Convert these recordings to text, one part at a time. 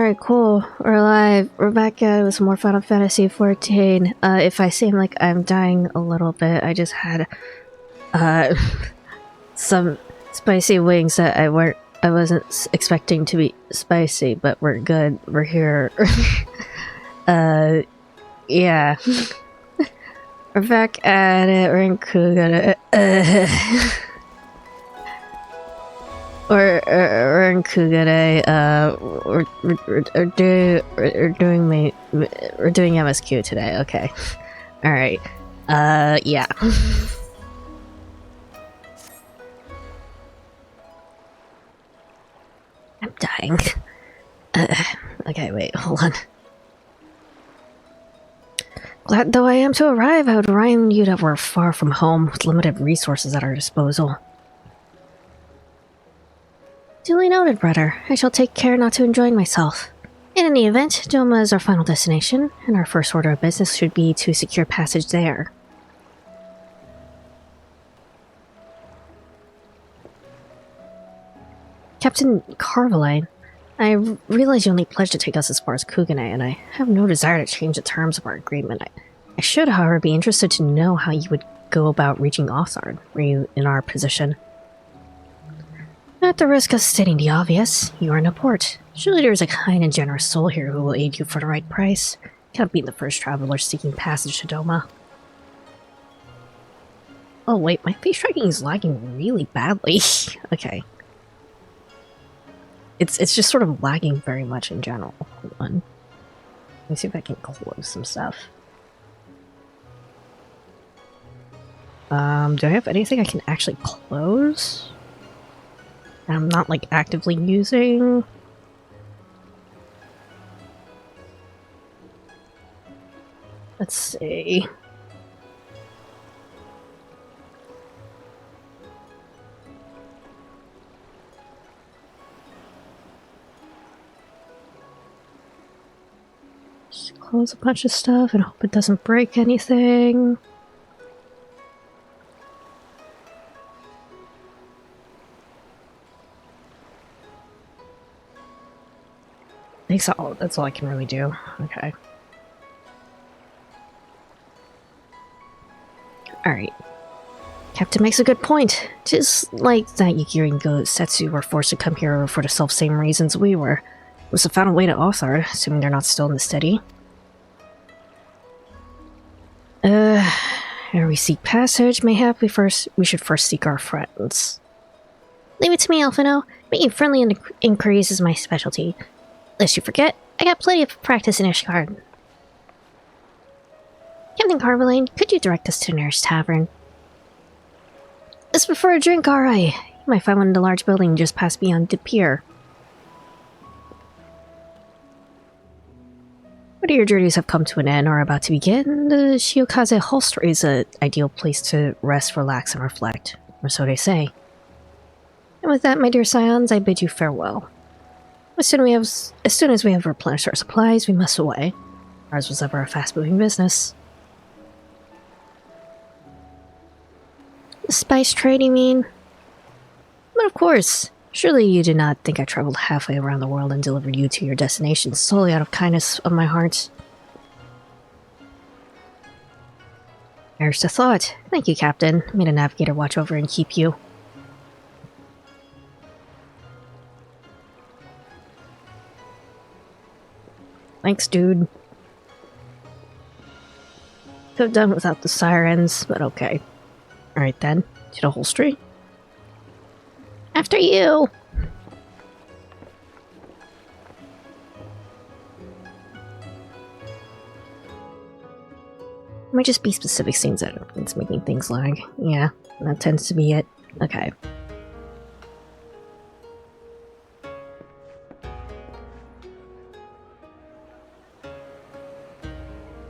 Alright, cool. We're alive. We're back at it with some more Final Fantasy XIV. If I seem like I'm dying a little bit, I just had, some spicy wings that I wasn't expecting to be spicy, but we're good. We're here. Yeah. We're back at it. We're in Kuga. We're in Kugane. We're doing MSQ today. Okay. All right. Yeah. I'm dying. Okay, wait, hold on. Glad though I am to arrive, I would remind you that we're far from home with limited resources at our disposal. Duly noted, brother. I shall take care not to enjoy myself. In any event, Doma is our final destination, and our first order of business should be to secure passage there. Captain Carveline, I realize you only pledged to take us as far as Kugane, and I have no desire to change the terms of our agreement. I should, however, be interested to know how you would go about reaching Othard, were you in our position. At the risk of stating the obvious, you are in a port. Surely there is a kind and generous soul here who will aid you for the right price. Can't be the first traveler seeking passage to Doma. Oh wait, my face tracking is lagging really badly. Okay. It's just sort of lagging very much in general. Hold on. Let me see if I can close some stuff. Do I have anything I can actually close? I'm not, like, actively using. Let's see. Just close a bunch of stuff and hope it doesn't break anything. I think so. That's all I can really do. Okay. Alright. Captain makes a good point. Just like that Yukiri and Setsu were forced to come here for the self-same reasons we were. Was to find a way to Othard, assuming they're not still in the city. Ere we seek passage, mayhap we should first seek our friends. Leave it to me, Alphino. Making friendly inquiries is my specialty. Lest you forget, I got plenty of practice in Ishgard. Captain Carveline, could you direct us to the nearest tavern? Let's prefer a drink, alright. You might find one in the large building just past beyond the pier. Whether your journeys have come to an end or are about to begin, the Shiokaze Hostelry is an ideal place to rest, relax, and reflect, or so they say. And with that, my dear scions, I bid you farewell. As soon as we have replenished our supplies, we must away. Ours was ever a fast-moving business. The spice trade, you mean? But of course, surely you did not think I traveled halfway around the world and delivered you to your destination solely out of kindness of my heart. There's the thought. Thank you, Captain. May the navigator watch over and keep you. Thanks, dude. Could have done without the sirens, but okay. Alright then, to the Hostelry. After you! Might just be specific scenes that it's making things lag. Yeah, that tends to be it. Okay.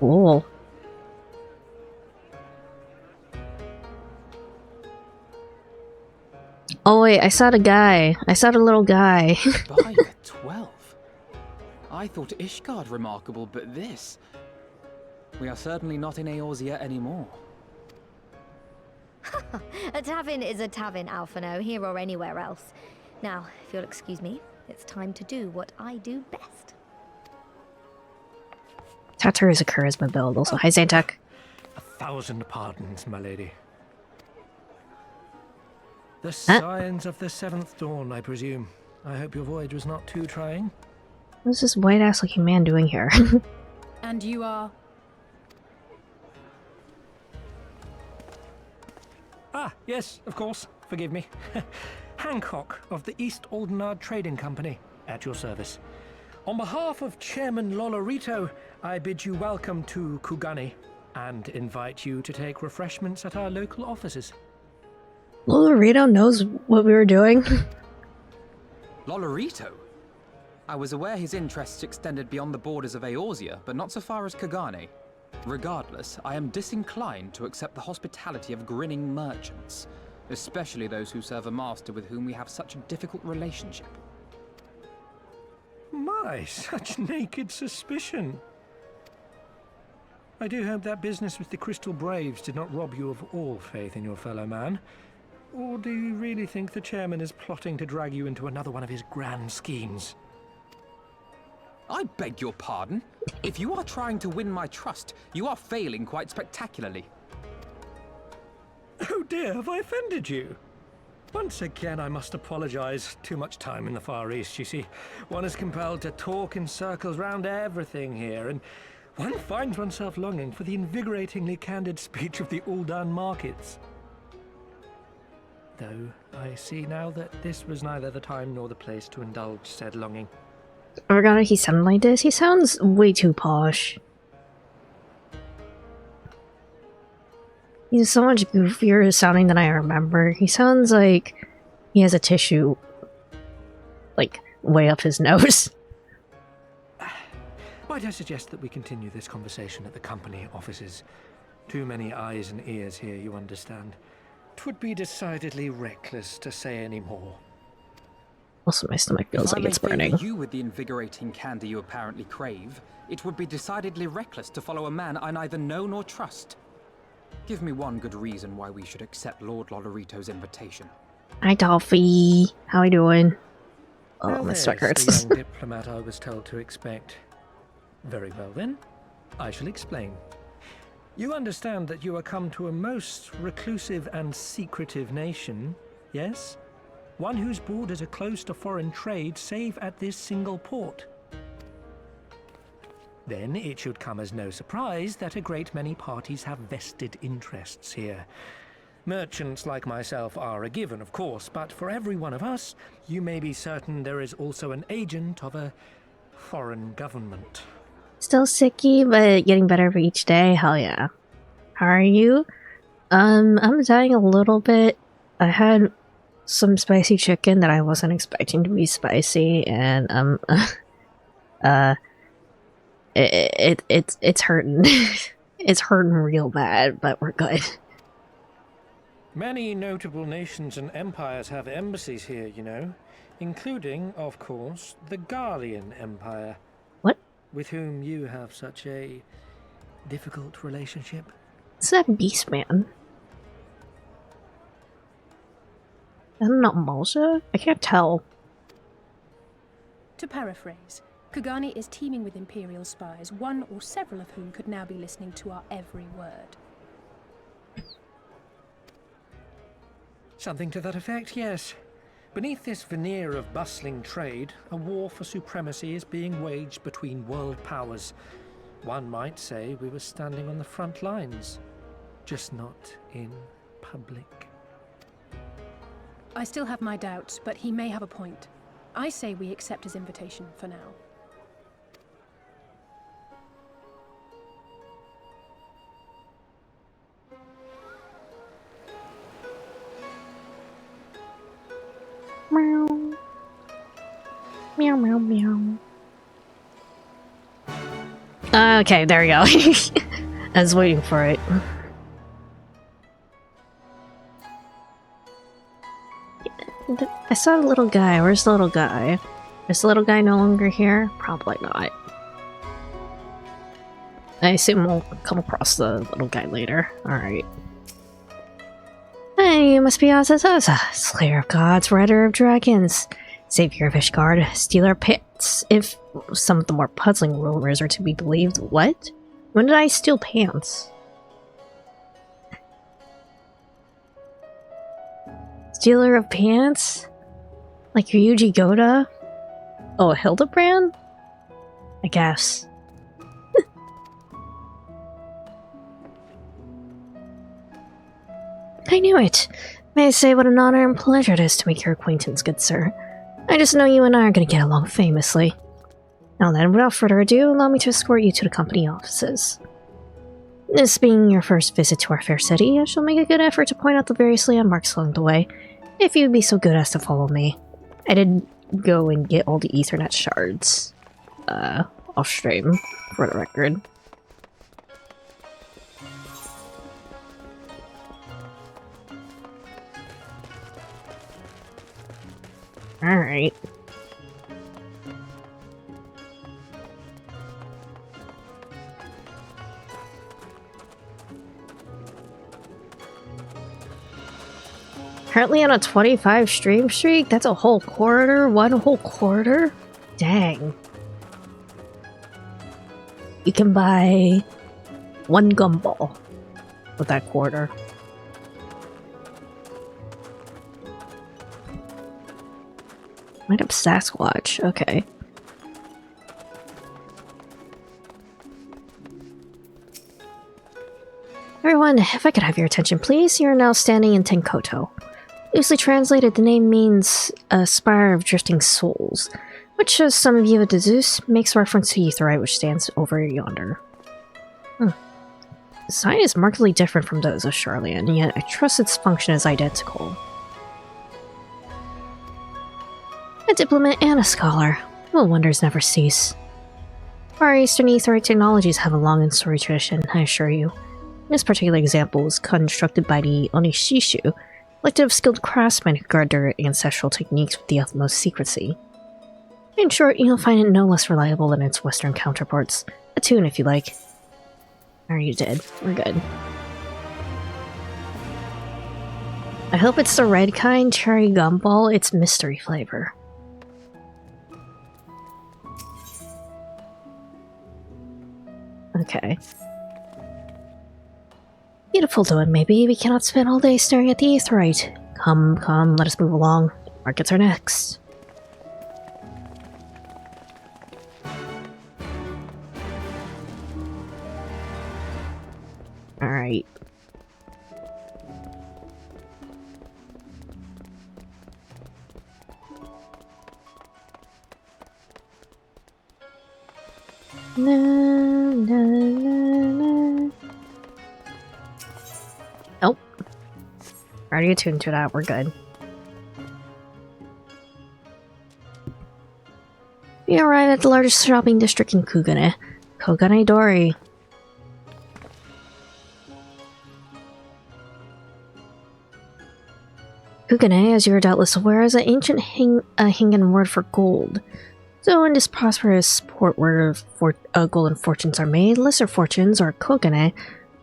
Cool. Oh wait, I saw the guy. I saw the little guy. By the 12. I thought Ishgard remarkable, but this... We are certainly not in Eorzea anymore. A tavern is a tavern, Alphino, here or anywhere else. Now, if you'll excuse me, it's time to do what I do best. Tatar is a charisma build. Also, hi Zantak. 1,000 pardons, my lady. The signs of the 7th dawn, I presume. I hope your voyage was not too trying. What's this white-ass looking man doing here? And you are? Ah, yes, of course. Forgive me. Hancock of the East Aldenard Trading Company, at your service. On behalf of Chairman Lolorito, I bid you welcome to Kugani and invite you to take refreshments at our local offices. Lolorito knows what we were doing. Lolorito? I was aware his interests extended beyond the borders of Eorzea, but not so far as Kagane. Regardless, I am disinclined to accept the hospitality of grinning merchants, especially those who serve a master with whom we have such a difficult relationship. My, such naked suspicion. I do hope that business with the Crystal Braves did not rob you of all faith in your fellow man. Or do you really think the chairman is plotting to drag you into another one of his grand schemes? I beg your pardon? If you are trying to win my trust, you are failing quite spectacularly. Oh dear, have I offended you? Once again, I must apologize. Too much time in the Far East, you see. One is compelled to talk in circles round everything here, and one finds oneself longing for the invigoratingly candid speech of the Uldan markets. Though I see now that this was neither the time nor the place to indulge said longing. Organa, he sounded like this? He sounds way too posh. He's so much goofier sounding than I remember. He sounds like he has a tissue, like, way up his nose. Might I suggest that we continue this conversation at the company offices? Too many eyes and ears here, you understand. 'Twould be decidedly reckless to say any more. Also, my stomach feels like it's If I may burning. favor you with the invigorating candy you apparently crave, it would be decidedly reckless to follow a man I neither know nor trust. Give me one good reason why we should accept Lord Lolorito's invitation. Hi, Dolphy. How you doing? Oh, Now my there's stomach the hurts. young diplomat I was told to expect. Very well then, I shall explain. You understand that you are come to a most reclusive and secretive nation, yes? One whose borders are closed to foreign trade save at this single port. Then it should come as no surprise that a great many parties have vested interests here. Merchants like myself are a given, of course, but for every one of us, you may be certain there is also an agent of a foreign government. Still sicky, but getting better for each day. Hell yeah. How are you? I'm dying a little bit. I had some spicy chicken that I wasn't expecting to be spicy, and it's hurting. It's hurting real bad, but we're good. Many notable nations and empires have embassies here, you know, including, of course, the Garlean Empire. What? With whom you have such a difficult relationship. Is that Beast Man? Is that not Malja? I can't tell. To paraphrase, Kugani is teeming with Imperial spies, one or several of whom could now be listening to our every word. Something to that effect, yes. Beneath this veneer of bustling trade, a war for supremacy is being waged between world powers. One might say we were standing on the front lines, just not in public. I still have my doubts, but he may have a point. I say we accept his invitation for now. Meow. Meow, meow, meow. Okay, there we go. I was waiting for it. I saw a little guy. Where's the little guy? Is the little guy no longer here? Probably not. I assume we'll come across the little guy later. Alright. Hey, you must be Azazaza, Slayer of Gods, Rider of Dragons, Savior of Ishgard, Stealer of Pits, That's if some of the more puzzling rumors are to be believed. What? When did I steal pants? Stealer of pants? Like Ryuji Goda? Oh, Hildebrand? I guess. I knew it! May I say what an honor and pleasure it is to make your acquaintance, good sir. I just know you and I are going to get along famously. Now then, without further ado, allow me to escort you to the company offices. This being your first visit to our fair city, I shall make a good effort to point out the various landmarks along the way, if you'd be so good as to follow me. I did go and get all the Ethernet shards, off stream, for the record. Alright. Currently on a 25 stream streak? That's a whole quarter? One whole quarter? Dang. You can buy one gumball with that quarter. Might up Sasquatch, okay. Everyone, if I could have your attention please, you're now standing in Tenkoto. Loosely translated, the name means a spire of drifting souls, which, as some of you have deduced, makes reference to Aetheryte, which stands over yonder. The sign is markedly different from those of Charlian, yet I trust its function is identical. A diplomat and a scholar. Well, wonders never cease. Our Eastern Aetheryte technologies have a long and storied tradition, I assure you. This particular example was constructed by the Onishishu, collective of skilled craftsmen who guard their ancestral techniques with the utmost secrecy. In short, you'll find it no less reliable than its Western counterparts. A tune if you like. Are you dead? We're good. I hope it's the red kind, cherry gumball. It's mystery flavor. Okay. Beautiful though it may be, we cannot spend all day staring at the Aetheryte. Come, come, let us move along. Markets are next. Alright. Na, na, na, na. Nope. Already attuned to that, we're good. We arrive at the largest shopping district in Kugane, Kogane Dori. Kugane, as you are doubtless aware, is an ancient Hingan word for gold. So in this prosperous port where golden fortunes are made, lesser fortunes, or kogane,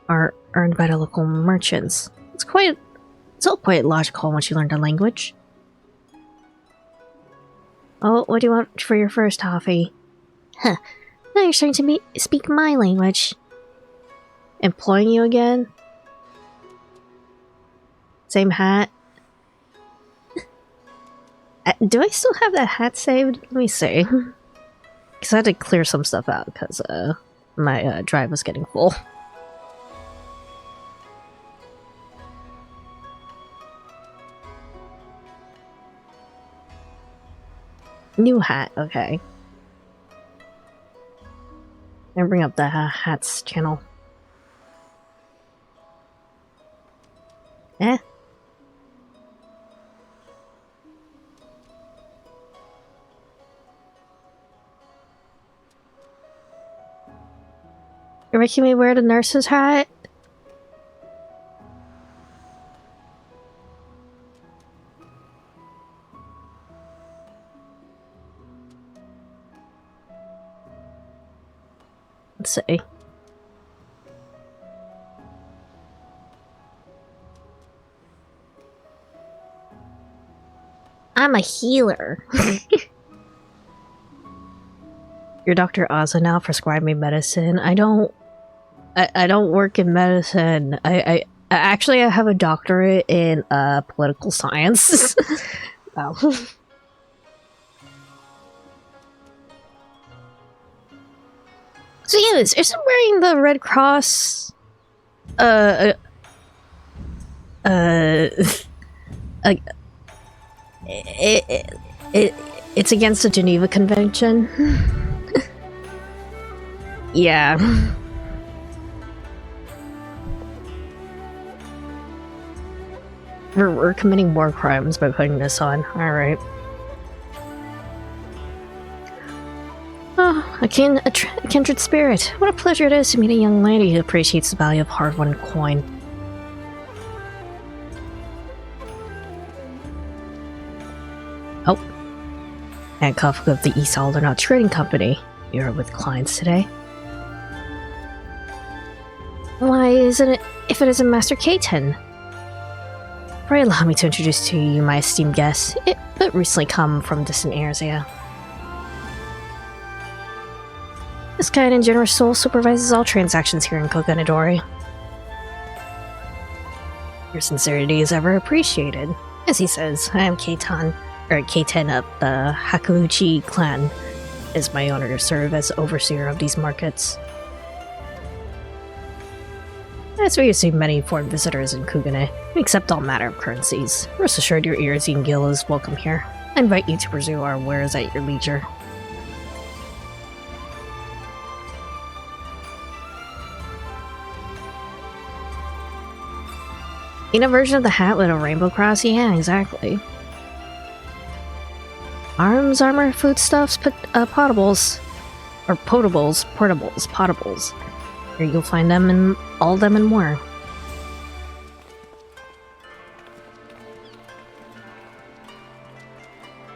are earned by the local merchants. It's all quite logical once you learn the language. Oh, what do you want for your first toffee? Huh. Now you're starting to speak my language. Employing you again? Same hat? Do I still have that hat saved? Let me see. Because I had to clear some stuff out because my drive was getting full. New hat, okay. And bring up the hats channel. Eh? You're making me wear the nurse's hat? Let's see. I'm a healer. Your Dr. Ozza now prescribed me medicine. I don't work in medicine. I actually I have a doctorate in political science. Wow. So yes, is it wearing the Red Cross it's against the Geneva Convention. Yeah. We're committing war crimes by putting this on. Alright. Oh, a kindred spirit. What a pleasure it is to meet a young lady who appreciates the value of hard-won coin. Oh. Handcuff of the East Aldernot Trading Company. You're with clients today. Why isn't it if it isn't Master K-10? Pray allow me to introduce to you my esteemed guest. It recently come from distant area. This kind and generous soul supervises all transactions here in Kokonadori. Your sincerity is ever appreciated. As he says, I am K-10 of the Hakuuchi clan. It is my honor to serve as overseer of these markets. As we receive many foreign visitors in Kugane, we accept all manner of currencies. Rest assured your Irazine Guild is welcome here. I invite you to pursue our wares at your leisure. In a version of the hat with a rainbow cross? Yeah, exactly. Arms, armor, foodstuffs, potables. Or potables. Here you'll find them and all them and more.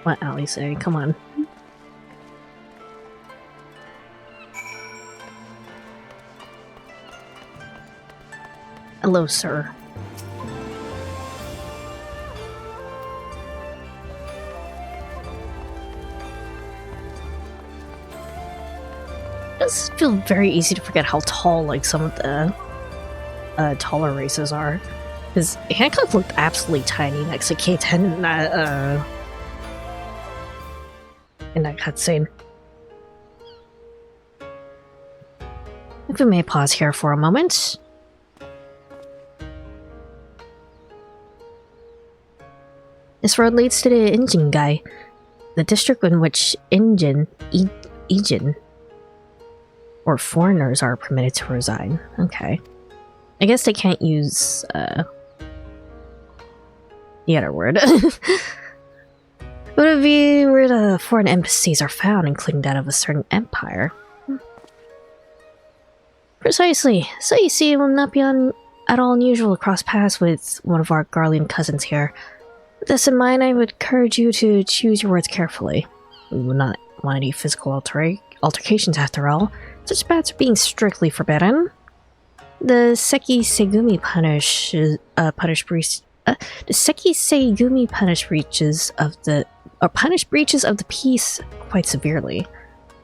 What Ali say? Come on. Hello, sir. It does feel very easy to forget how tall, like, some of the taller races are. Because Hancock looked absolutely tiny next to K-10 in that cutscene. If we may pause here for a moment. This road leads to the Injingai, the district in which Ijin, or foreigners are permitted to reside. Okay. I guess they can't use, the other word. What if you where the foreign embassies are found, including that of a certain empire? Precisely. So you see, it will not be at all unusual to cross paths with one of our Garlean cousins here. With this in mind, I would encourage you to choose your words carefully. We will not want any physical altercations after all. Such bats are being strictly forbidden. The Seki Segumi punish breaches of the peace quite severely.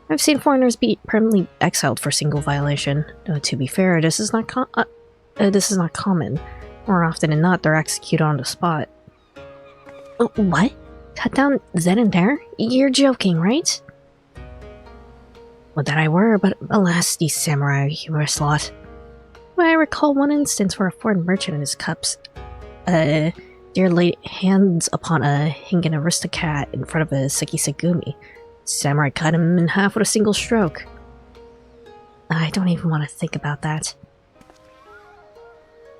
I've seen foreigners be permanently exiled for single violation. Though to be fair, this is not common. More often than not, they're executed on the spot. What? Cut down then and there? You're joking, right? Would that I were, but alas, these samurai are a humorous lot. Well, I recall one instance where a foreign merchant and his cups, dare laid hands upon a Hingan aristocrat in front of a Seki Segumi. Samurai cut him in half with a single stroke. I don't even want to think about that.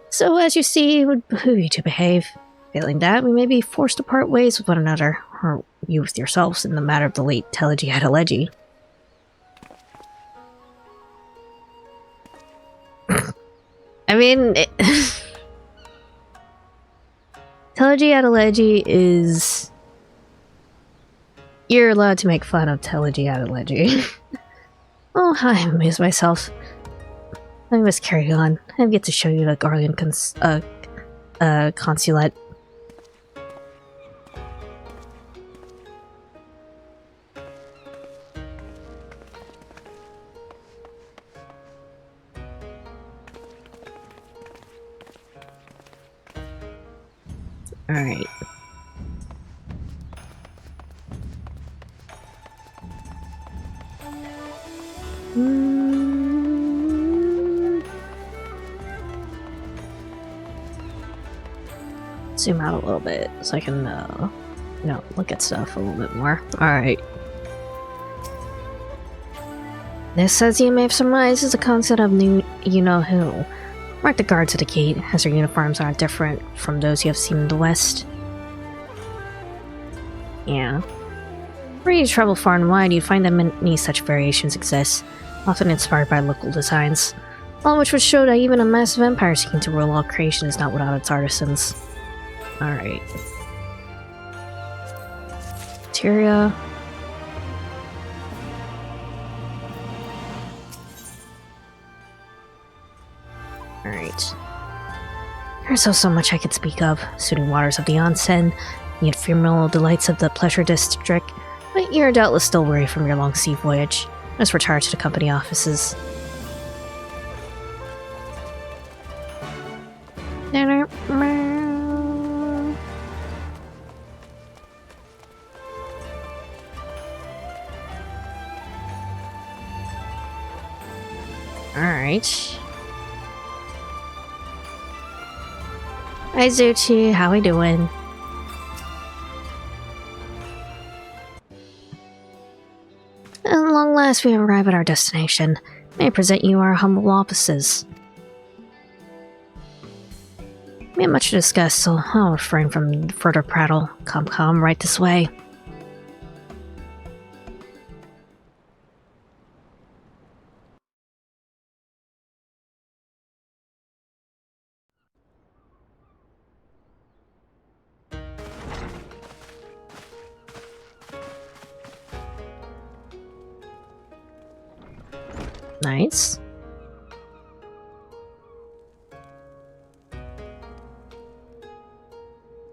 So, as you see, it would behoove you to behave. Failing that, we may be forced to part ways with one another, or you with yourselves in the matter of the late Teleji Adeleji. I mean, Teleji Adeleji is... You're allowed to make fun of Teleji Adeleji. Oh, I amuse myself. I must carry on. I get to show you the Garlean consulate. Alright. Zoom out a little bit so I can, look at stuff a little bit more. Alright. This, as you may have surmised, is a concept of new you-know-who. Mark the guards at the gate, as their uniforms are different from those you have seen in the West. Yeah. Were you to travel far and wide, you'd find that many such variations exist, often inspired by local designs. All which would show that even a massive empire seeking to rule all creation is not without its artisans. Alright. Materia. Alright. There's so much I could speak of. Soothing waters of the onsen, the ephemeral delights of the pleasure district, but you're doubtless still weary from your long sea voyage. Let's retire to the company offices. Alright. Hi Zuchi, how we doing? At long last we arrive at our destination. May I present you our humble offices. We have much to discuss, so I'll refrain from further prattle. Come, right this way. Nice.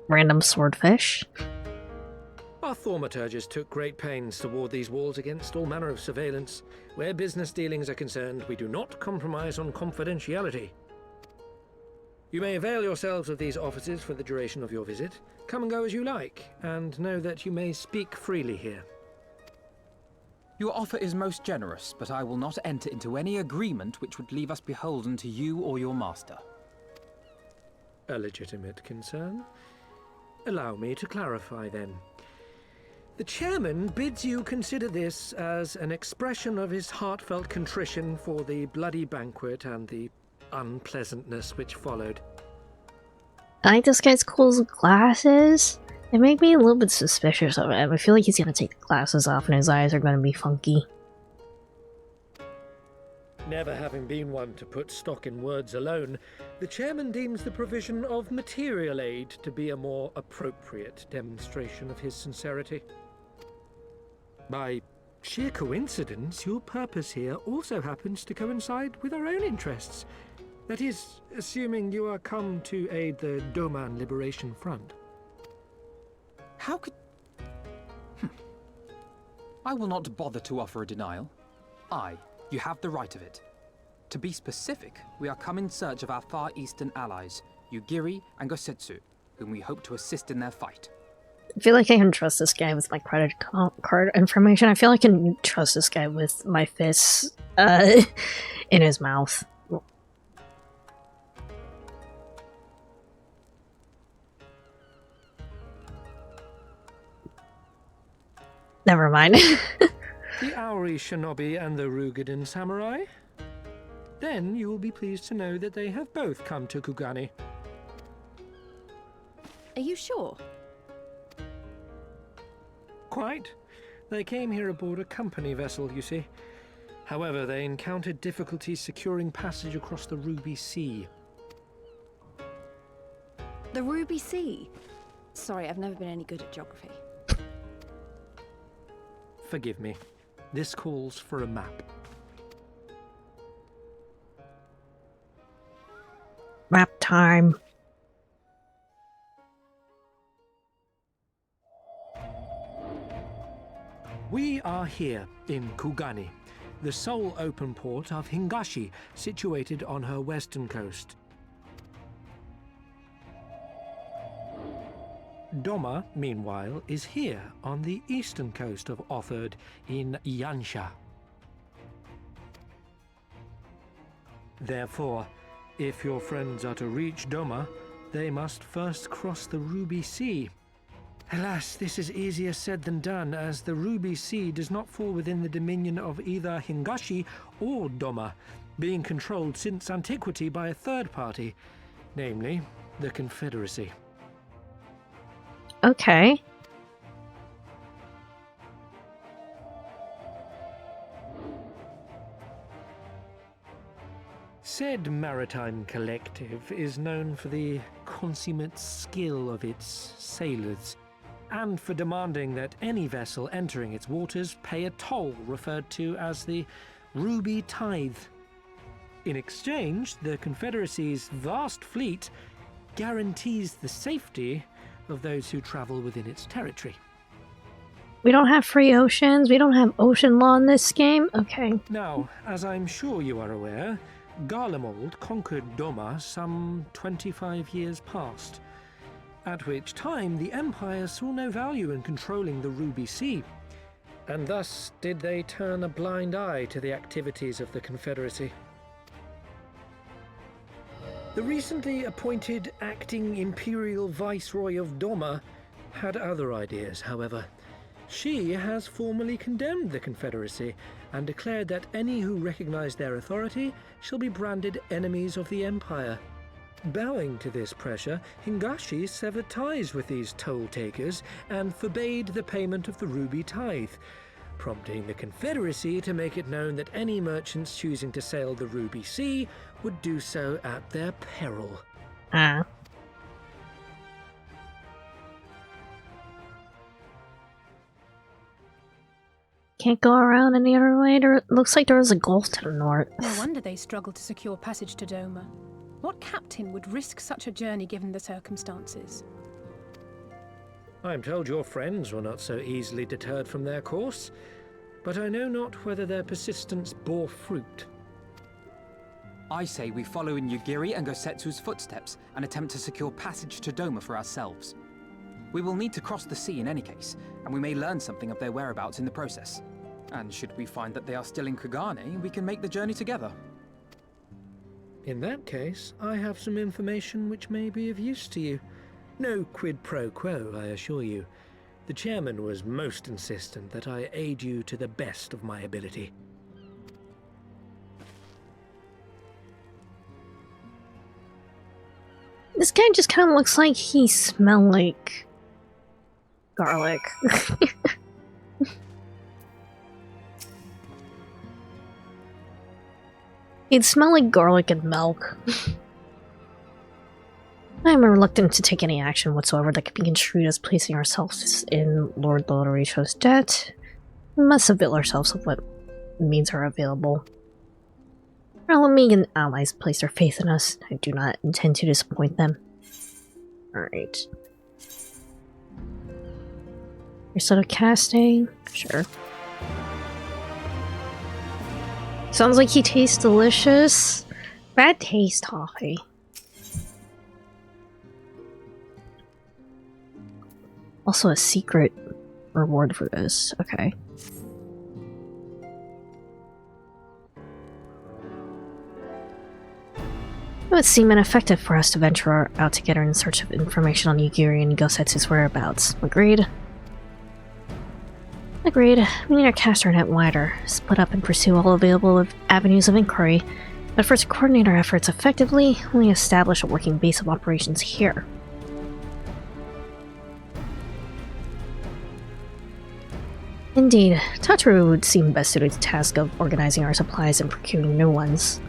Random swordfish. Our thaumaturgists took great pains to ward these walls against all manner of surveillance. Where business dealings are concerned, we do not compromise on confidentiality. You may avail yourselves of these offices for the duration of your visit. Come and go as you like, and know that you may speak freely here. Your offer is most generous, but I will not enter into any agreement which would leave us beholden to you or your master. A legitimate concern. Allow me to clarify then. The chairman bids you consider this as an expression of his heartfelt contrition for the bloody banquet and the unpleasantness which followed. I like this guy's cool glasses. They make me a little bit suspicious of him. I feel like he's gonna take the glasses off and his eyes are gonna be funky. Never having been one to put stock in words alone, the chairman deems the provision of material aid to be a more appropriate demonstration of his sincerity. By sheer coincidence, your purpose here also happens to coincide with our own interests. That is, assuming you are come to aid the Doman Liberation Front. How could... I will not bother to offer a denial. You have the right of it. To be specific, we are come in search of our Far Eastern allies, Yugiri and Gosetsu, whom we hope to assist in their fight. I feel like I can trust this guy with my credit card information. I feel like I can trust this guy with my fists in his mouth. Never mind. The Auri Shinobi and the Rugadan Samurai? Then you will be pleased to know that they have both come to Kugani. Are you sure? Quite. They came here aboard a company vessel, you see. However, they encountered difficulties securing passage across the Ruby Sea. The Ruby Sea? Sorry, I've never been any good at geography. Forgive me. This calls for a map. Map time. We are here in Kugani, the sole open port of Hingashi, situated on her western coast. Doma, meanwhile, is here on the eastern coast of Othard in Yansha. Therefore, if your friends are to reach Doma, they must first cross the Ruby Sea. Alas, this is easier said than done, as the Ruby Sea does not fall within the dominion of either Hingashi or Doma, being controlled since antiquity by a third party, namely the Confederacy. Okay. Said maritime collective is known for the consummate skill of its sailors, and for demanding that any vessel entering its waters pay a toll referred to as the Ruby Tithe. In exchange, the Confederacy's vast fleet guarantees the safety of those who travel within its territory. We don't have free oceans. We don't have ocean law in this game. Okay. Now, as I'm sure you are aware, Garlemald conquered Doma some 25 years past, at which time the Empire saw no value in controlling the Ruby Sea, and thus did they turn a blind eye to the activities of the Confederacy. The recently appointed acting Imperial Viceroy of Doma had other ideas, however. She has formally condemned the Confederacy and declared that any who recognize their authority shall be branded enemies of the Empire. Bowing to this pressure, Hingashi severed ties with these toll-takers and forbade the payment of the Ruby Tithe, prompting the Confederacy to make it known that any merchants choosing to sail the Ruby Sea would do so at their peril. Ah. Can't go around any other way. There looks like there was a gulf to the north. No wonder they struggled to secure passage to Doma. What captain would risk such a journey given the circumstances? I'm told your friends were not so easily deterred from their course, but I know not whether their persistence bore fruit. I say we follow in Yugiri and Gosetsu's footsteps and attempt to secure passage to Doma for ourselves. We will need to cross the sea in any case, and we may learn something of their whereabouts in the process. And should we find that they are still in Kugane, we can make the journey together. In that case, I have some information which may be of use to you. No quid pro quo, I assure you. The chairman was most insistent that I aid you to the best of my ability. This guy just kind of looks like he smelled like garlic. He'd smell like garlic and milk. I'm reluctant to take any action whatsoever that could be construed as placing ourselves in Lord Lodorisho's debt. We must avail ourselves of what means are available. Our League and allies place their faith in us. I do not intend to disappoint them. Alright. Risotto casting? Sure. Sounds like he tastes delicious. Bad taste toffee. Also a secret reward for this. Okay. It would seem ineffective for us to venture out together in search of information on Yugiri and Gosetsu's whereabouts. Agreed? Agreed. We need to cast our net wider, split up and pursue all available avenues of inquiry, but first to coordinate our efforts effectively, we establish a working base of operations here. Indeed, Tataru would seem best suited to the task of organizing our supplies and procuring new ones.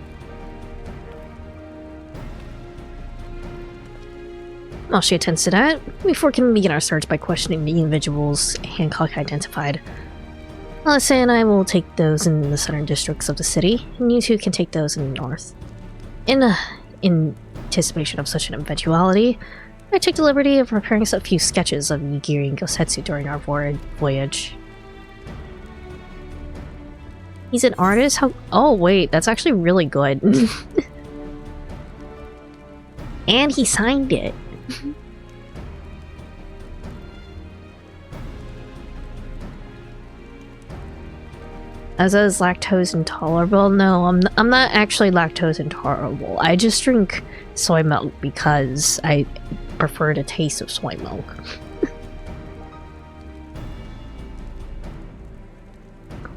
While she attends to that, we four can begin our search by questioning the individuals Hancock identified. Alyssa and I will take those in the southern districts of the city, and you two can take those in the north. In anticipation of such an eventuality, I took the liberty of preparing a few sketches of Yugiri and Gosetsu during our voyage. He's an artist? How— oh wait, that's actually really good. And he signed it. As is lactose intolerable? No, I'm not actually lactose intolerable. I just drink soy milk because I prefer the taste of soy milk.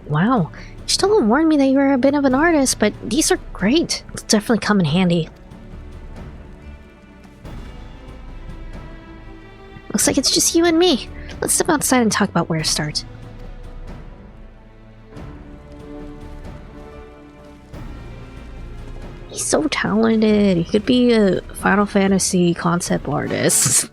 Wow, you still didn't warn me that you were a bit of an artist, but these are great. It'll definitely come in handy. Looks like it's just you and me. Let's step outside and talk about where to start. He's so talented. He could be a Final Fantasy concept artist.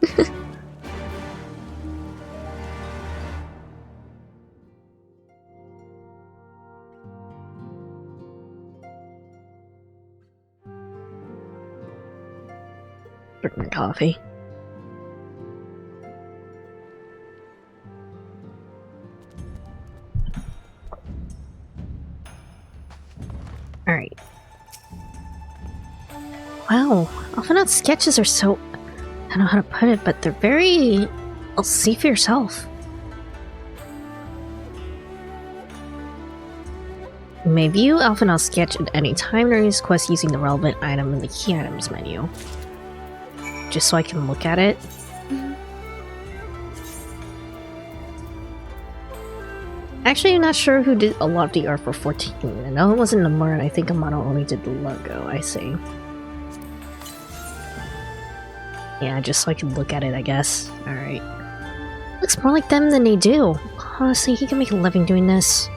Drink my coffee. Alright. Wow, Alphinaud's sketches are so... I don't know how to put it, but they're very... I'll see for yourself. You may view Alphinaud's sketch at any time during his quest using the relevant item in the key items menu. Just so I can look at it. Actually, I'm not sure who did a lot of the art for 14. I know it wasn't Nomura, and I think Amano only did the logo, I see. Yeah, just so I can look at it, I guess. Alright. Looks more like them than they do. Honestly, he can make a living doing this.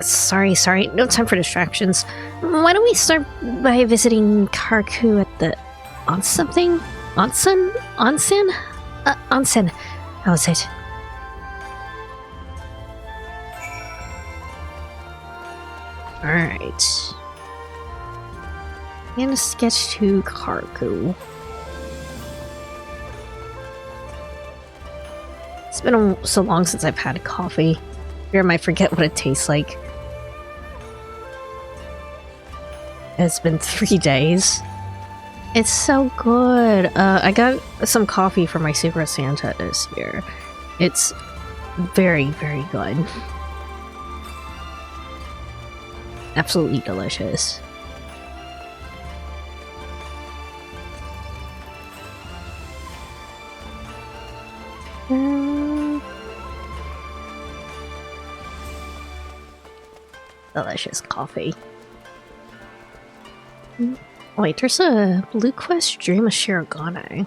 Sorry. No time for distractions. Why don't we start by visiting Karku at the... something? Onsen? Onsen. How's it? Alright. And a sketch to Karku. It's been so long since I've had coffee. Fear I might forget what it tastes like. It's been 3 days. It's so good. I got some coffee for my Secret Santa this year. It's very, very good. Absolutely delicious. Delicious coffee. Wait, there's a Blue Quest Dream of Shirogane.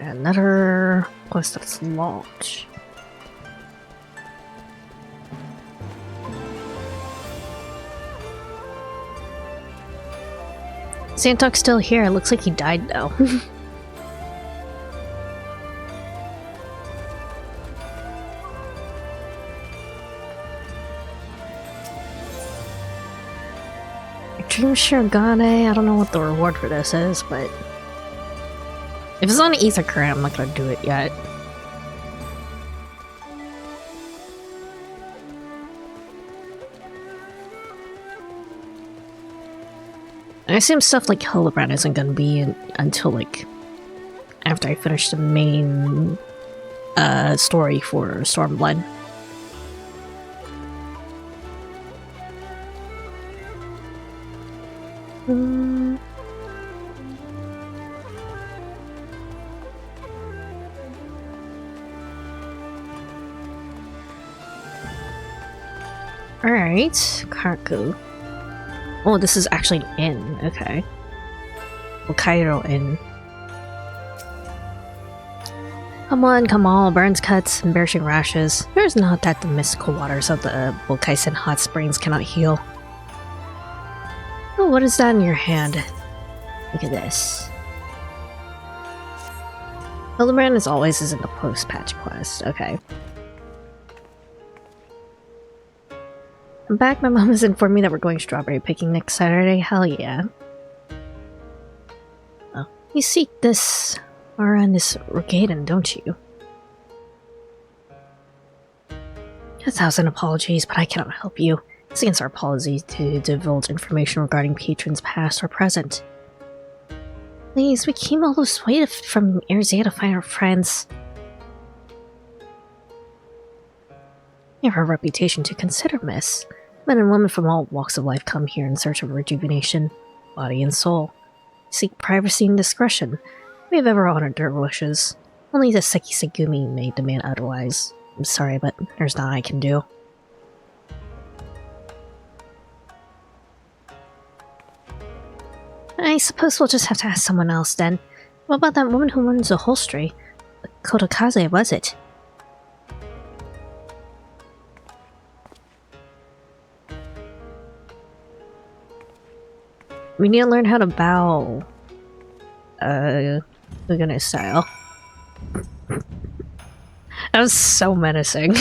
Another quest that's locked. Santuk's still here. It looks like he died though. Dream Shirogane, I don't know what the reward for this is, but if it's on Ether Current, I'm not gonna do it yet. I assume stuff like Holobrand isn't gonna be until like after I finish the main story for Stormblood. Alright, Karku. Oh, this is actually an inn, okay. Hokkaido Inn. Come on, burns, cuts, embarrassing rashes. There's not that the mystical waters of the Bokaisen hot springs cannot heal. Oh, what is that in your hand? Look at this. Holobrand as always is in the post-patch quest, okay. I'm back. My mom has informed me that we're going strawberry picking next Saturday. Hell yeah. Oh, you seek this around this Rogaden, don't you? 1,000 apologies, but I cannot help you. It's against our policy to divulge information regarding patrons past or present. Please, we came all this way from Erzea to find our friends. You have a reputation to consider, miss. Men and women from all walks of life come here in search of rejuvenation, body and soul. Seek privacy and discretion. We have ever honored their wishes. Only the Seki Segumi may demand otherwise. I'm sorry, but there's nothing I can do. I suppose we'll just have to ask someone else then. What about that woman who runs the upholstery? Kotokaze, was it? We need to learn how to bow. Lugano style. That was so menacing.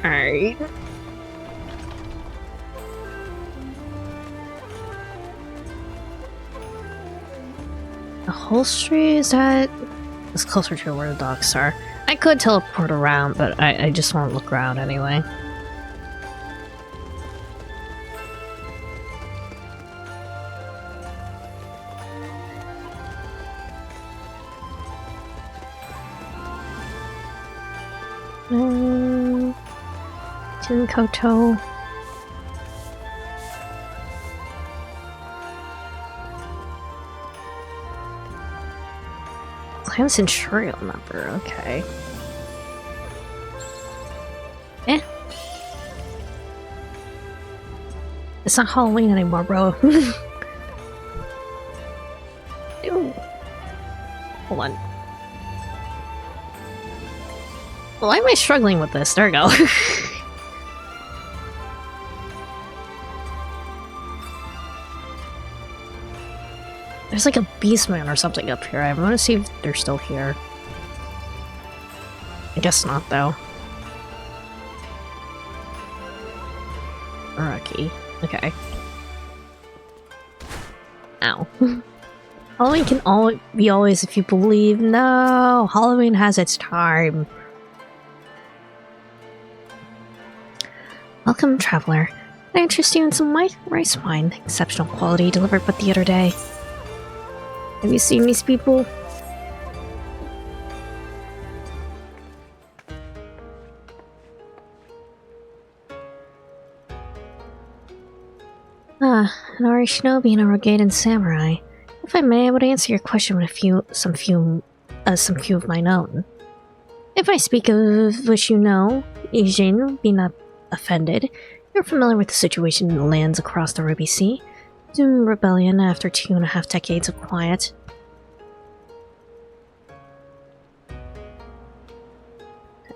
Alright. Upholstery, is that? It's closer to where the docks are. I could teleport around, but I just want to look around anyway. Jinkoto. Clan Centurial member, okay. Eh. It's not Halloween anymore, bro. Ew. Hold on. Why am I struggling with this? There we go. There's like a beastman or something up here. I want to see if they're still here. I guess not, though. Rocky. Okay. Ow. Halloween can be always if you believe. No! Halloween has its time. Welcome, traveler. I interest you in some rice wine. Exceptional quality, delivered but the other day. Have you seen these people? Ah, an Ari Shinobi and a Rogaiden samurai. If I may, I would answer your question with some few of mine own. If I speak of which you know, Ijin, be not offended. You're familiar with the situation in the lands across the Ruby Sea. Doomed rebellion after 2.5 decades of quiet.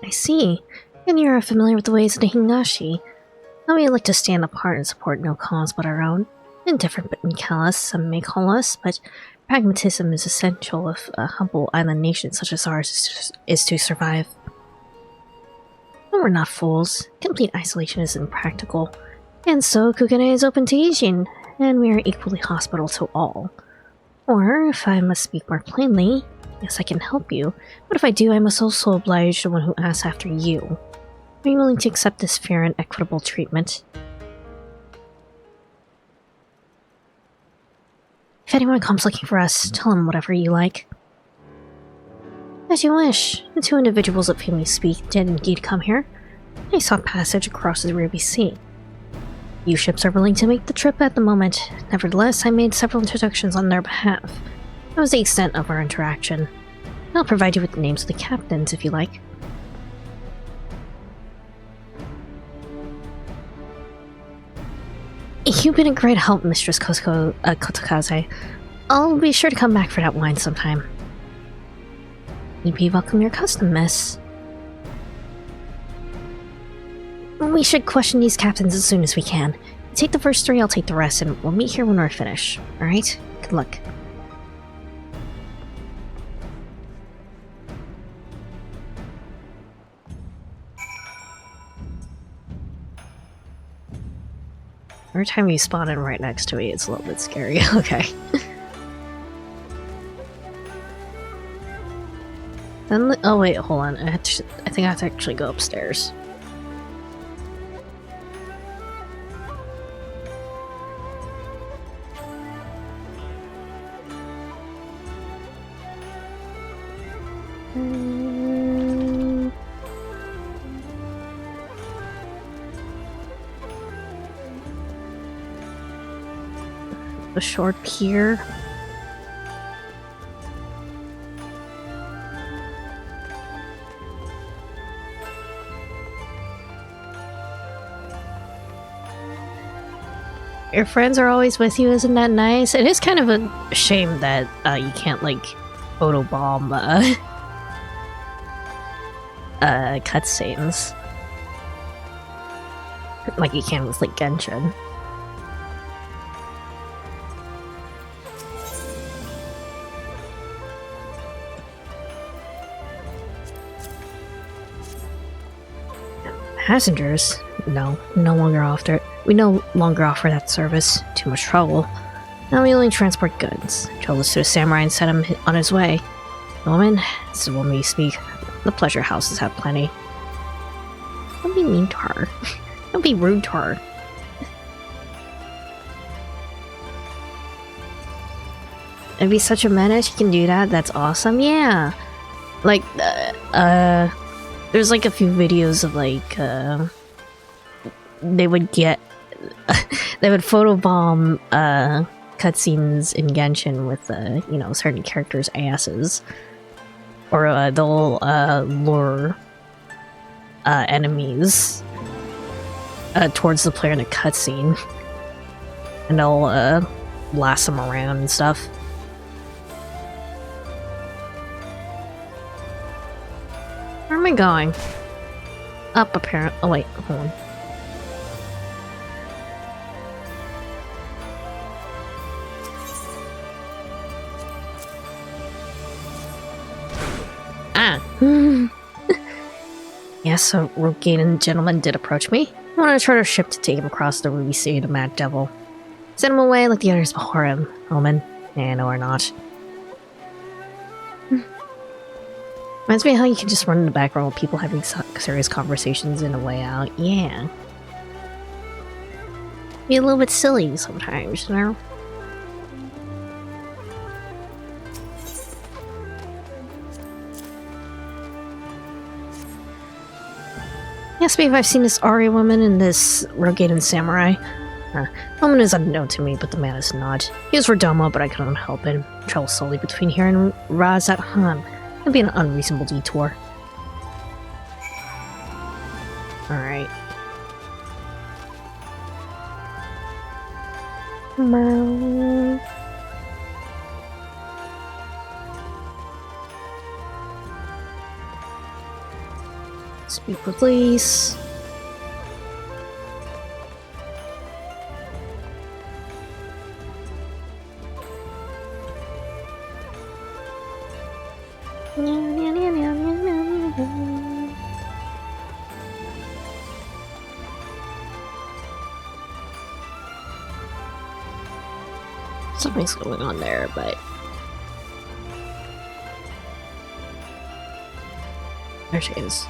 I see. And you're familiar with the ways of the Hingashi. How we like to stand apart and support no cause but our own. Indifferent but callous, some may call us, but pragmatism is essential if a humble island nation such as ours is to survive. But we're not fools. Complete isolation is impractical. And so Kugane is open to Ijin, and we are equally hospitable to all. Or, if I must speak more plainly, yes, I can help you, but if I do, I must also oblige the one who asks after you. Are you willing to accept this fair and equitable treatment? If anyone comes looking for us, tell them whatever you like. As you wish. The two individuals of whom you speak did indeed come here. They sought passage across the Ruby Sea. Few ships are willing to make the trip at the moment. Nevertheless, I made several introductions on their behalf. That was the extent of our interaction. I'll provide you with the names of the captains if you like. You've been a great help, Mistress Kotokaze. I'll be sure to come back for that wine sometime. You'd be welcome your custom, miss. We should question these captains as soon as we can. You take the first 3, I'll take the rest, and we'll meet here when we're finished. Alright? Good luck. Every time you spawn in right next to me, it's a little bit scary. Okay. Then oh wait, hold on. I think I have to actually go upstairs. The short pier. Your friends are always with you, isn't that nice? It is kind of a shame that you can't like photobomb cutscenes like you can with like Genshin. Passengers? No, no longer offer. We no longer offer that service. Too much trouble. Now we only transport goods. Joe listed a samurai and set him on his way. Woman, this is the woman you speak. The pleasure houses have plenty. Don't be mean to her. Don't be rude to her. It'd be such a menace. You can do that. That's awesome. Yeah. Like, there's like a few videos of like, they would get, they would photobomb, cutscenes in Genshin with, you know, certain characters' asses. Or, they'll, lure, enemies, towards the player in a cutscene. And they'll, blast them around and stuff. Where am I going? Up, apparently. Oh, wait, hold on. Ah. Yes, a Rogadan gentleman did approach me. I wanted to charter a ship to take him across the Ruby Sea to Mad Devil. Send him away like the others before him. Omen. Yeah, no, or not. Reminds me of how you can just run in the background while people having serious conversations in a way out. Yeah. Be a little bit silly sometimes, you know? Yes, babe, I've seen this Arya woman and this Rogadan samurai. Woman is unknown to me, but the man is not. He was Radama, but I couldn't help him. Travel solely between here and Razat Han. It'd be an unreasonable detour. Alright. Speak with Lise. Something's going on there, but there she is.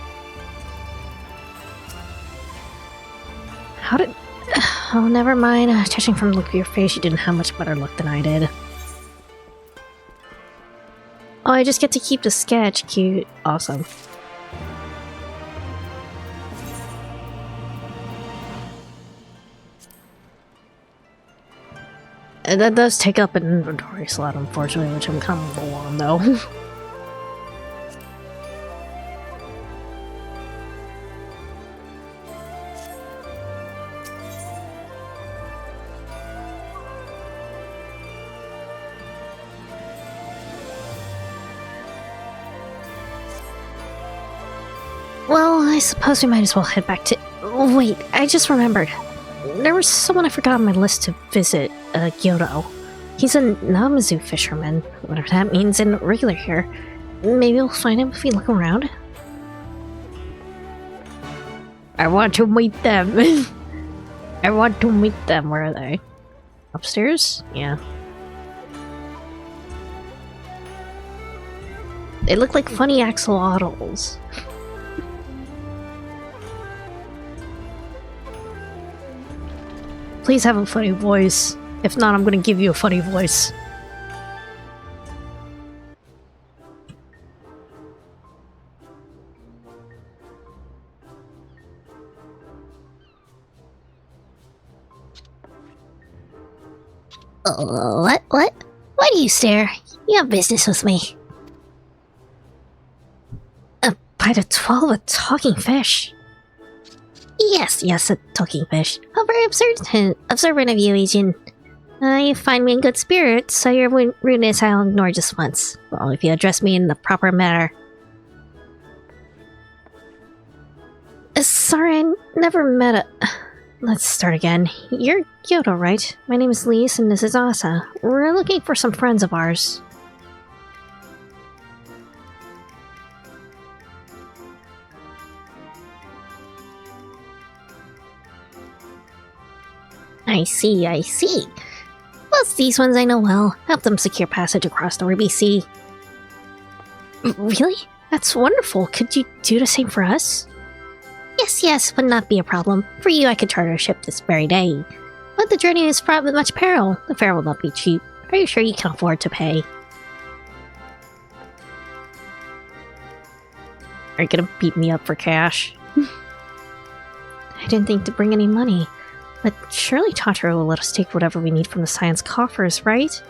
How did... Oh, never mind. Judging from the look of your face, you didn't have much better luck than I did. Oh, I just get to keep the sketch. Cute. Awesome. And that does take up an inventory slot, unfortunately, which I'm kind of low on, though. Well, I suppose we might as well head back to... Oh, wait, I just remembered. There was someone I forgot on my list to visit, Gyoto. He's a Namazu fisherman, whatever that means in regular here. Maybe we'll find him if we look around. I want to meet them. I want to meet them. Where are they? Upstairs? Yeah. They look like funny axolotls. Please have a funny voice. If not, I'm gonna give you a funny voice. What? Why do you stare? You have business with me. A bite of 12, a talking fish. Yes, a talking fish. How very observant of you, Agent. You find me in good spirits, so your rudeness I'll ignore just once. Well, if you address me in the proper manner. Sorry, I never met a... Let's start again. You're Kyoto, right? My name is Lise and this is Asa. We're looking for some friends of ours. I see. Plus, these ones I know well. Help them secure passage across the Ruby Sea. Really? That's wonderful. Could you do the same for us? Yes, would not be a problem. For you, I could charter a ship this very day. But the journey is fraught with much peril. The fare will not be cheap. Are you sure you can afford to pay? Are you gonna beat me up for cash? I didn't think to bring any money. But surely Totoro will let us take whatever we need from the science coffers, right?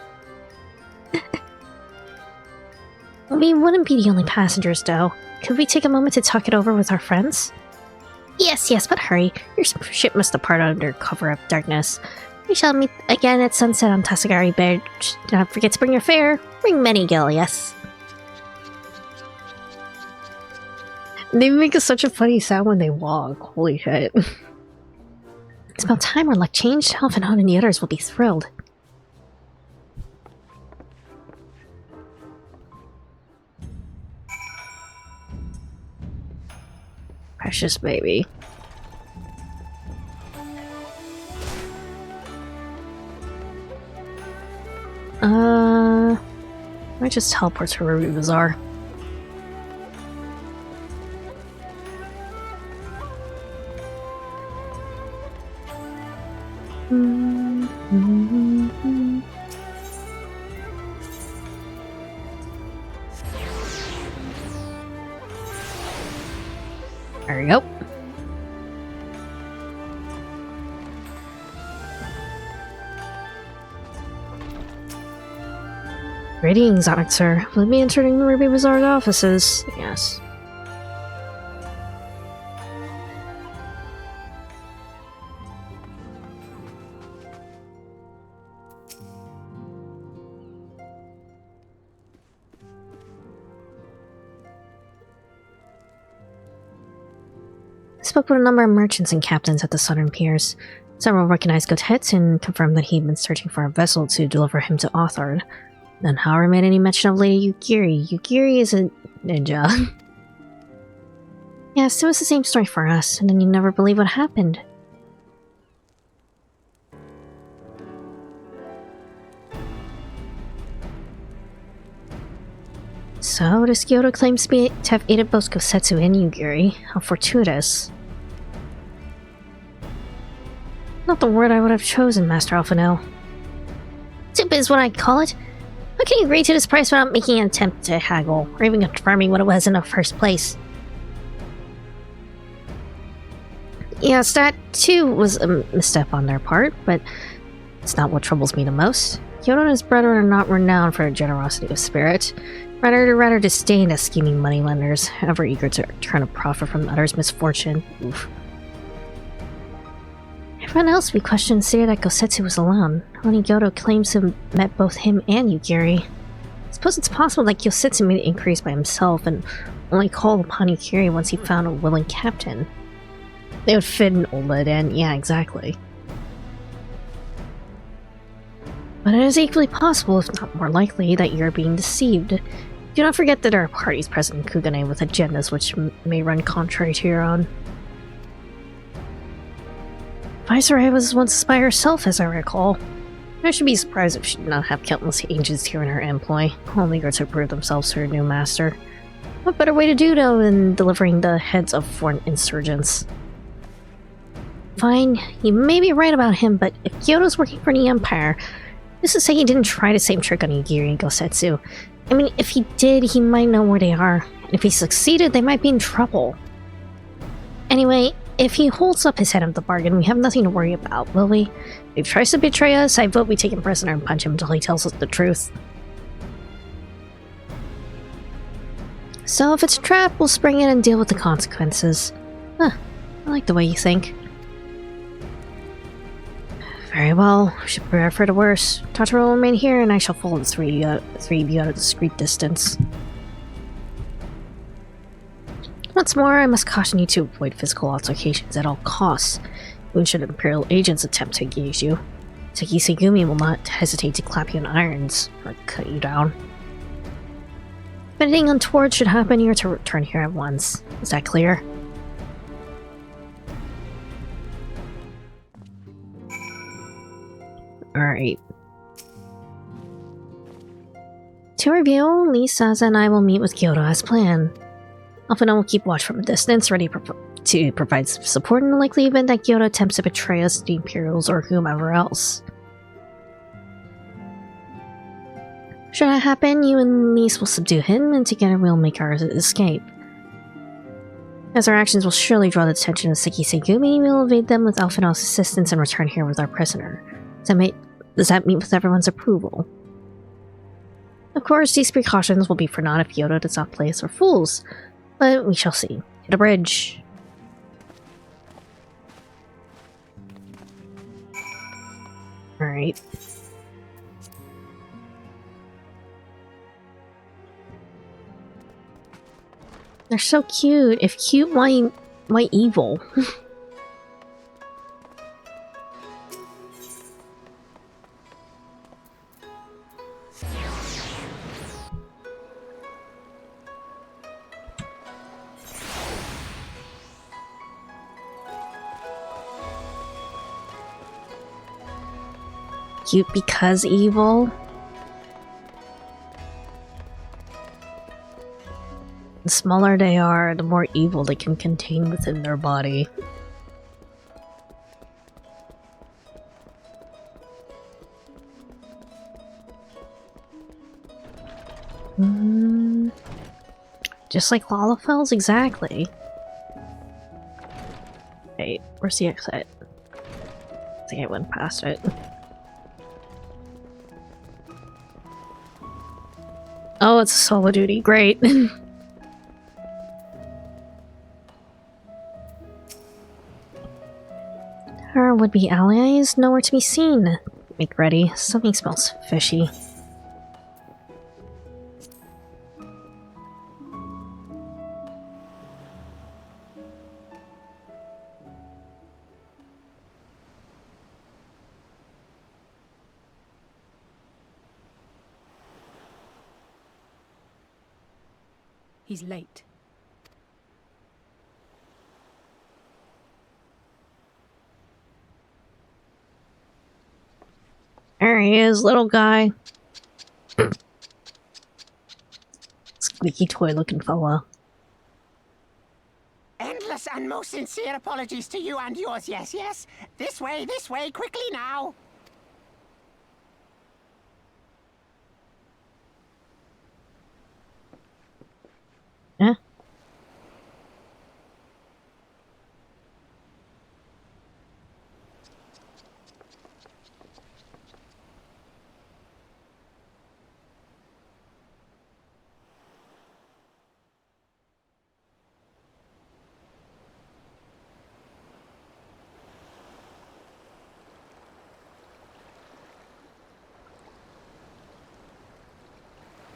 We wouldn't be the only passengers, though. Could we take a moment to talk it over with our friends? Yes, but hurry. Your ship must depart under cover of darkness. We shall meet again at sunset on Tasagari Bay. Do not forget to bring your fare. Bring many gil, yes. They make such a funny sound when they walk. Holy shit. It's about time our luck changed. Alphinaud and the others will be thrilled. Precious baby. I just teleport to Ruby Bazaar. There we go. Greetings, honored sir. Will be entering Ruby Bazaar's offices? Yes. I spoke with a number of merchants and captains at the southern piers. Several recognized Gotetsu and confirmed that he'd been searching for a vessel to deliver him to Authard. Then Howard made any mention of Lady Yugiri. Yugiri is a ninja. Yes, it was the same story for us, and then you never believe what happened. So, this Kyoto claims to have aided both Gosetsu and Yugiri. How fortuitous. Not the word I would have chosen, Master Alphinaud. Stupid is what I call it. How can you agree to this price without making an attempt to haggle, or even confirming what it was in the first place? Yes, that too was a misstep on their part, but it's not what troubles me the most. Kyoto and his brethren are not renowned for their generosity of spirit. Rather disdain as scheming moneylenders, ever eager to turn a profit from others' misfortune. Oof. Everyone else we questioned stated that Gosetsu was alone. Only Kyoto claims to have met both him and Yugiri. I suppose it's possible that Gosetsu made the inquiries by himself and only called upon Yugiri once he found a willing captain. They would fit an OLED in, yeah, exactly. But it is equally possible, if not more likely, that you're being deceived. Do not forget that there are parties present in Kugane with agendas which may run contrary to your own. Viceroy was once a spy herself, as I recall. I should be surprised if she did not have countless agents here in her employ, only to prove themselves to her new master. What better way to do so than delivering the heads of foreign insurgents? Fine, you may be right about him, but if Kyoto's working for the Empire, this is say he didn't try the same trick on Igiri and Gosetsu. I mean, if he did, he might know where they are. And if he succeeded, they might be in trouble. Anyway, if he holds up his head of the bargain, we have nothing to worry about, will we? If he tries to betray us, I vote we take him prisoner and punch him until he tells us the truth. So if it's a trap, we'll spring it and deal with the consequences. Huh, I like the way you think. Very well, we should prepare for the worst. Totoro will remain here, and I shall follow the three of you at a discreet distance. Once more, I must caution you to avoid physical altercations at all costs, even should Imperial agents attempt to engage you. Seki Segumi will not hesitate to clap you in irons, or cut you down. If anything untoward should happen, you are to return here at once. Is that clear? Alright. To review, Lisa and I will meet with Kyoto as planned. Alphinaud will keep watch from a distance, ready to provide support in the likely event that Kyoto attempts to betray us to the Imperials or whomever else. Should that happen, you and Lise will subdue him, and together we'll make our escape. As our actions will surely draw the attention of Seki Segumi, we'll evade them with Alphinaud's assistance and return here with our prisoner. Does that meet with everyone's approval? Of course, these precautions will be for naught if Kyoto does not play us for fools, but we shall see. Hit a bridge. Alright. They're so cute. If cute, why evil? Cute because evil? The smaller they are, the more evil they can contain within their body. Just like Lalafells, exactly. Wait, where's the exit? I think I went past it. Oh, it's a solo duty. Great. Her would-be allies nowhere to be seen. Make ready. Something smells fishy. He's late. There he is, little guy. Squeaky toy looking fella. Endless and most sincere apologies to you and yours, yes, yes. This way, quickly now. Eh?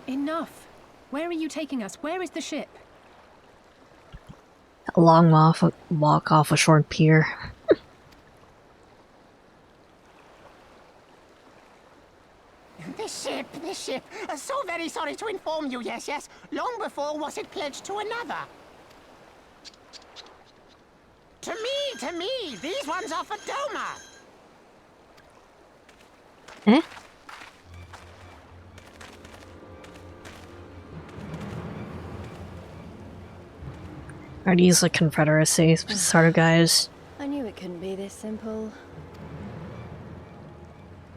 Enough! Where are you taking us? Where is the ship? A long walk off a short pier. This ship. So very sorry to inform you, yes, yes. Long before was it pledged to another. To me, these ones are for Doma. Eh? Are these like Confederacy sort of guys? I knew it couldn't be this simple.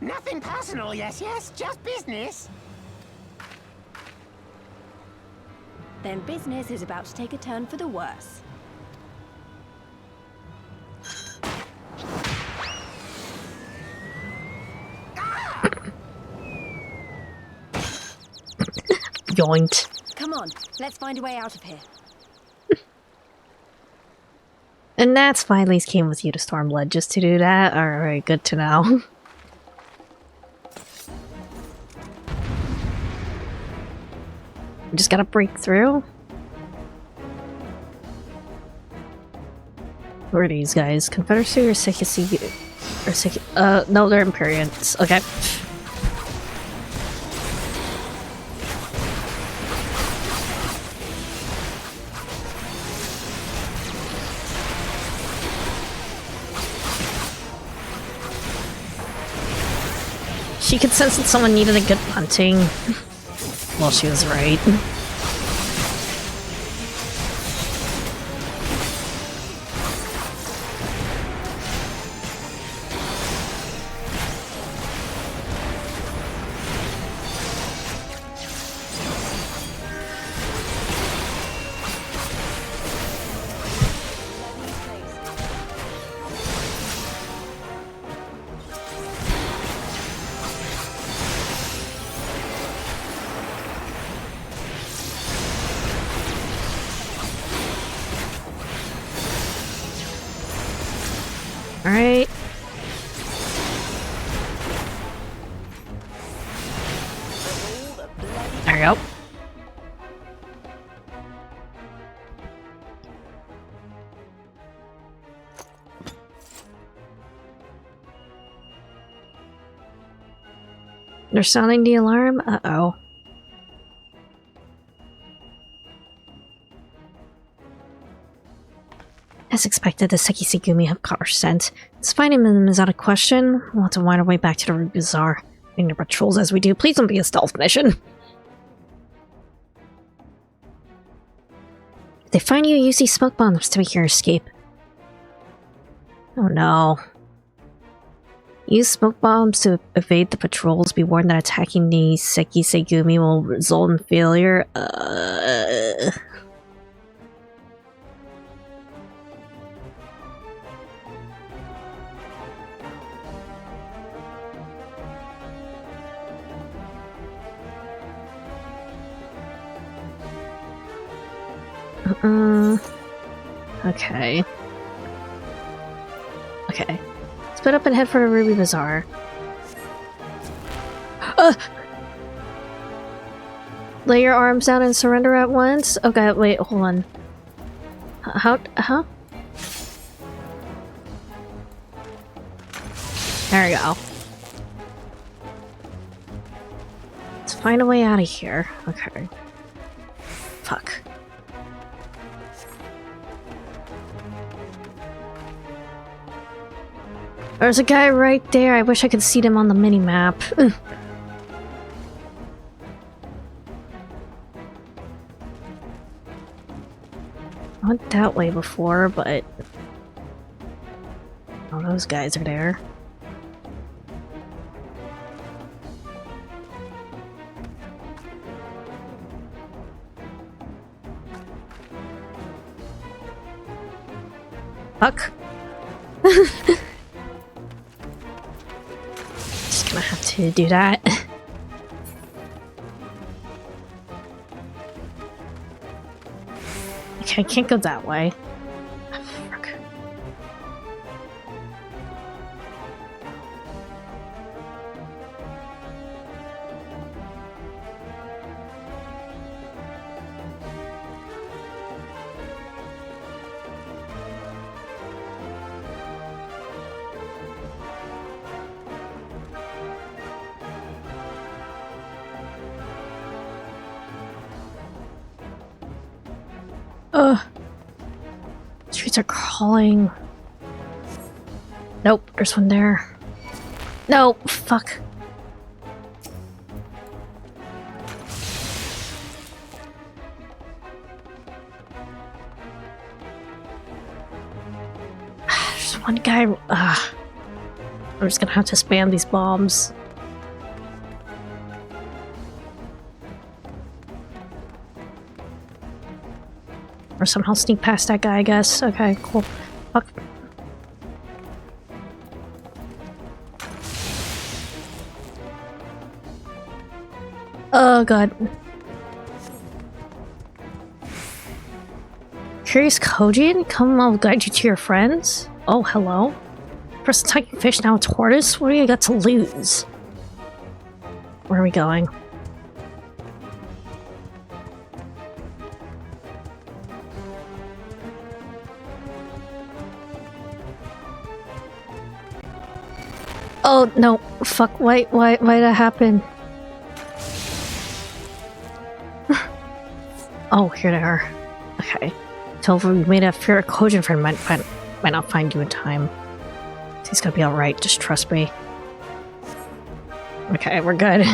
Nothing personal, yes, yes, just business. Then business is about to take a turn for the worse. Yoinked. Come on, let's find a way out of here. And that's why Elise came with you to Stormblood, just to do that? Alright, good to know. Just gotta break through? Who are these guys? Confederacy or Sekisi? Or Seki- no, they're Imperians. Okay. She could sense that someone needed a good punting. Well, she was right. Alright. There we go. They're sounding the alarm? Uh-oh. As expected, the Sekisegumi have caught our scent. Finding them is out of question. We'll have to wind our way back to the Ruby Bazaar. Doing the patrols as we do. Please don't be a stealth mission. If they find you, use these smoke bombs to make your escape. Oh no. Use smoke bombs to evade the patrols. Be warned that attacking the Sekisegumi will result in failure. Okay. Okay. Split up and head for the Ruby Bazaar. Lay your arms down and surrender at once? Okay, wait, hold on. How? There we go. Let's find a way out of here. Okay. Fuck. There's a guy right there. I wish I could see them on the mini-map. I went that way before, but... Oh, those guys are there. Fuck. Just gonna have to do that. Okay, I can't go that way. Fuck. Ugh. Streets are crawling. Nope, there's one there. No, fuck. There's one guy. I'm just gonna have to spam these bombs. Or somehow sneak past that guy, I guess. Okay, cool. Fuck. Oh god. Curious Kojin? Come, I'll guide you to your friends? Oh, hello? First attacking fish, now a tortoise? What do you got to lose? Where are we going? Oh, no. Fuck, why did that happen? Oh, here they are. Okay. Tell we made a fear Kojin friend might not find you in time. He's gonna be alright, just trust me. Okay, we're good.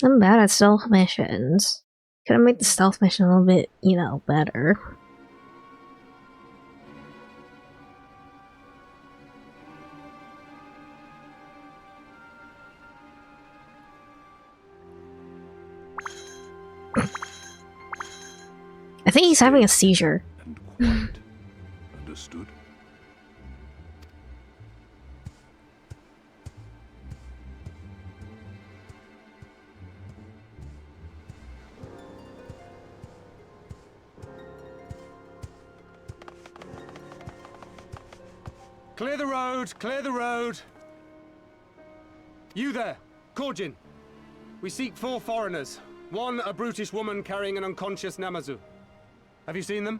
I'm bad at stealth missions. Could have made the stealth mission a little bit, you know, better. I think he's having a seizure. And quiet. Understood? Clear the road! Clear the road! You there, Kojin. We seek 4 foreigners. One, a brutish woman carrying an unconscious Namazu. Have you seen them?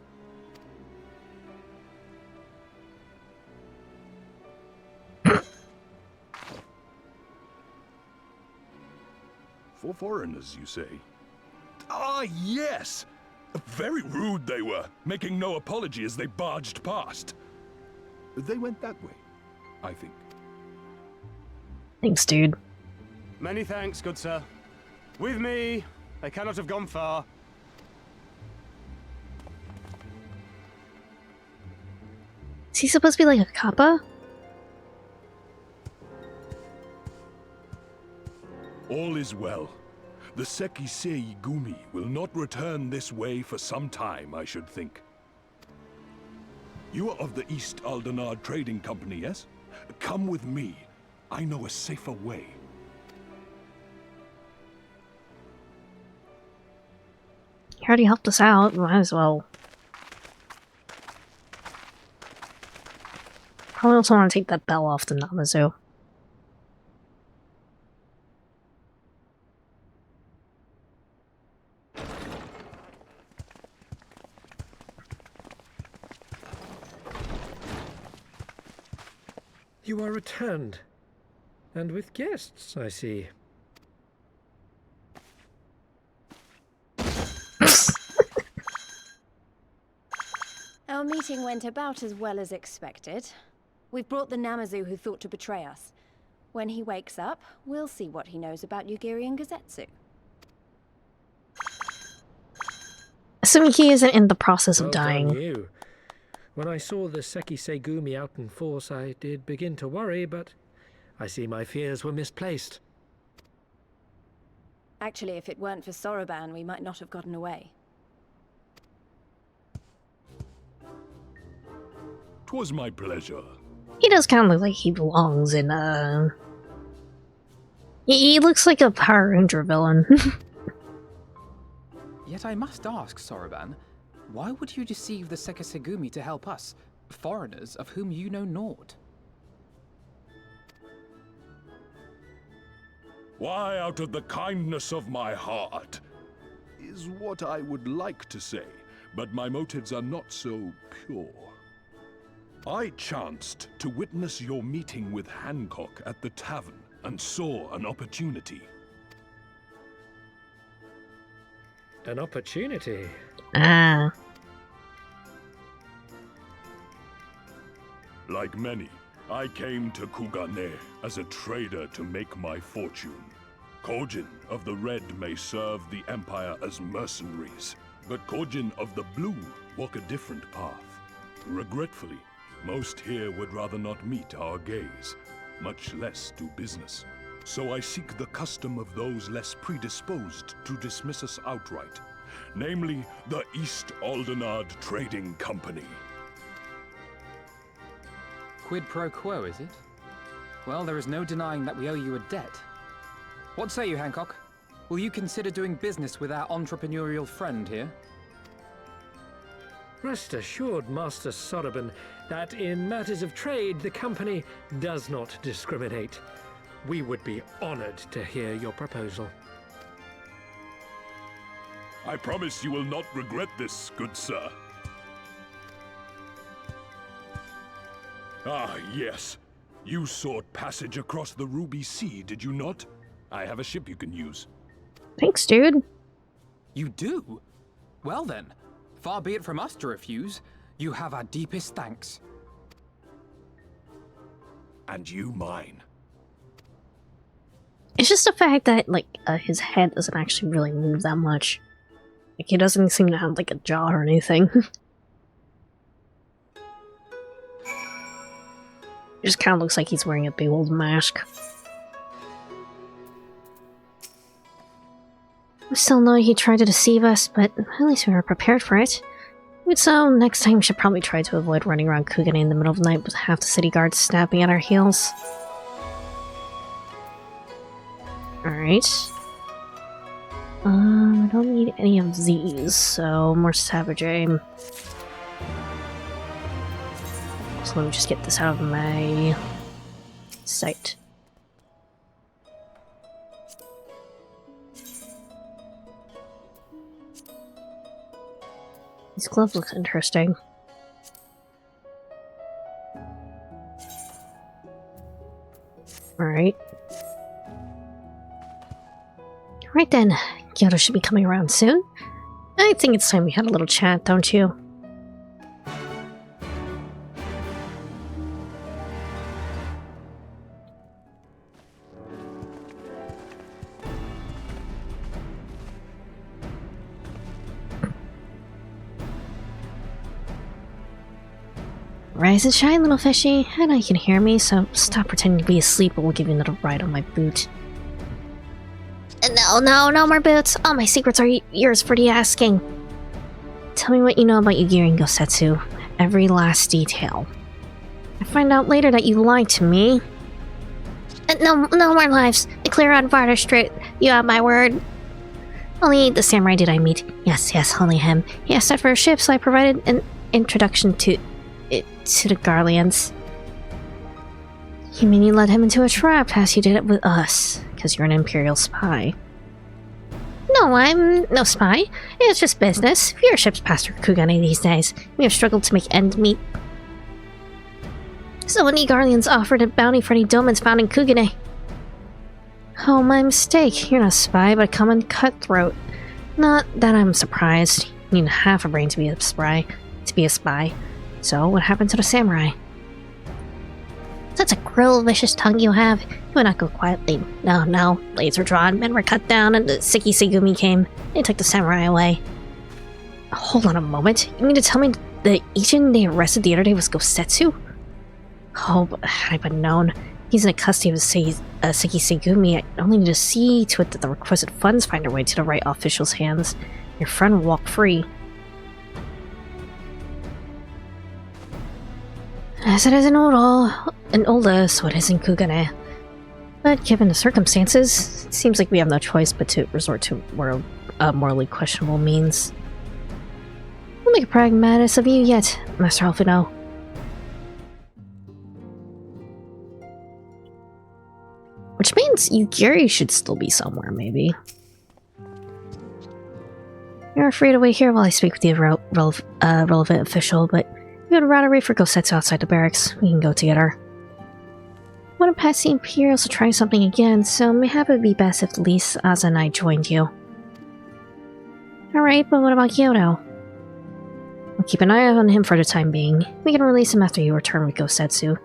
For foreigners, you say? Ah, yes! Very rude they were, making no apology as they barged past. They went that way, I think. Thanks, dude. Many thanks, good sir. With me, they cannot have gone far. Is he supposed to be like a kappa? All is well. The Sekisei Gumi will not return this way for some time, I should think. You are of the East Aldenar Trading Company, yes? Come with me. I know a safer way. He already helped us out, might as well. Probably also want to take that bell off the Namazu. You are returned. And with guests, I see. Our meeting went about as well as expected. We've brought the Namazu who thought to betray us. When he wakes up, we'll see what he knows about Yugiri and Gazetsu. Assuming he isn't in the process of Well dying. done you. When I saw the Sekisei Gumi out in force, I did begin to worry, but I see my fears were misplaced. Actually, if it weren't for Soroban, we might not have gotten away. 'Twas my pleasure. He does kind of look like he belongs in, He looks like a Power Ranger villain. Yet I must ask, Soroban, why would you deceive the Sekisegumi to help us, foreigners of whom you know naught? Why, out of the kindness of my heart, is what I would like to say, but my motives are not so pure. I chanced to witness your meeting with Hancock at the tavern and saw an opportunity. An opportunity? Ah. Like many, I came to Kugane as a trader to make my fortune. Kojin of the Red may serve the Empire as mercenaries, But Korjin of the Blue walk a different path. Regretfully, most here would rather not meet our gaze, much less do business. So I seek the custom of those less predisposed to dismiss us outright, namely the East Aldenard Trading Company. Quid pro quo, is it? Well, there is no denying that we owe you a debt. What say you, Hancock? Will you consider doing business with our entrepreneurial friend here? Rest assured, Master Soroban, that in matters of trade, the company does not discriminate. We would be honored to hear your proposal. I promise you will not regret this, good sir. Ah, yes. You sought passage across the Ruby Sea, did you not? I have a ship you can use. Thanks, dude. You do? Well then, far be it from us to refuse. You have our deepest thanks. And you mine. It's just the fact that, like, his head doesn't actually really move that much. Like, he doesn't seem to have, like, a jaw or anything. It just kind of looks like he's wearing a big old mask. We still know he tried to deceive us, but at least we were prepared for it. So, next time we should probably try to avoid running around Kugane in the middle of the night with half the city guards snapping at our heels. Alright. I don't need any of these, so more savage aim. So let me just get this out of my sight. These gloves look interesting. Alright. Right then, Kyoto should be coming around soon. I think it's time we had a little chat, don't you? Rise and shine, little fishy. I know you can hear me, so stop pretending to be asleep and we'll give you another ride on my boot. No more boots. All my secrets are yours for the asking. Tell me what you know about Yugiri and Gosetsu. Every last detail. I find out later that you lied to me. No more lives. I clear out Varda Strait. You have my word. Only the samurai did I meet. Yes, only him. He asked for a ship, so I provided an introduction to the Garleans. You mean you led him into a trap as you did it with us? Because you're an Imperial spy. No, I'm no spy. It's just business. Fewer ships pass through Kugane these days. We have struggled to make ends meet. So any Garleans offered a bounty for any domans found in Kugane. Oh, my mistake. You're not a spy, but a common cutthroat. Not that I'm surprised. You need half a brain to be a spy. So, what happened to the samurai? That's a cruel, vicious tongue you have. You would not go quietly. No. Blades were drawn, men were cut down, and the Seki Segumi came. They took the samurai away. Hold on a moment. You mean to tell me the agent they arrested the other day was Gosetsu? Oh, but had I been known. He's in the custody of Seki Segumi. I only need to see to it that the requisite funds find their way to the right official's hands. Your friend will walk free. As it is in Olda, so it is in Kugane. But given the circumstances, it seems like we have no choice but to resort to morally questionable means. I'll make a pragmatist of you yet, Master Alphino. Which means Yugiri should still be somewhere, maybe. You're free to wait here while I speak with the relevant official, but if you would rather wait for Gosetsu outside the barracks, we can go together. I want to pass the Imperials to try something again, so mayhap it would be best if Lise, Aza, and I joined you. Alright, but what about Kyoto? We'll keep an eye out on him for the time being. We can release him after you return with Gosetsu.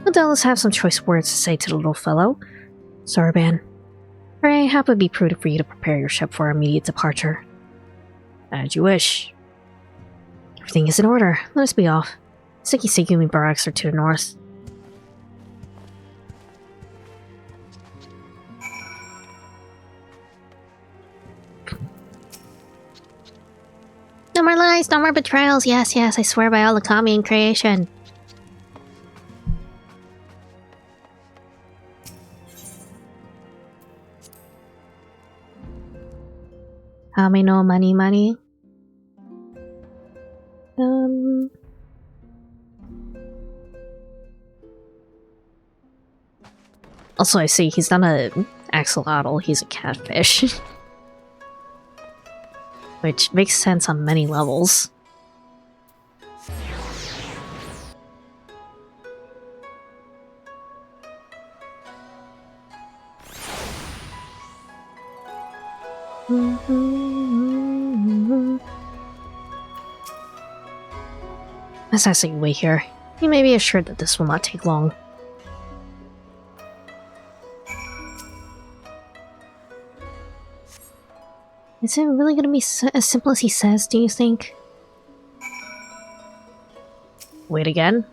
He'll doubtless have some choice words to say to the little fellow. Soroban, mayhap it would be prudent for you to prepare your ship for immediate departure. As you wish. Everything is in order. Let us be off. Seki Segumi barracks are to the north. No more lies, no more betrayals. Yes, yes, I swear by all the kami in creation. Kami no money money. Also, I see he's not an axolotl, he's a catfish. Which makes sense on many levels. As I say, wait here. You may be assured that this will not take long. Is it really gonna be as simple as he says, do you think? Wait again?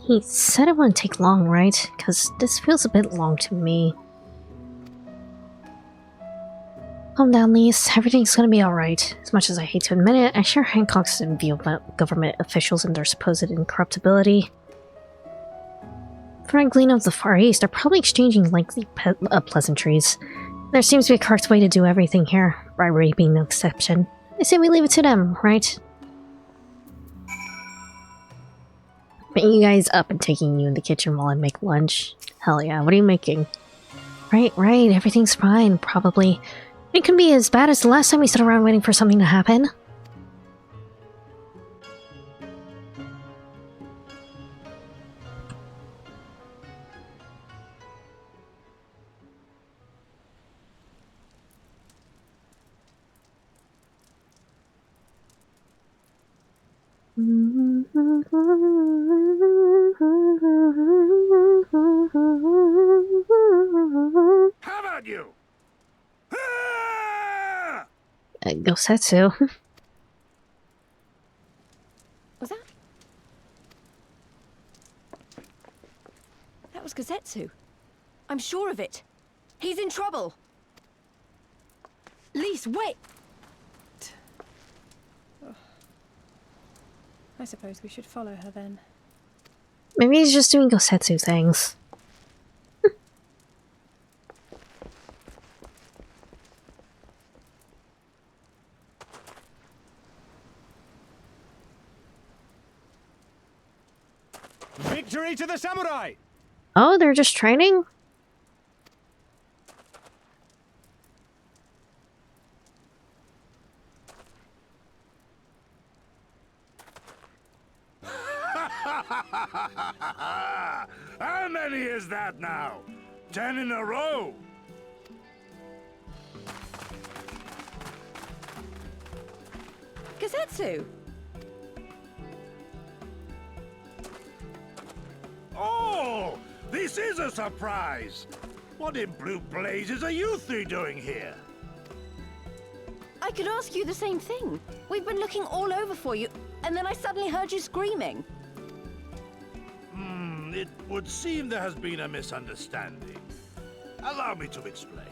He said it wouldn't take long, right? Because this feels a bit long to me. Calm down, Lise. Everything's gonna be alright. As much as I hate to admit it, I share Hancock's view about government officials and their supposed incorruptibility. From what I glean of the Far East, they're probably exchanging lengthy pleasantries. There seems to be a correct way to do everything here, bribery being no exception. I say we leave it to them, right? Putting you guys up and taking you in the kitchen while I make lunch. Hell yeah, what are you making? Right, everything's fine, probably. It can be as bad as the last time we stood around waiting for something to happen. How about you? Gosetsu. Was that? That was Gosetsu. I'm sure of it. He's in trouble. Lise, wait! I suppose we should follow her then. Maybe he's just doing Gosetsu things. Victory to the samurai! Oh, they're just training? How many is that now? 10 in a row? Gosetsu! Oh, this is a surprise! What in blue blazes are you three doing here? I could ask you the same thing. We've been looking all over for you, and then I suddenly heard you screaming. It would seem there has been a misunderstanding. Allow me to explain.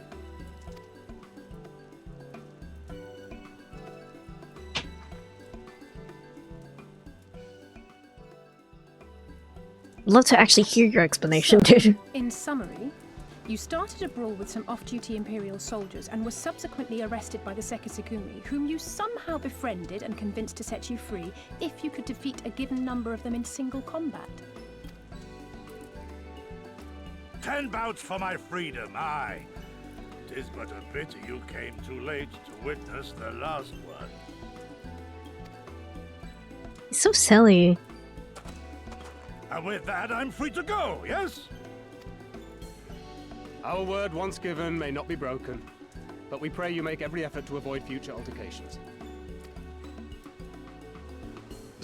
Love to actually hear your explanation, dude. In summary, you started a brawl with some off-duty Imperial soldiers and were subsequently arrested by the Sekisugumi, whom you somehow befriended and convinced to set you free if you could defeat a given number of them in single combat. 10 bouts for my freedom, aye. 'Tis but a pity you came too late to witness the last one. He's so silly. And with that, I'm free to go, yes? Our word once given may not be broken, but we pray you make every effort to avoid future altercations.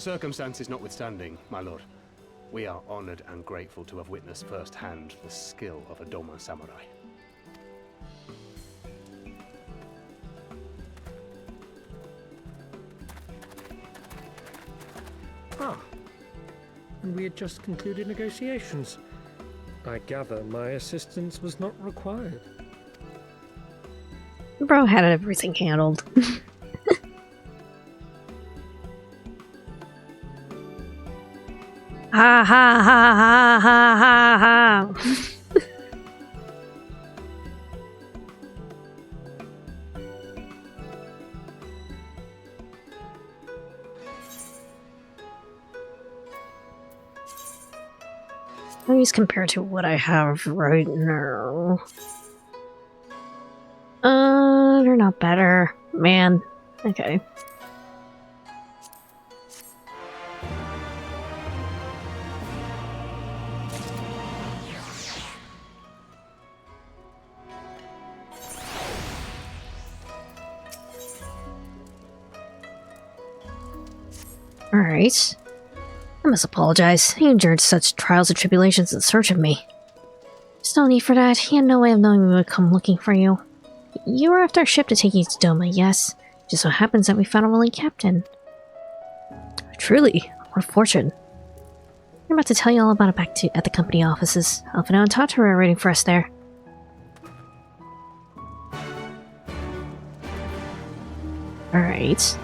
Circumstances notwithstanding, my lord, we are honored and grateful to have witnessed firsthand the skill of a Doma samurai. Ah, and we had just concluded negotiations. I gather my assistance was not required. Bro had everything handled. Ha ha ha ha ha ha ha. At least compared to what I have right now. They're not better. Man. Okay. Alright. I must apologize. He endured such trials and tribulations in search of me. There's no need for that. He had no way of knowing we would come looking for you. You were after our ship to take you to Doma, yes. Just so happens that we found a willing captain. Truly, what a fortune. I'm about to tell you all about it back at the company offices. Alphino and Tataru are waiting for us there. Alright.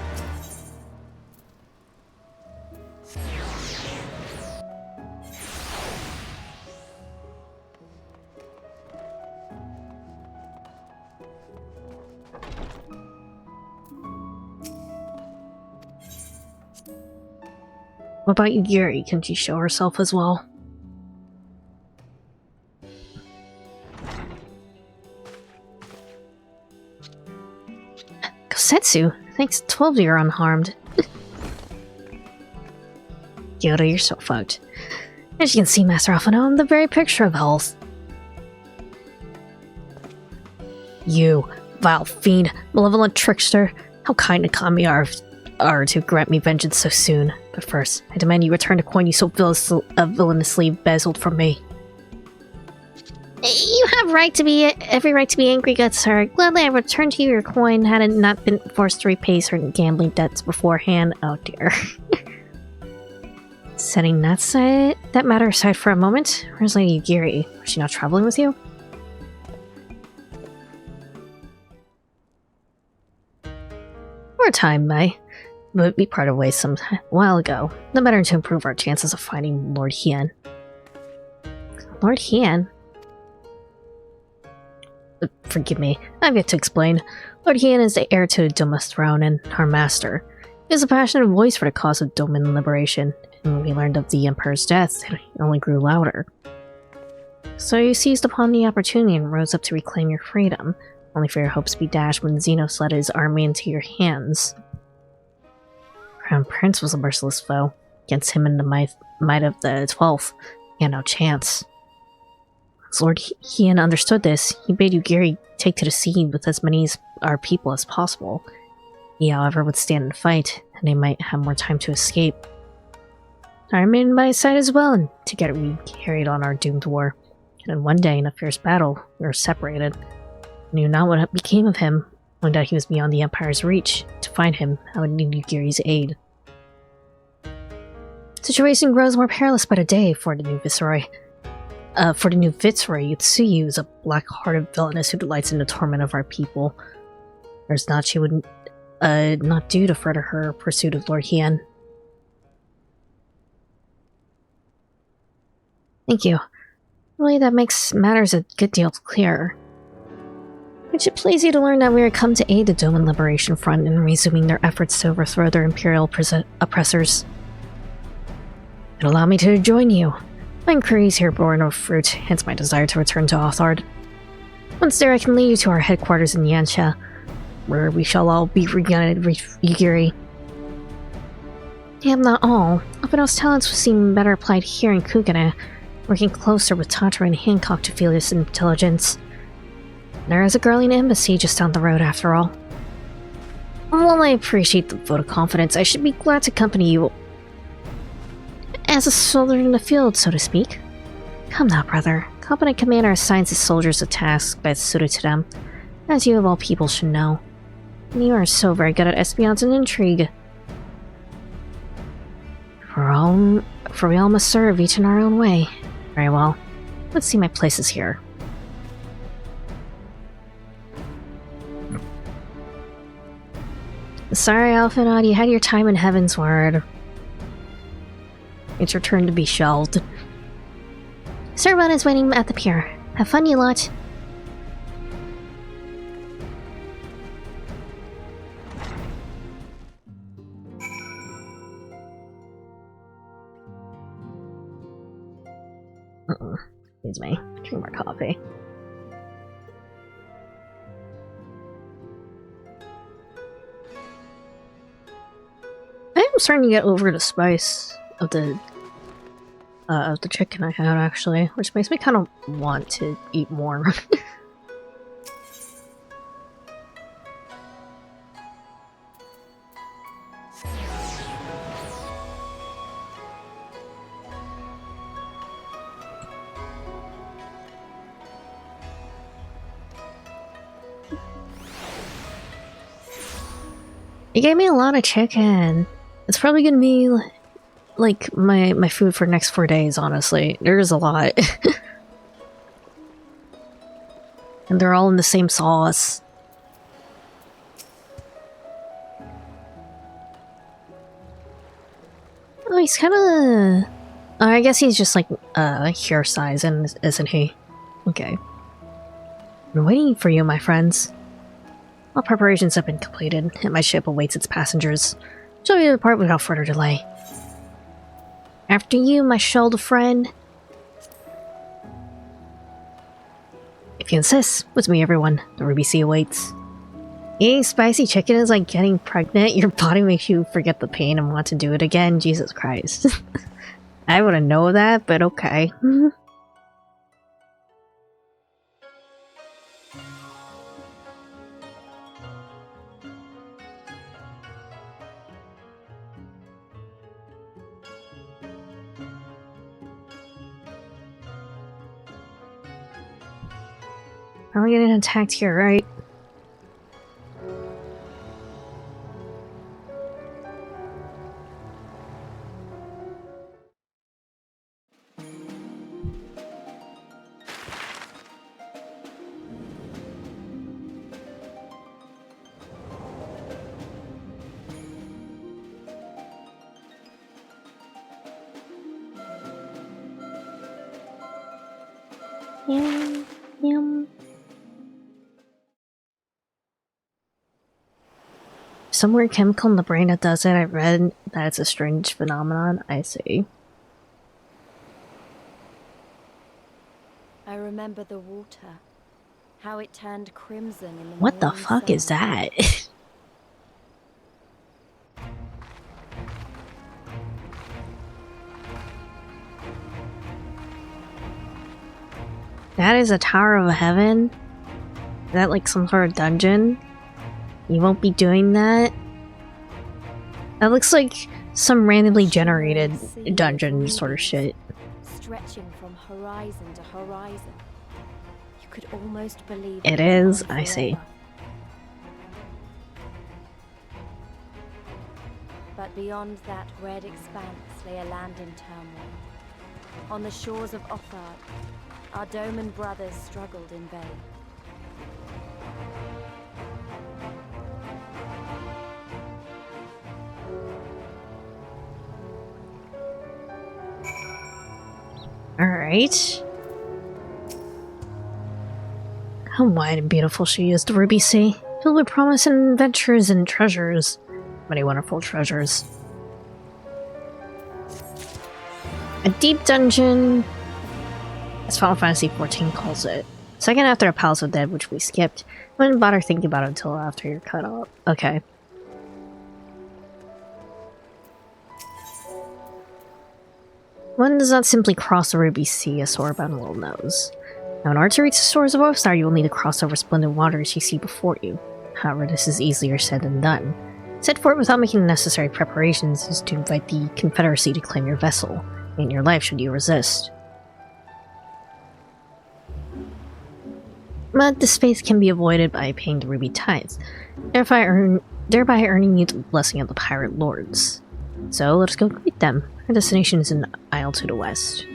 What about you, Yuri? Can she show herself as well? Kosetsu? Thanks 12 you're unharmed. Yoda, you're so fucked. As you can see, Master Alphino, I'm the very picture of health. You, vile fiend, malevolent trickster. How kind and Kami are to grant me vengeance so soon. But first, I demand you return the coin you so villainously embezzled from me. You have every right to be angry, good sir. Gladly I returned to you your coin had it not been forced to repay certain gambling debts beforehand. Oh dear. Setting that matter aside for a moment, where's Lady Yugiri? Was she not traveling with you? More time, Mai. But we parted ways some while ago. No better to improve our chances of finding Lord Hien. Lord Hien? Forgive me, I've yet to explain. Lord Hien is the heir to the Doma's throne and our master. He has a passionate voice for the cause of Doman liberation, and when we learned of the Emperor's death, it only grew louder. So you seized upon the opportunity and rose up to reclaim your freedom, only for your hopes to be dashed when Xenos led his army into your hands. Crown Prince was a merciless foe. Against him and the might of the 12th, he had no chance. As Lord Hien understood this, he bade Yugiri take to the sea with as many of our people as possible. He, however, would stand and fight, and they might have more time to escape. I remained by his side as well, and together we carried on our doomed war. And then one day, in a fierce battle, we were separated. I knew not what became of him, knowing that he was beyond the Empire's reach. To find him, I would need Yugiri's aid. The situation grows more perilous by the day for the new Viceroy. Yutsuyu is a black-hearted villainess who delights in the torment of our people. There's not she would not do to further her pursuit of Lord Hien. Thank you. Really, that makes matters a good deal clearer. It should please you to learn that we are come to aid the Doman Liberation Front in resuming their efforts to overthrow their imperial oppressors. And allow me to join you. My inquiries here bore no fruit, hence my desire to return to Othard. Once there, I can lead you to our headquarters in Yansha, where we shall all be reunited with Yugiri. Yet not all. Alphino's talents would seem better applied here in Kugane, working closer with Tataru and Hancock to feel his intelligence. There is a Garlean embassy just down the road, after all. While I appreciate the vote of confidence, I should be glad to accompany you as a soldier in the field, so to speak. Come now, brother. Competent commander assigns his soldiers a task best suited to them, as you of all people should know. And you are so very good at espionage and intrigue. For we all must serve each in our own way. Very well. Let's see my places here. Sorry, Alphanod, you had your time in Heaven's Word. It's your turn to be shelved. Servant is waiting at the pier. Have fun, you lot. Excuse me. Drink more coffee. I am starting to get over the spice of the chicken I had, actually, which makes me kind of want to eat more. You gave me a lot of chicken. It's probably gonna be like my food for the next 4 days, honestly. There's a lot. And they're all in the same sauce. Oh, he's kinda... I guess he's just like hair size, isn't he? Okay. I'm waiting for you, my friends. All preparations have been completed, and my ship awaits its passengers. Shall we depart without further delay? After you, my shelled friend. If you insist, with me, everyone. The Ruby Sea awaits. Eating spicy chicken is like getting pregnant. Your body makes you forget the pain and want to do it again. Jesus Christ. I wouldn't know that, but okay. Are we getting attacked here, right? Yum, yum. Somewhere chemical in the brain that does it. I read that it's a strange phenomenon. I see. I remember the water. How it turned crimson in the What the morning fuck sun. is that? That is a Tower of Heaven? Is that like some sort of dungeon? You won't be doing that? That looks like some randomly generated dungeon sort of shit. Stretching from horizon to horizon. You could almost believe It went is, on I see. forever. But beyond that red expanse lay a land in turmoil. On the shores of Othard, our Doman brothers struggled in vain. Alright. How wide and beautiful she is, the Ruby Sea, filled with promise and adventures and treasures. Many wonderful treasures. A deep dungeon, as Final Fantasy XIV calls it. Second after a Palace of Dead, which we skipped. I didn't bother thinking about it until after you're cut off. Okay. One does not simply cross the Ruby Sea, as Sorban well knows. Now, in order to reach the shores of Oathstar, you will need to cross over splendid waters you see before you. However, this is easier said than done. Set forth without making the necessary preparations is to invite the Confederacy to claim your vessel. in your life should you resist. But this fate can be avoided by paying the ruby tithes, thereby earning you the blessing of the pirate lords. So let's go greet them. Our destination is an isle to the west.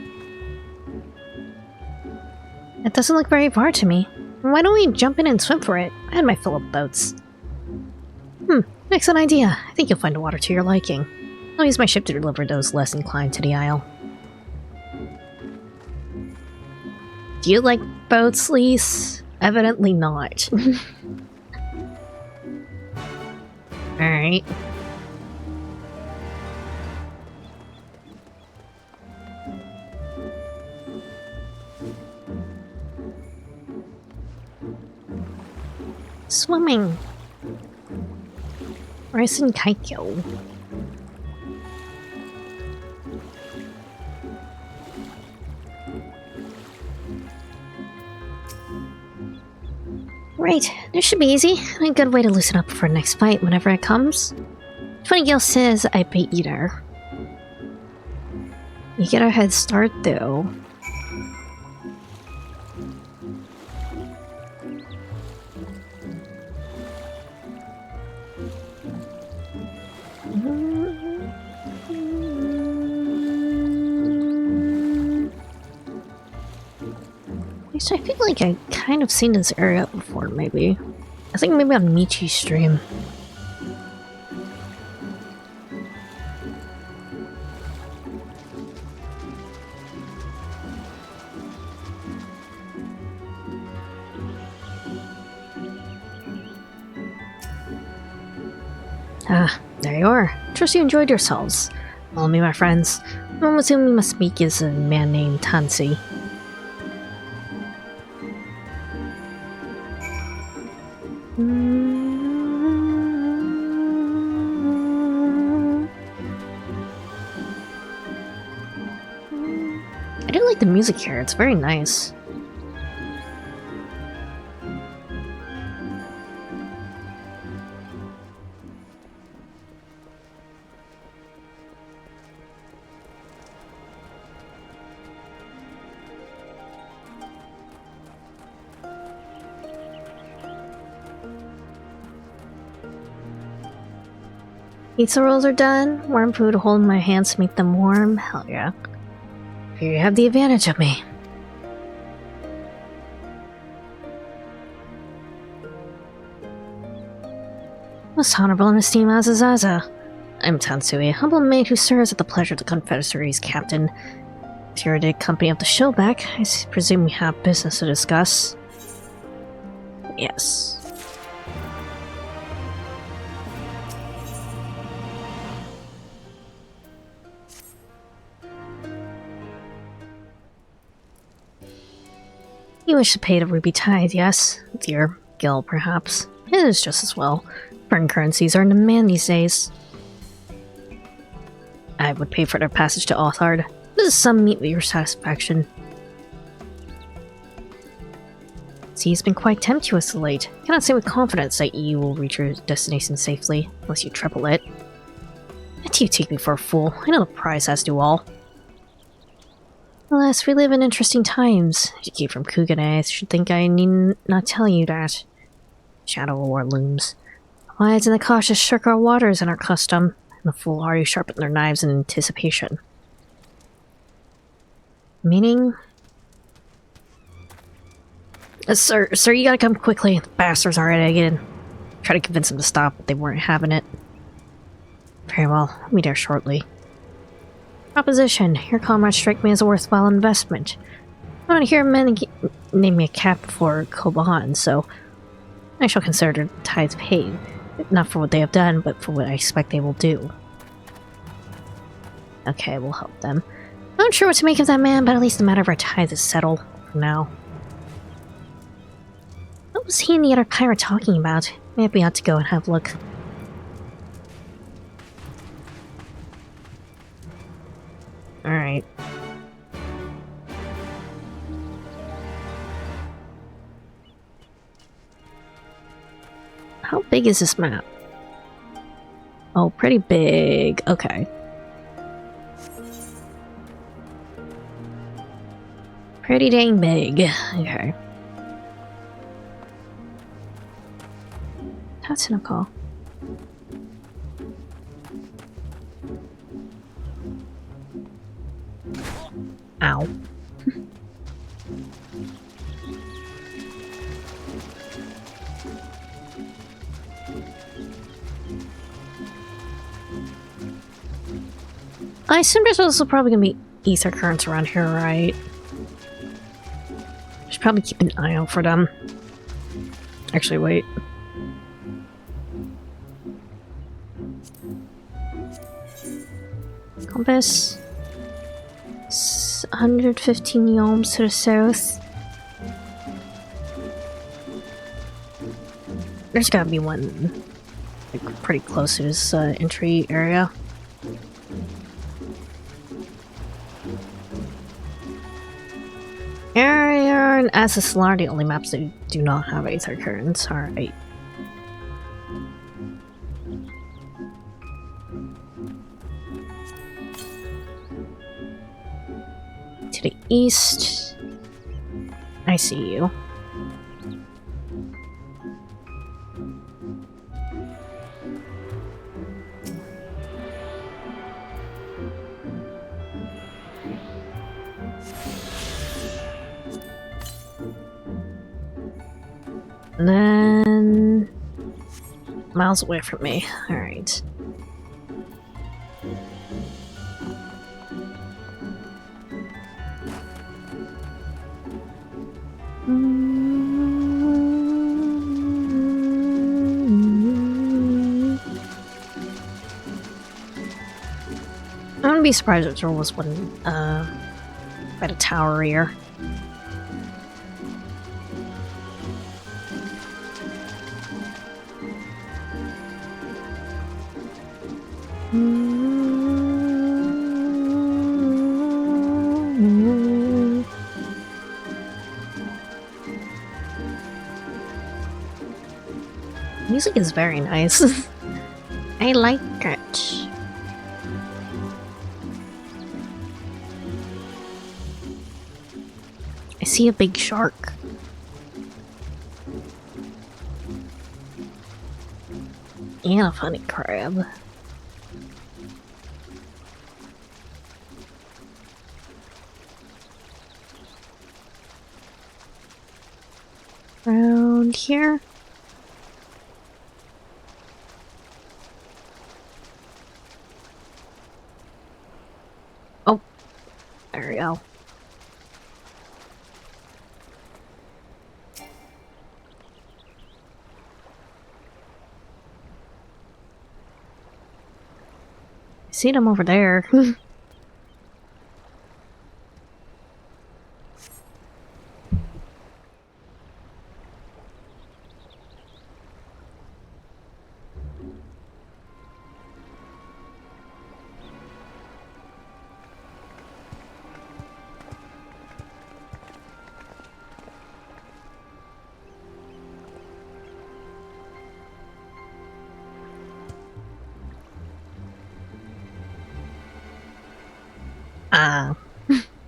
It doesn't look very far to me. Why don't we jump in and swim for it? I had my fill of boats. Excellent idea. I think you'll find the water to your liking. I'll use my ship to deliver those less inclined to the isle. Do you like boats, Lise? Evidently not. Alright. Swimming. Rice and Kaikyo. Right, this should be easy. A good way to loosen up for the next fight whenever it comes. Funny Gil says I beat you there. You get a head start though. I feel like I kind of seen this area before, maybe. I think maybe on Michi's stream. Ah, there you are. Trust you enjoyed yourselves. Follow me, my friends. The one with whom we must speak is a man named Tansy. I do like the music here, it's very nice. Pizza rolls are done. Warm food to hold in my hands to make them warm. Hell yeah. Here you have the advantage of me. Most honorable and esteemed Azazaza. I'm Tansui, a humble maid who serves at the pleasure of the Confederacy's captain. If you're the company of the showback, I presume we have business to discuss. Yes. You wish to pay the ruby tithe, yes? Dear Gil, perhaps. It is just as well. Foreign currencies are in demand these days. I would pay for their passage to Othard. This is some meat with your satisfaction. See, he's been quite tempestuous of late. Cannot say with confidence that you will reach your destination safely, unless you triple it. Why do you take me for a fool? I know the prize has to all. Alas, we live in interesting times. As you came from Kugane, I should think I need not tell you that. Shadow war looms. Wise and the cautious shirk our waters and our custom, and the foolhardy sharpen their knives in anticipation. Meaning? Sir, you gotta come quickly. The bastards are at it again. Try to convince them to stop, but they weren't having it. Very well, I'll be there shortly. Proposition. Your comrades strike me as a worthwhile investment. I want to hear men name me a cap for Koban, so I shall consider tithes paid. Not for what they have done, but for what I expect they will do. Okay, we'll help them. I'm not sure what to make of that man, but at least the matter of our tithes is settled for now. What was he and the other pirate talking about? Maybe I ought to go and have a look. Alright. How big is this map? Oh, pretty big. Okay. Pretty dang big. Okay. That's cynical. Ow. I assume there's also probably gonna be ether currents around here, right? Should probably keep an eye out for them. Actually, wait. Compass. 115 yalms to the south. There's gotta be one like, pretty close to this entry area. Area and SSL are the only maps that do not have ether currents. Alright. To the east. I see you. And then miles away from me. Alright. I wouldn't be surprised if there was one by the tower here. Music is very nice. I like it. I see a big shark. And a funny crab. Around here. Oh, there we go. I see them over there.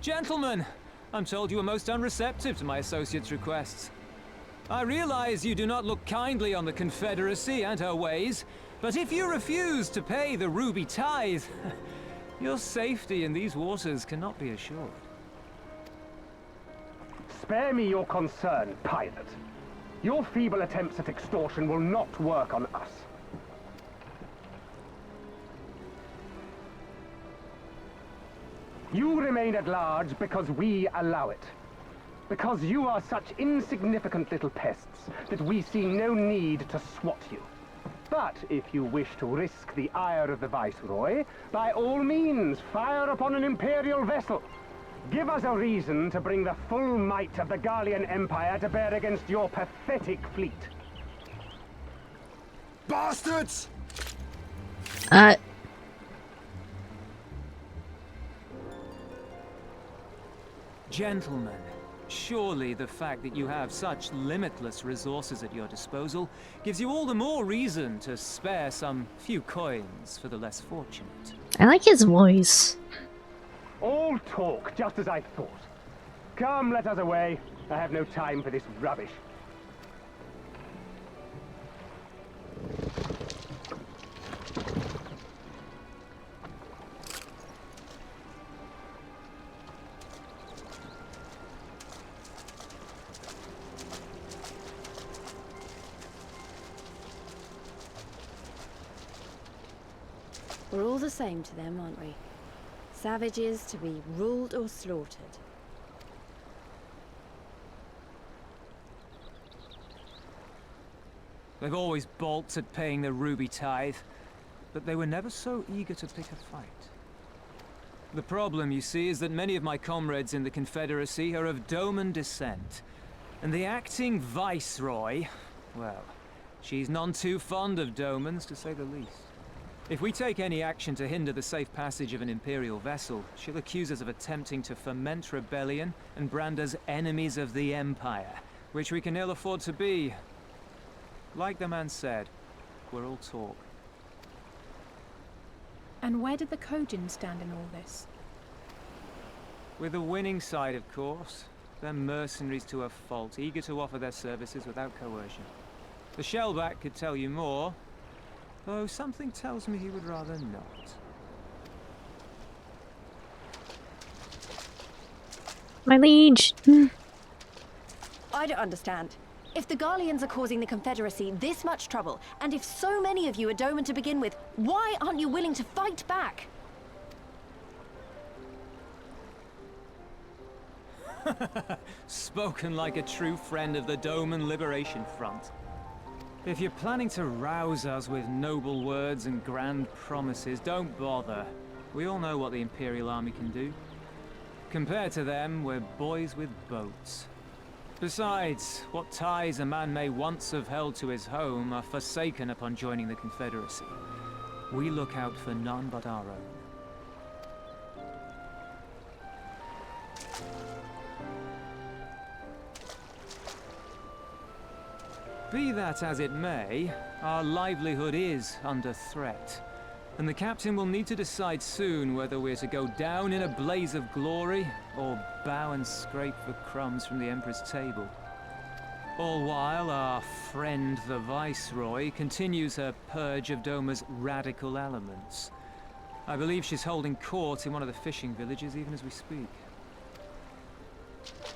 Gentlemen, I'm told you are most unreceptive to my associate's requests. I realize you do not look kindly on the Confederacy and her ways, but if you refuse to pay the ruby tithe, your safety in these waters cannot be assured. Spare me your concern, pilot. Your feeble attempts at extortion will not work on us. You remain at large because we allow it. Because you are such insignificant little pests that we see no need to swat you. But if you wish to risk the ire of the Viceroy, by all means, fire upon an Imperial vessel. Give us a reason to bring the full might of the Garlean Empire to bear against your pathetic fleet. Bastards! Gentlemen, surely the fact that you have such limitless resources at your disposal gives you all the more reason to spare some few coins for the less fortunate. I like his voice. All talk, just as I thought. Come, let us away. I have no time for this rubbish. We're all the same to them, aren't we? Savages to be ruled or slaughtered. They've always balked at paying the ruby tithe, but they were never so eager to pick a fight. The problem, you see, is that many of my comrades in the Confederacy are of Doman descent, and the acting viceroy, well, she's none too fond of Domans, to say the least. If we take any action to hinder the safe passage of an Imperial vessel, she'll accuse us of attempting to foment rebellion and brand us enemies of the Empire, which we can ill afford to be. Like the man said, we're all talk. And where did the Kojin stand in all this? With the winning side, of course. They're mercenaries to a fault, eager to offer their services without coercion. The Shellback could tell you more, though something tells me he would rather not. My liege! I don't understand. If the Garleans are causing the Confederacy this much trouble, and if so many of you are Doman to begin with, why aren't you willing to fight back? Spoken like a true friend of the Doman Liberation Front. If you're planning to rouse us with noble words and grand promises, don't bother. We all know what the Imperial Army can do. Compared to them, we're boys with boats. Besides, what ties a man may once have held to his home are forsaken upon joining the Confederacy. We look out for none but our own. Be that as it may, our livelihood is under threat. And the captain will need to decide soon whether we're to go down in a blaze of glory, or bow and scrape for crumbs from the Emperor's table. All while our friend the Viceroy continues her purge of Doma's radical elements. I believe she's holding court in one of the fishing villages even as we speak.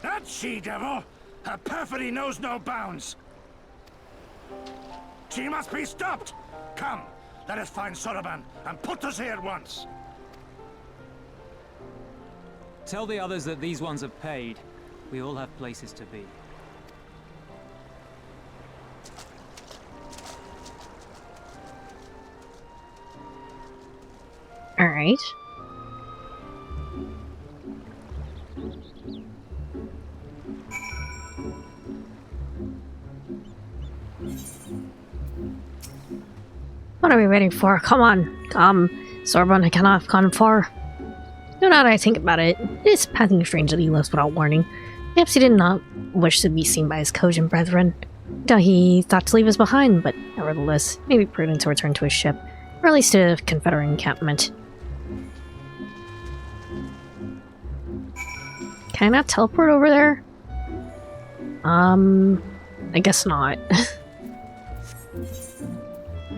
That she-devil! Her perfidy knows no bounds! She must be stopped! Come! Let us find Soroban and put us here at once. Tell the others that these ones have paid. We all have places to be. All right. What are we waiting for? Come on. Sorbonne cannot have gone far. Now that I think about it, it is passing strange that he left without warning. Perhaps he did not wish to be seen by his Kojin brethren. He thought to leave us behind, but nevertheless, it may be prudent to return to his ship, or at least to the Confederate encampment. Can I not teleport over there? I guess not.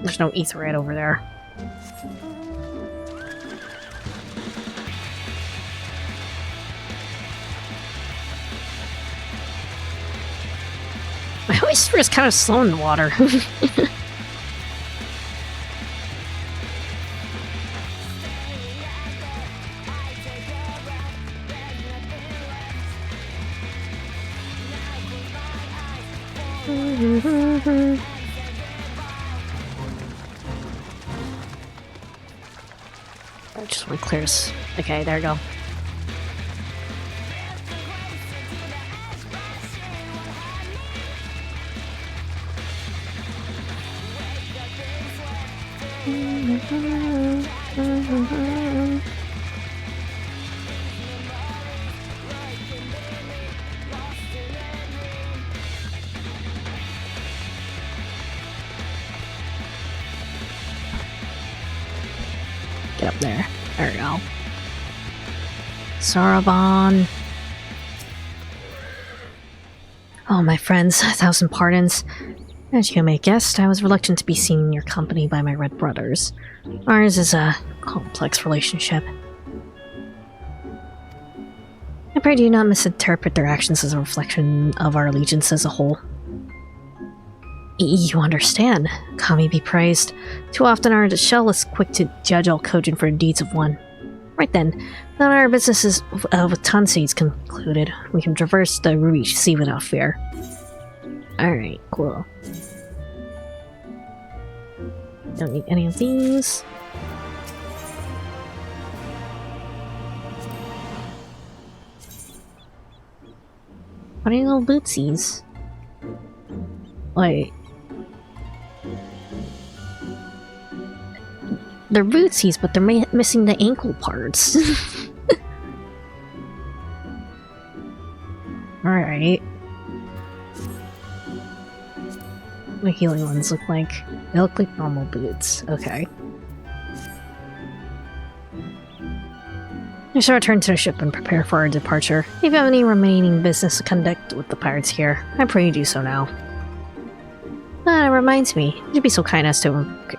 There's no etherite over there. My oyster is kind of slow in the water. I just want to clear this. Okay, there we go. Get up there. There we go. Soroban. Oh, my friends, 1,000 pardons. As you may have guessed, I was reluctant to be seen in your company by my red brothers. Ours is a complex relationship. I pray do not misinterpret their actions as a reflection of our allegiance as a whole. You understand. Kami be praised. Too often our shell is quick to judge all cogent for the deeds of one. Right then, now our business is with Tansi concluded, we can traverse the Ruby Sea without fear. Alright, cool. Don't need any of these. Funny little bootsies. Wait. They're bootsies, but they're missing the ankle parts. Alright. The healing ones look like... They look like normal boots. Okay. I shall return to the ship and prepare for our departure. If you have any remaining business to conduct with the pirates here, I pray you do so now. That reminds me, would you be so kind as to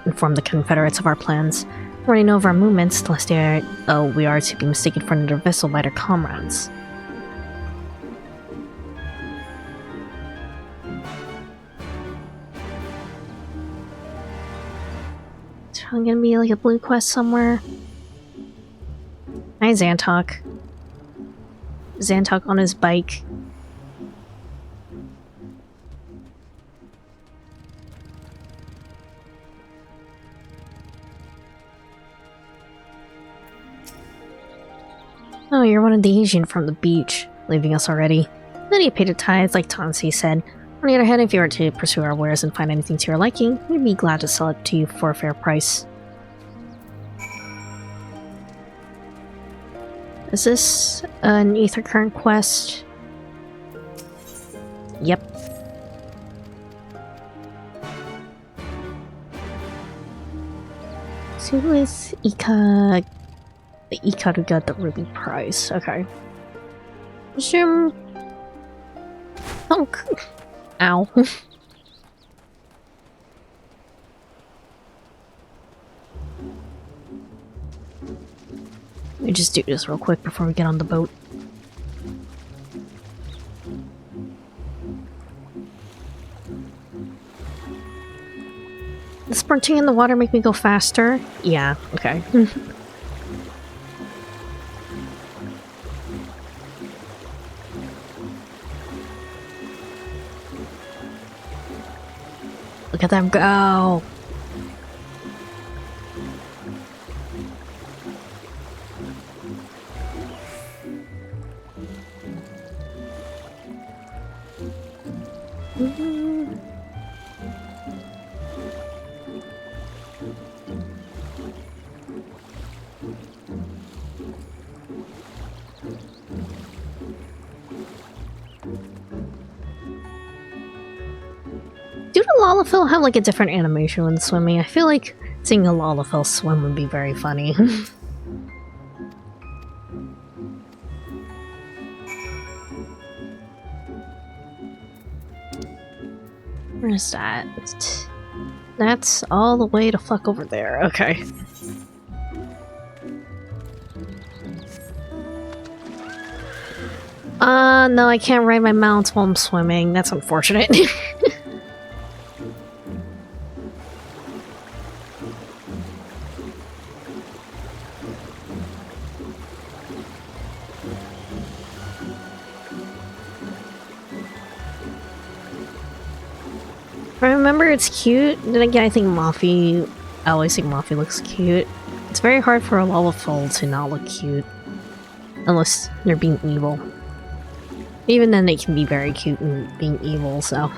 inform the Confederates of our plans? We already know of our movements, lest we are to be mistaken for another vessel by their comrades. Is there gonna be like a blue quest somewhere? Hi, Xantok. Xantok on his bike. Oh, you're one of the Asian from the beach, leaving us already. Then you paid a tithe, like Tansi said. On the other hand, if you were to pursue our wares and find anything to your liking, we'd be glad to sell it to you for a fair price. Is this an Ether Current quest? Yep. So with Ika... The Ikaru got the ruby prize. Okay. Zoom. Oh. Ow. Let me just do this real quick before we get on the boat. Does sprinting in the water make me go faster? Yeah, okay. Look at them go! Do the Lalafell have like a different animation when swimming? I feel like seeing a Lalafell swim would be very funny. Where's that? That's all the way to fuck over there. Okay. No, I can't ride my mounts while I'm swimming. That's unfortunate. I remember it's cute. Then again, I think Mafi... I always think Mafi looks cute. It's very hard for a Lalafell to not look cute. Unless they're being evil. Even then, they can be very cute and being evil, so...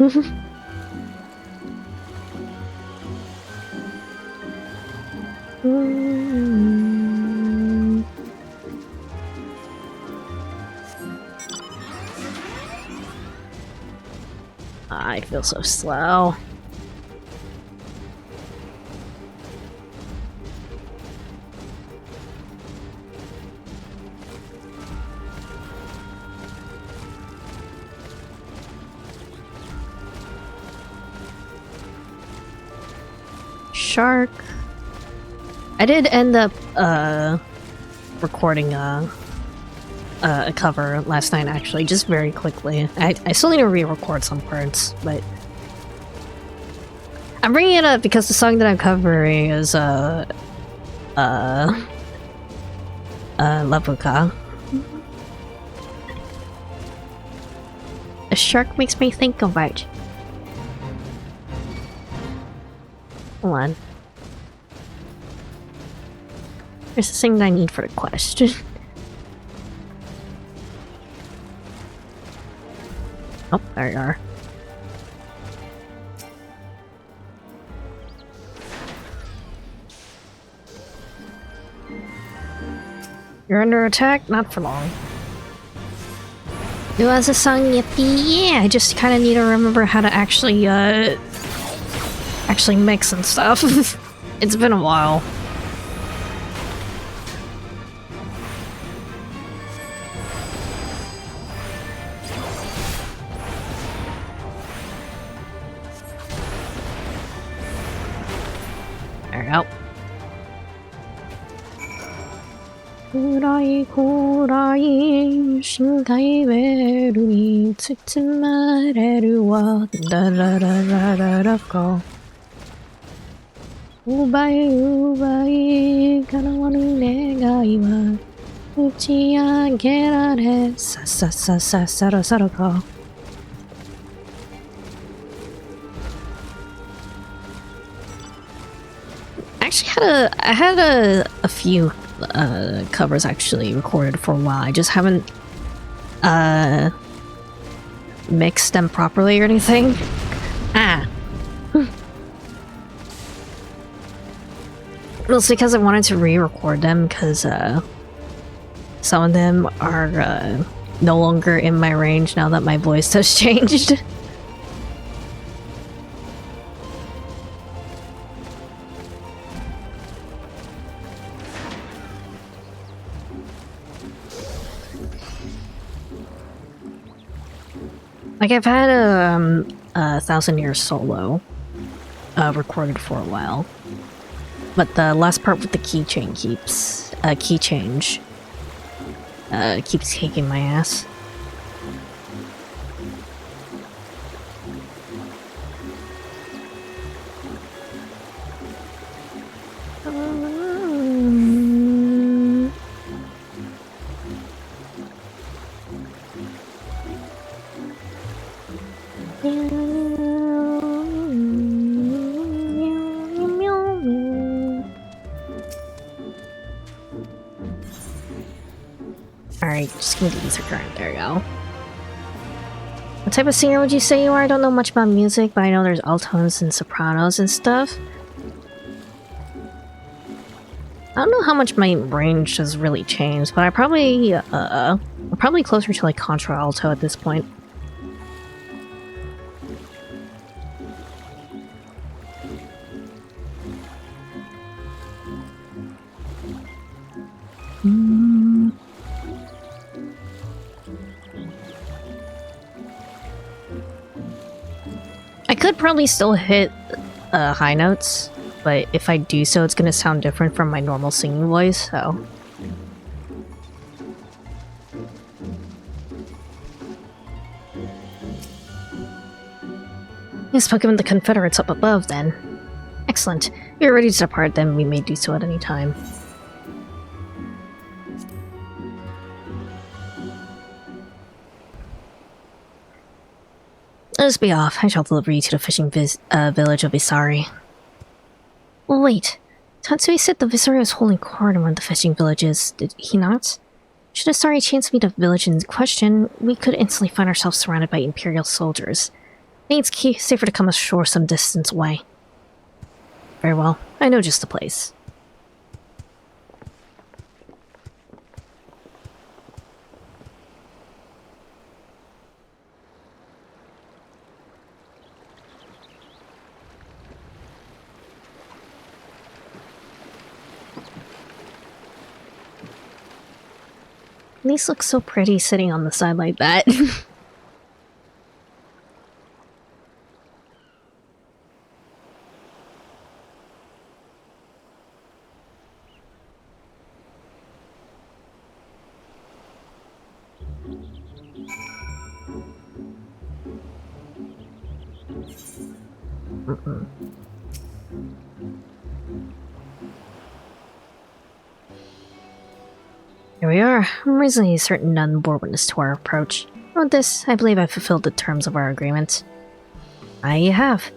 I feel so slow. shark. I did end up recording a cover last night, actually, just very quickly. I still need to re-record some parts, but I'm bringing it up because the song that I'm covering is Labuka. A shark makes me think about. Hold on. There's the thing that I need for the quest. Oh, there you are. You're under attack? Not for long. Do as a song, yippee! Yeah, I just kind of need to remember how to actually mix and stuff. It's been a while. There we go. 暗い暗い深海ベルに包まれるわダラララララか奪い奪い叶わぬ願いは打ち上げられさささささらさらか I had a few covers actually recorded for a while. I just haven't mixed them properly or anything. Mostly because I wanted to re-record them because some of them are no longer in my range now that my voice has changed. Like, I've had a Thousand Years Solo recorded for a while, but the last part with the keychain key change keeps kicking my ass. Alright, just gonna do ether current. There we go. What type of singer would you say you are? I don't know much about music, but I know there's altos and sopranos and stuff. I don't know how much my range has really changed, but I'm probably closer to like contralto at this point. I could probably still hit high notes, but if I do so, it's gonna sound different from my normal singing voice, so... Yes, Pokemon the Confederates up above, then. Excellent. If you're ready to depart, then we may do so at any time. Let us be off. I shall deliver you to the fishing village of Isari. Wait. Tatsui said the Viceroy was holding court in one of the fishing villages, did he not? Should Isari chance to meet the village in question, we could instantly find ourselves surrounded by Imperial soldiers. I think it's safer to come ashore some distance away. Very well. I know just the place. These look so pretty sitting on the side like that. Here we are. I'm reasonably certain none bore witness to our approach. With this, I believe I fulfilled the terms of our agreement. Aye, you have.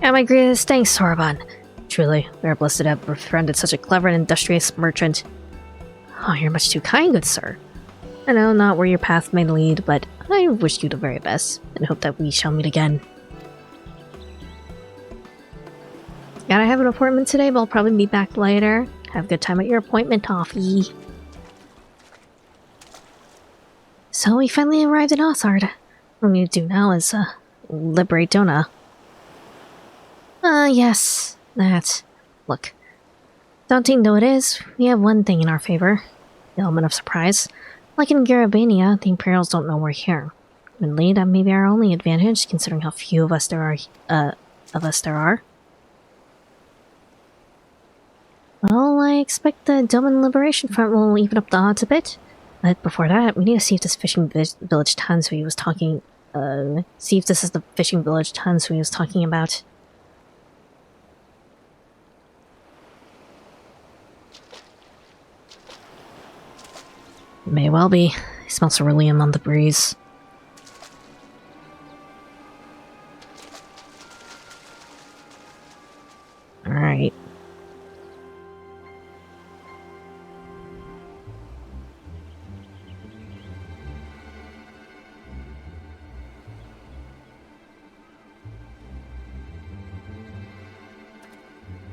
And my greatest thanks, Soraban. Truly, we are blessed to have befriended such a clever and industrious merchant. Oh, you're much too kind, good sir. I know not where your path may lead, but I wish you the very best, and hope that we shall meet again. Gotta have an appointment today, but I'll probably be back later. Have a good time at your appointment, Toffee. So we finally arrived in Othard. What we need to do now is, liberate Dona. Yes, that. Look. Daunting though it is, we have one thing in our favor. The element of surprise. Like in Garabania, the Imperials don't know we're here. Admittedly, that may be our only advantage, considering how few of us there are. Well, I expect the Doman Liberation Front will even up the odds a bit. But before that, we need to see if this fishing village Tansui was talking... see if this is the fishing village Tansui was talking about. May well be. It smells cerulean on the breeze. Alright.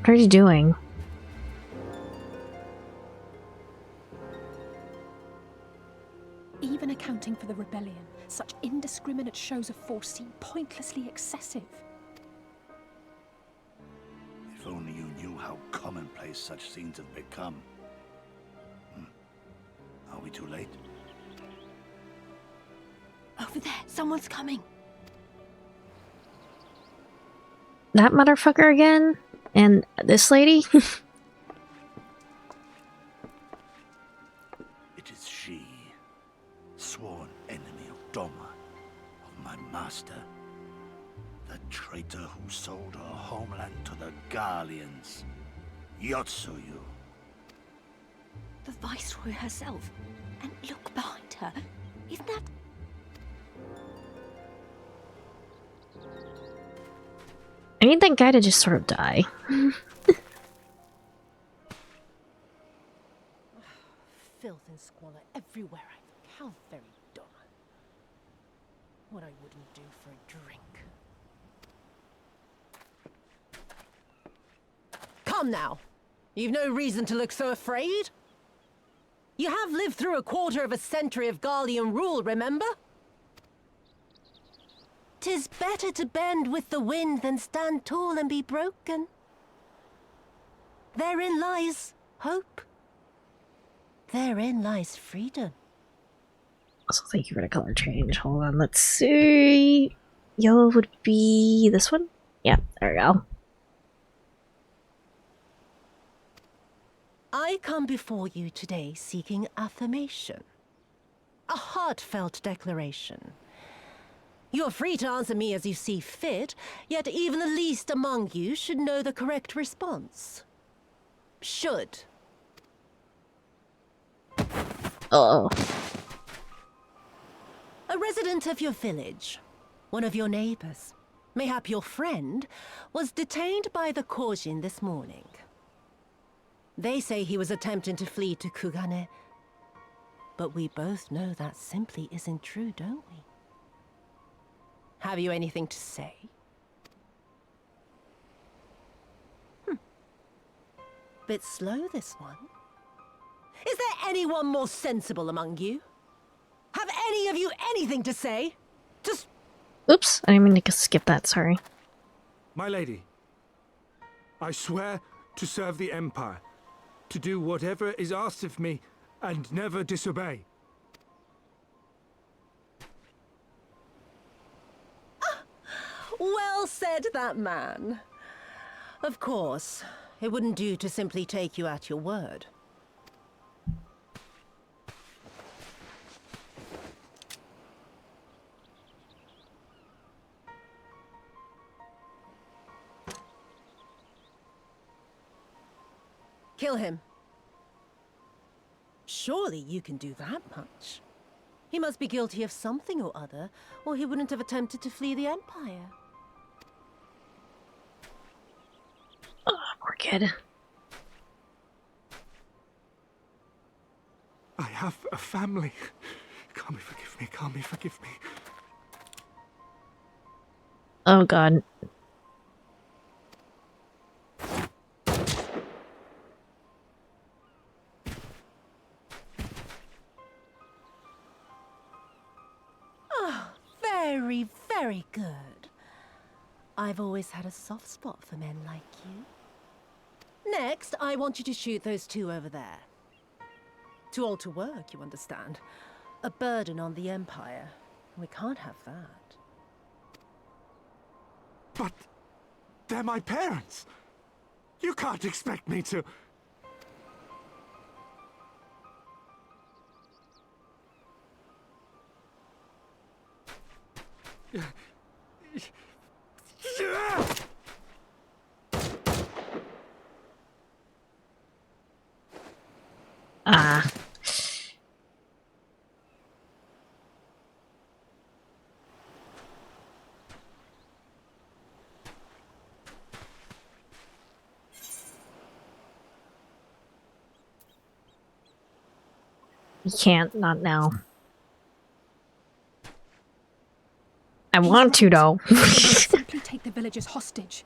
What are you doing? Even accounting for the rebellion, such indiscriminate shows of force seem pointlessly excessive. If only you knew how commonplace such scenes have become. Are we too late? Over there, someone's coming. That motherfucker again? And this lady? It is she, sworn enemy of Doma, of my master. The traitor who sold her homeland to the Garleans. Yotsuyu. The Viceroy herself. And look behind her. Isn't that... I need that guy to just sort of die. Filth and squalor everywhere I look. How very Donna. What I wouldn't do for a drink. Come now! You've no reason to look so afraid. You have lived through a quarter of a century of Garlean rule, remember? 'Tis better to bend with the wind than stand tall and be broken. Therein lies hope. Therein lies freedom. Also, thank you for the color change. Hold on, let's see. Yellow would be this one? Yeah, there we go. I come before you today seeking affirmation. A heartfelt declaration. You're free to answer me as you see fit, yet even the least among you should know the correct response. Should. Oh. A resident of your village, one of your neighbors, mayhap your friend, was detained by the Korjin this morning. They say he was attempting to flee to Kugane, but we both know that simply isn't true, don't we? Have you anything to say? Bit slow, this one. Is there anyone more sensible among you? Have any of you anything to say? Just... Oops, I didn't mean to skip that, sorry. My lady, I swear to serve the Empire, to do whatever is asked of me, and never disobey. Well said, that man. Of course, it wouldn't do to simply take you at your word. Kill him. Surely you can do that much. He must be guilty of something or other, or he wouldn't have attempted to flee the Empire. Oh, poor kid. I have a family. Kami, forgive me. Kami, forgive me. Oh god. Oh, very, very good. I've always had a soft spot for men like you. Next, I want you to shoot those two over there. Too old to work, you understand. A burden on the Empire. We can't have that. But they're my parents. You can't expect me to... Ah. You can't, not now. I want to, though. Simply take the villagers hostage.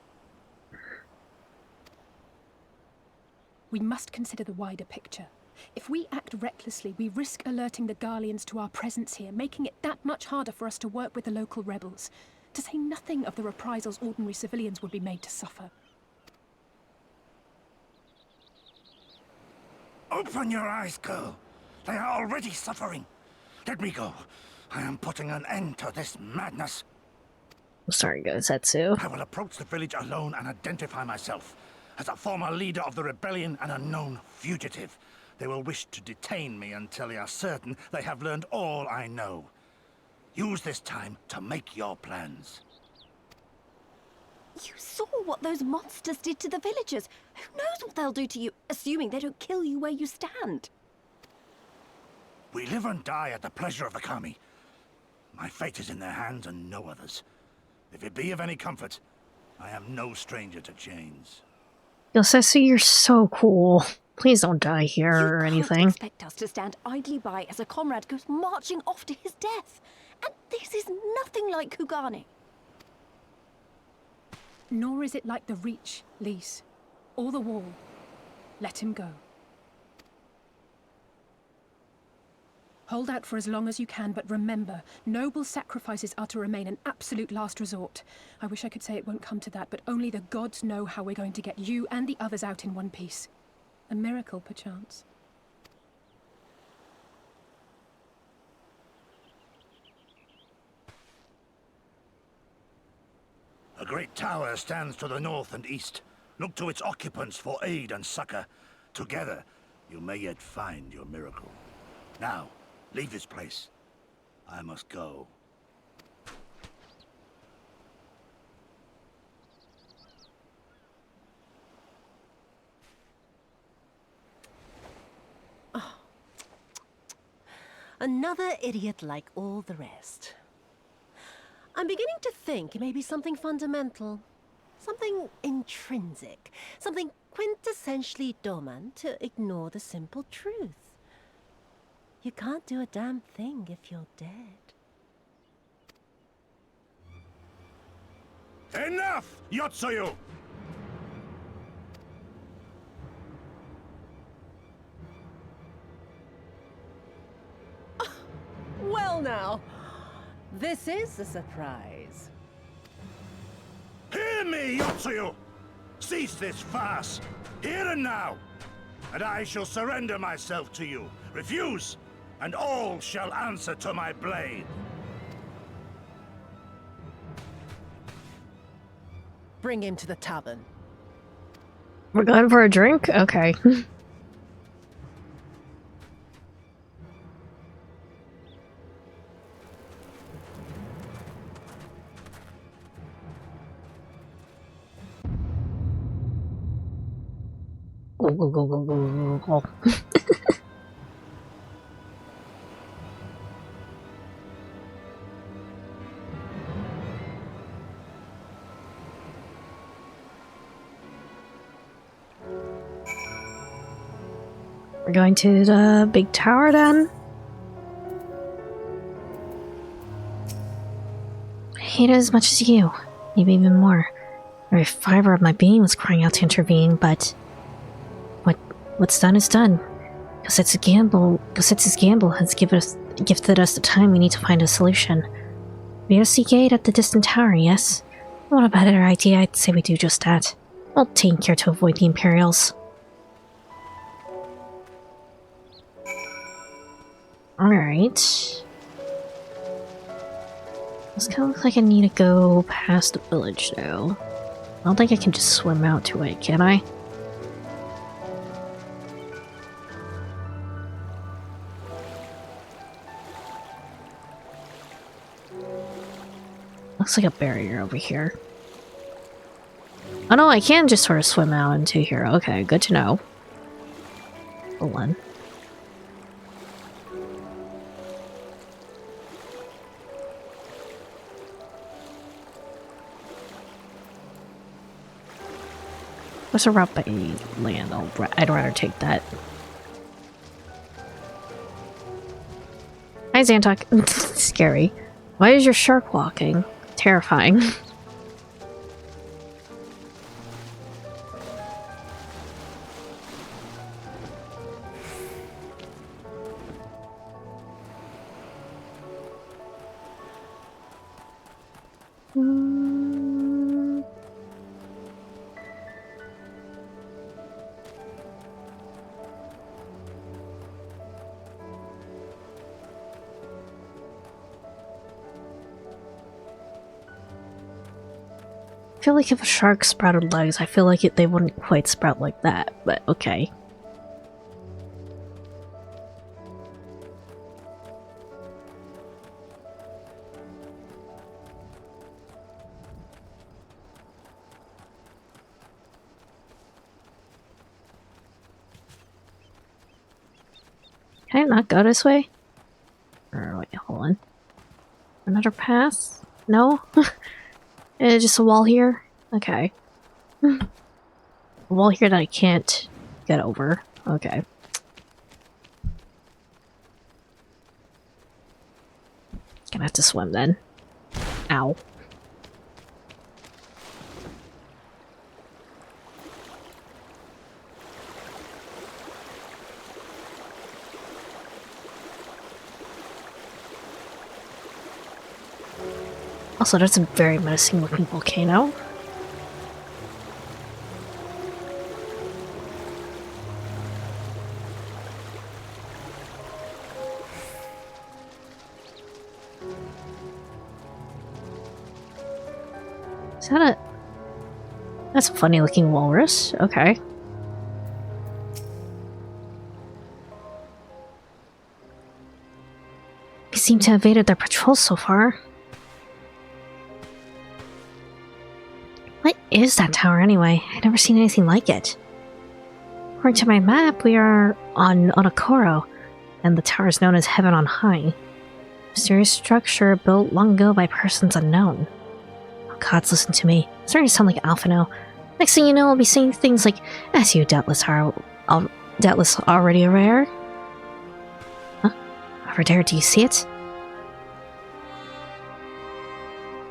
We must consider the wider picture. If we act recklessly, we risk alerting the Garleans to our presence here, making it that much harder for us to work with the local rebels. To say nothing of the reprisals ordinary civilians would be made to suffer. Open your eyes, girl. They are already suffering. Let me go. I am putting an end to this madness. Sorry, Gosetsu. I will approach the village alone and identify myself. As a former leader of the rebellion and a known fugitive, they will wish to detain me until they are certain they have learned all I know. Use this time to make your plans. You saw what those monsters did to the villagers. Who knows what they'll do to you, assuming they don't kill you where you stand? We live and die at the pleasure of the Kami. My fate is in their hands and no others. If it be of any comfort, I am no stranger to chains. Gosetsu, you're so cool. Please don't die here or anything. You can't expect us to stand idly by as a comrade goes marching off to his death. And this is nothing like Kugane. Nor is it like the Reach, Lise, or the Wall. Let him go. Hold out for as long as you can, but remember, noble sacrifices are to remain an absolute last resort. I wish I could say it won't come to that, but only the gods know how we're going to get you and the others out in one piece. A miracle, perchance. A great tower stands to the north and east. Look to its occupants for aid and succor. Together, you may yet find your miracle. Now, leave this place. I must go. Oh. Another idiot like all the rest. I'm beginning to think it may be something fundamental. Something intrinsic. Something quintessentially Doman to ignore the simple truth. You can't do a damn thing if you're dead. Enough, Yotsuyu! Well now, this is a surprise. Hear me, Yotsuyu! Cease this farce, here and now, and I shall surrender myself to you. Refuse, and all shall answer to my blade. Bring him to the tavern. We're going for a drink? Okay. We're going to the big tower then? I hate it as much as you. Maybe even more. Every fiber of my being was crying out to intervene, but what's done is done. Cosette's gamble has gifted us the time we need to find a solution. We have to seek aid at the distant tower, yes? What a better idea, I'd say we do just that. We'll take care to avoid the Imperials. Alright. This kind of looks like I need to go past the village, though. I don't think I can just swim out to it, can I? Looks like a barrier over here. Oh no, I can just sort of swim out into here. Okay, good to know. Hold on. What's a route by land? I'd rather take that. Hi, Xantok. Scary. Why is your shark walking? Terrifying. I feel like if a shark sprouted legs, I feel like they wouldn't quite sprout like that, but okay. Can I not go this way? Or wait, hold on. Another path? No? Just a wall here? Okay. A wall here that I can't get over. Okay. Gonna have to swim then. Ow. Also, that's a very menacing looking volcano. Is that a... That's a funny looking walrus. Okay. We seem to have evaded their patrols so far. What is that tower anyway? I've never seen anything like it. According to my map, we are on Onokoro, and the tower is known as Heaven on High. Mysterious structure built long ago by persons unknown. Oh gods, listen to me. I'm starting to sound like Alphino. Next thing you know, I'll be saying things like, as you doubtless already aware. Huh? Over there, do you see it?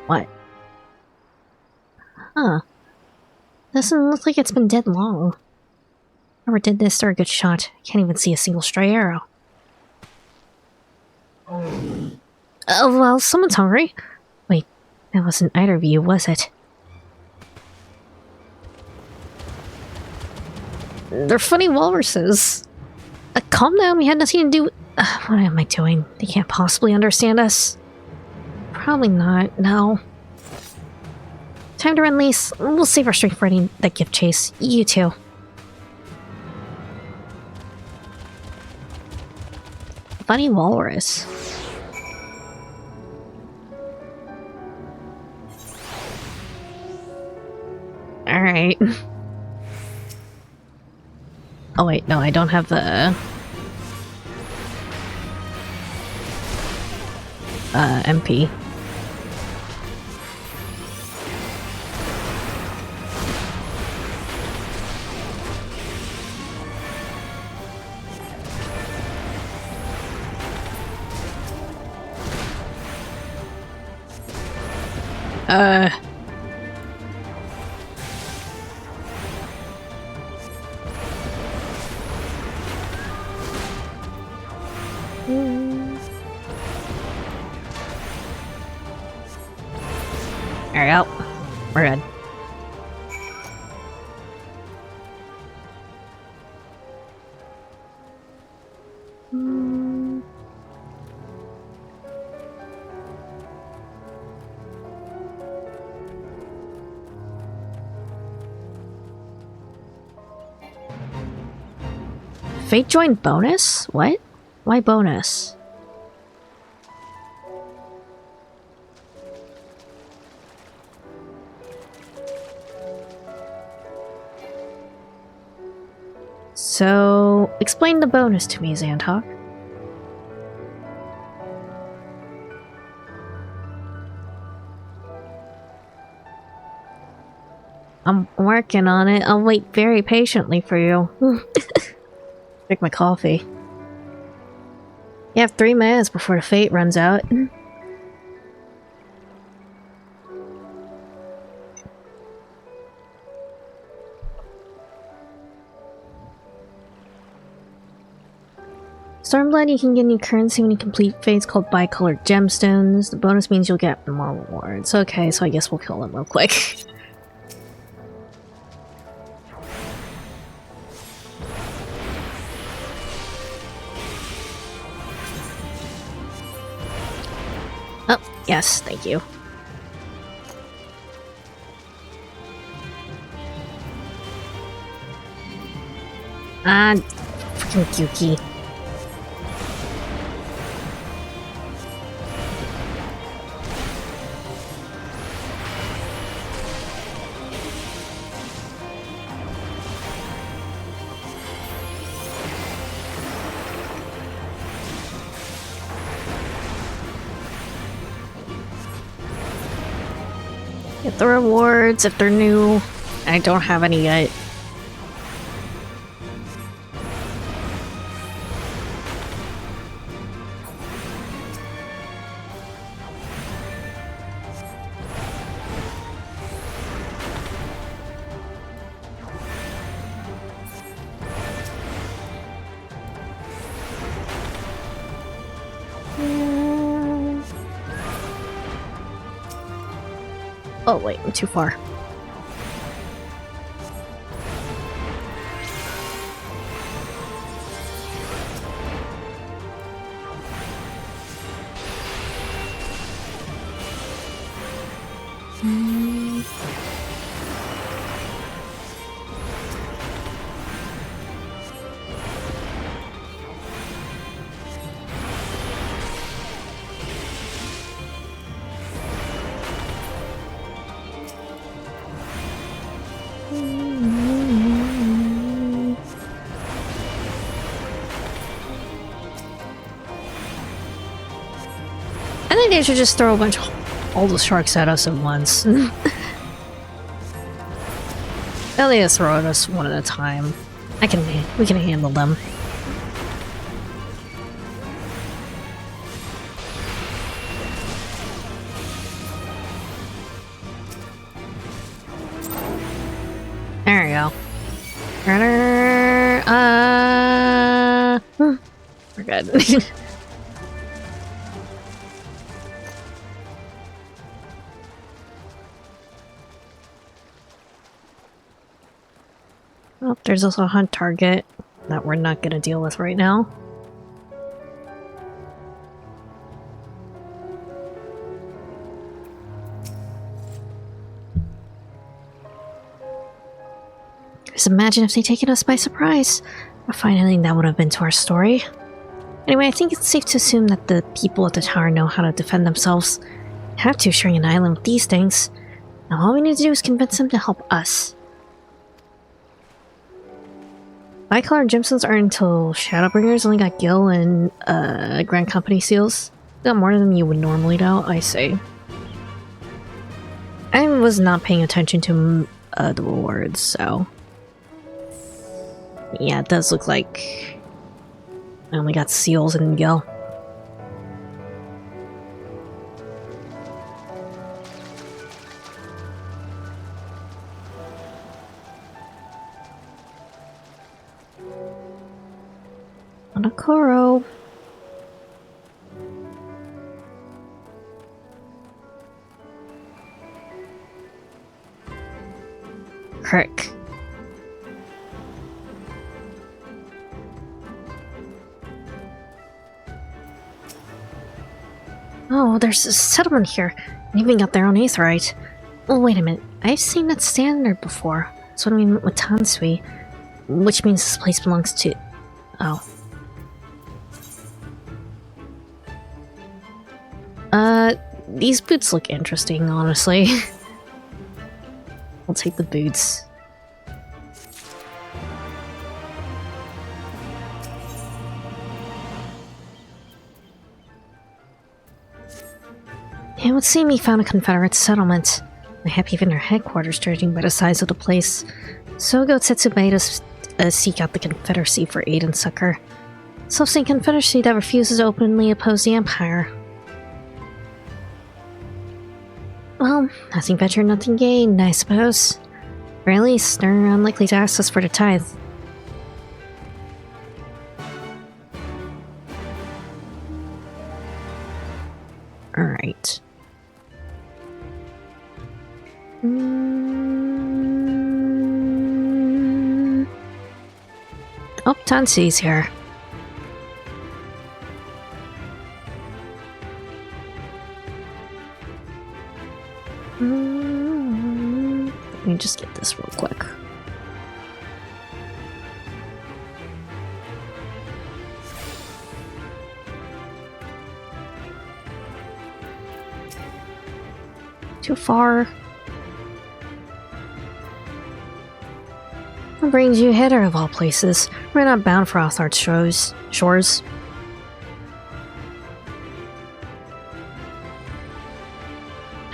What? Huh. Doesn't look like it's been dead long. Whoever did this, they're a good shot. I can't even see a single stray arrow. Oh, well, someone's hungry. Wait, that wasn't either of you, was it? They're funny walruses. Calm down, we had nothing to do with... what am I doing? They can't possibly understand us. Probably not, no. Time to release. We'll save our strength for that gift chase. You too. Funny walrus. Alright. Oh wait, no, I don't have the... MP. There we go. We're good. Fate join bonus? What? Why bonus? So, explain the bonus to me, Xantok. I'm working on it. I'll wait very patiently for you. Drink my coffee. You have 3 minutes before the fate runs out. Stormblood, you can get new currency when you complete fates called bicolored gemstones. The bonus means you'll get more rewards. Okay, so I guess we'll kill them real quick. Oh, yes, thank you. Ah, freaking Yuki. Get the rewards if they're new. I don't have any yet. Oh wait, I'm too far. I think they should just throw a bunch of all the sharks at us at once. They'll just throw at us one at a time. We can handle them. There we go. We're good. Oh, there's also a hunt target that we're not gonna deal with right now. Just imagine if they'd taken us by surprise. What fine ending that would have been to our story. Anyway, I think it's safe to assume that the people at the tower know how to defend themselves. They have to sharing an island with these things. Now all we need to do is convince them to help us. Eye-collar gemstones aren't until Shadowbringers. Only got Gil and Grand Company seals. Got more than you would normally know, I say. I was not paying attention to the rewards, so... Yeah, it does look like I only got seals and Gil. Onokoro. Crick. Oh, there's a settlement here. They even got their own aetheryte. Oh, wait a minute. I've seen that standard before. That's when we met with Tansui. Which means this place belongs to... Oh. These boots look interesting, honestly. I'll take the boots. It would seem he found a Confederate settlement. I have even their headquarters, judging by the size of the place. So go Tetsubei to seek out the Confederacy for aid and succor. Self-same Confederacy that refuses to openly oppose the Empire. Well, nothing ventured, nothing gained, I suppose. Or at least, they're unlikely to ask us for the tithe. Alright. Oh, Tansi's here. Let me just get this real quick. Too far. What brings you hither of all places? We're not bound for Althar's shores.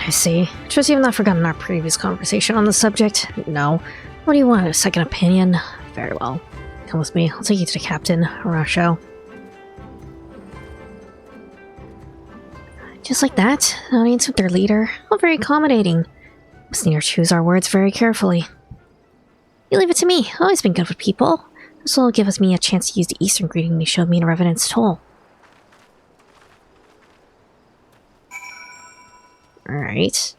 I see. Trust you've not forgotten our previous conversation on the subject? No. What do you want? A second opinion? Very well. Come with me. I'll take you to the captain, Rasho. Just like that, an audience with their leader. All very accommodating. Must need to choose our words very carefully. You leave it to me. I've always been good with people. This will give me a chance to use the Eastern greeting they showed me in Revenant's Toll. Alright.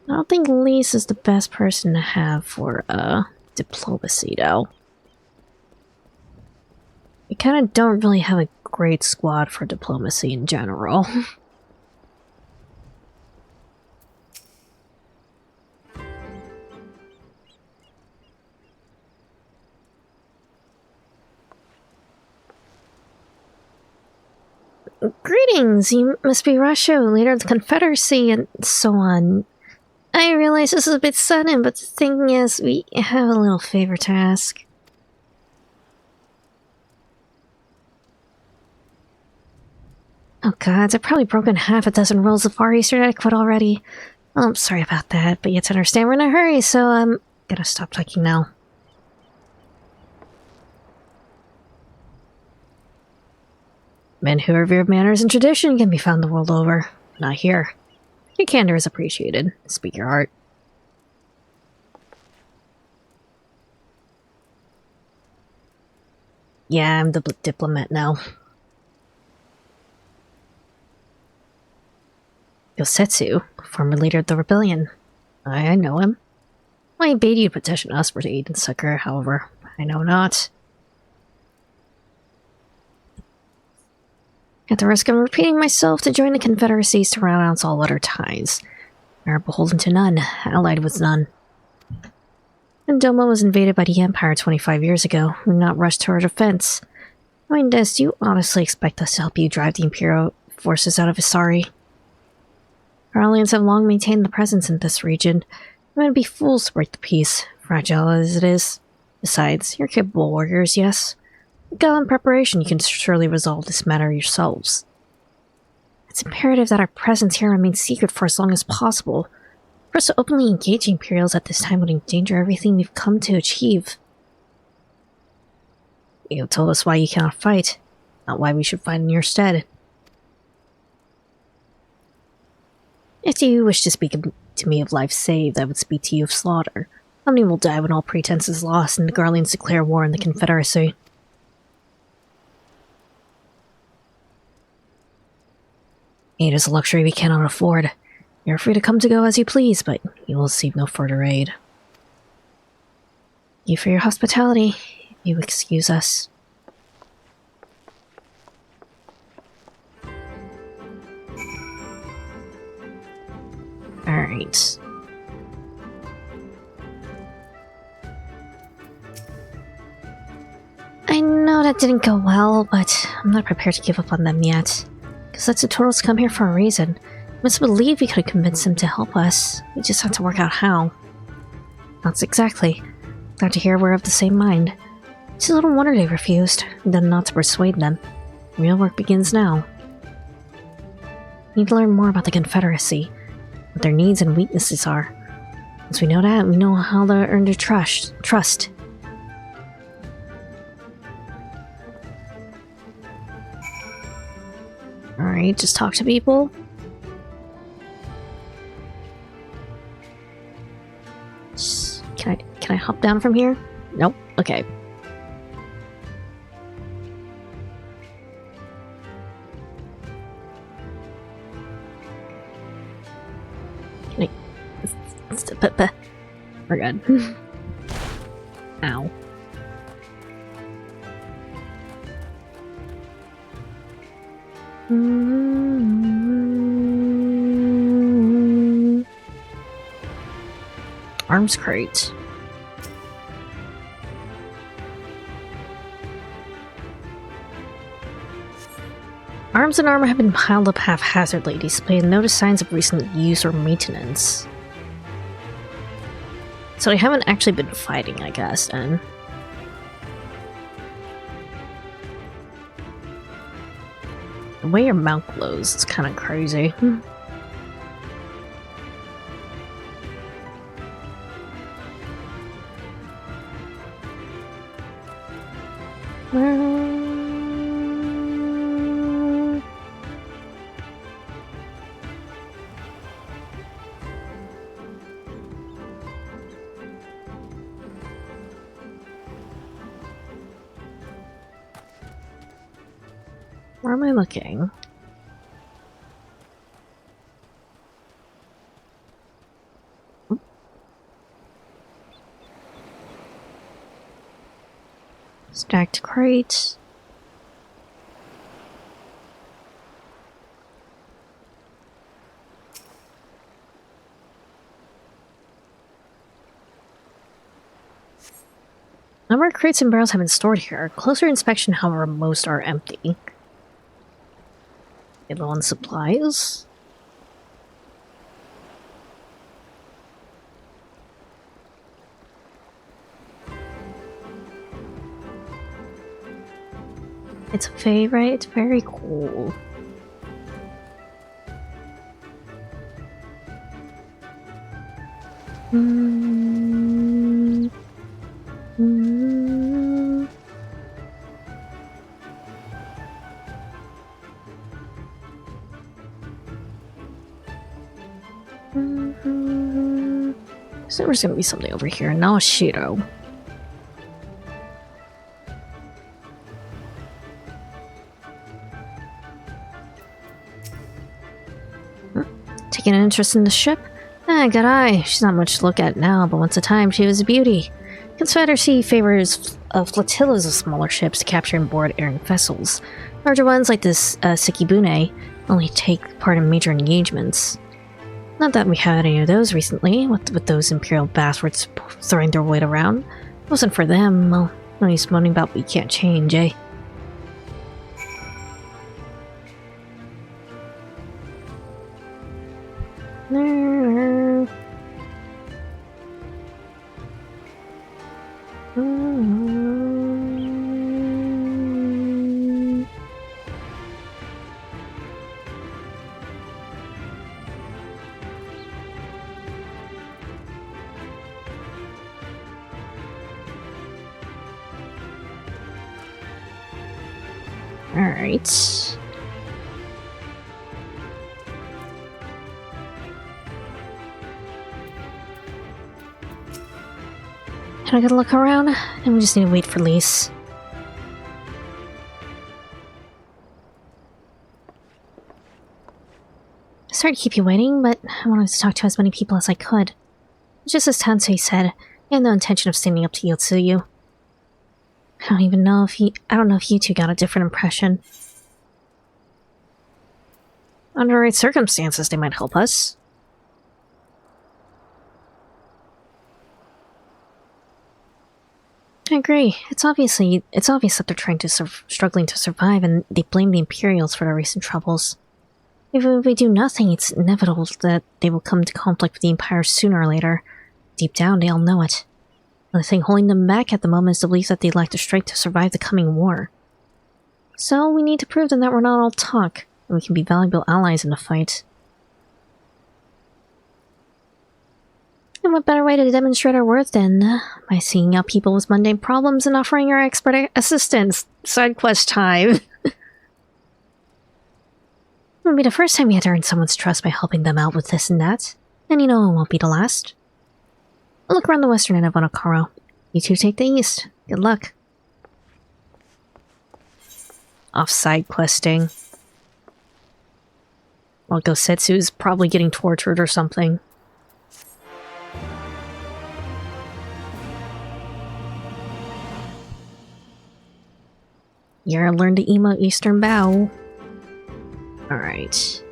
I don't think Lise is the best person to have for diplomacy, though. We kind of don't really have a great squad for diplomacy in general. Greetings! You must be Rasho, leader of the Confederacy, and so on. I realize this is a bit sudden, but the thing is, we have a little favor to ask. Oh god, I've probably broken half a dozen rules of Far Eastern etiquette already. Well, I'm sorry about that, but you have to understand we're in a hurry, so I'm gonna stop talking now. Men who revere manners and tradition can be found the world over. Not here. Your candor is appreciated. Speak your heart. Yeah, I'm the diplomat now. Yosetsu, former leader of the rebellion. I know him. Why he bade you to petition us for aid and succor, however, I know not. At the risk of repeating myself, to join the Confederacies to renounce all other ties. We are beholden to none, allied with none. When Doma was invaded by the Empire 25 years ago, we did not rush to our defense. Knowing this, do you honestly expect us to help you drive the Imperial forces out of Isari? Our allies have long maintained the presence in this region. It would be fools to break the peace, fragile as it is. Besides, you're capable warriors, yes? With gallant preparation, you can surely resolve this matter yourselves. It's imperative that our presence here remains secret for as long as possible. For us to openly engage the Imperials at this time would endanger everything we've come to achieve. You told us why you cannot fight, not why we should fight in your stead. If you wish to speak to me of life saved, I would speak to you of slaughter. How many will die when all pretense is lost and the Garleans declare war on the Confederacy? Aid is a luxury we cannot afford. You're free to come to go as you please, but you will receive no further aid. Thank you for your hospitality. If you excuse us. Alright. I know that didn't go well, but I'm not prepared to give up on them yet. Because the tutorials come here for a reason. I must believe we could convince them to help us. We just have to work out how. Not exactly. Glad to hear we're of the same mind. It's a little wonder they refused. Done not to persuade them. Real work begins now. Need to learn more about the Confederacy. What their needs and weaknesses are. Once we know that, we know how to earn their trust. Alright, just talk to people. Can I hop down from here? Nope. Okay. We're good. Ow. Arms crate. Arms and armor have been piled up haphazardly, displaying no signs of recent use or maintenance. So they haven't actually been fighting, I guess, then. The way your mount glows is kind of crazy. Where am I looking? Stacked crate. A number of crates and barrels have been stored here. Closer inspection, however, most are empty. Low on supplies. It's a favorite. Very cool. So there's gonna be something over here. Naoshiro. Taking an interest in the ship? Ah, good eye. She's not much to look at now, but once a time she was a beauty. Confederacy favors flotillas of smaller ships to capture and board errant vessels. Larger ones like this Sekibune only take part in major engagements. Not that we had any of those recently, with those Imperial bastards throwing their weight around. It wasn't for them, well, no use moaning about what you can't change, eh? Alright. Can I get a look around? And we just need to wait for Lise. Sorry to keep you waiting, but I wanted to talk to as many people as I could. Just as Tansei said, I had no intention of standing up to Yotsuyu. I don't know if you two got a different impression. Under the right circumstances, they might help us. I agree. It's obvious that they're struggling to survive, and they blame the Imperials for their recent troubles. If we do nothing, it's inevitable that they will come into conflict with the Empire sooner or later. Deep down, they all know it. The thing holding them back at the moment is the belief that they lack the strength to survive the coming war. So we need to prove them that we're not all talk, and we can be valuable allies in the fight. And what better way to demonstrate our worth than by seeking out people with mundane problems and offering our expert assistance? Side quest time. It won't be the first time we had to earn someone's trust by helping them out with this and that. And you know it won't be the last. I'll look around the western end of Onokaro. You two take the east. Good luck. Off side questing. While Gosetsu's probably getting tortured or something. You're gonna learn to emote Eastern Bow. Alright.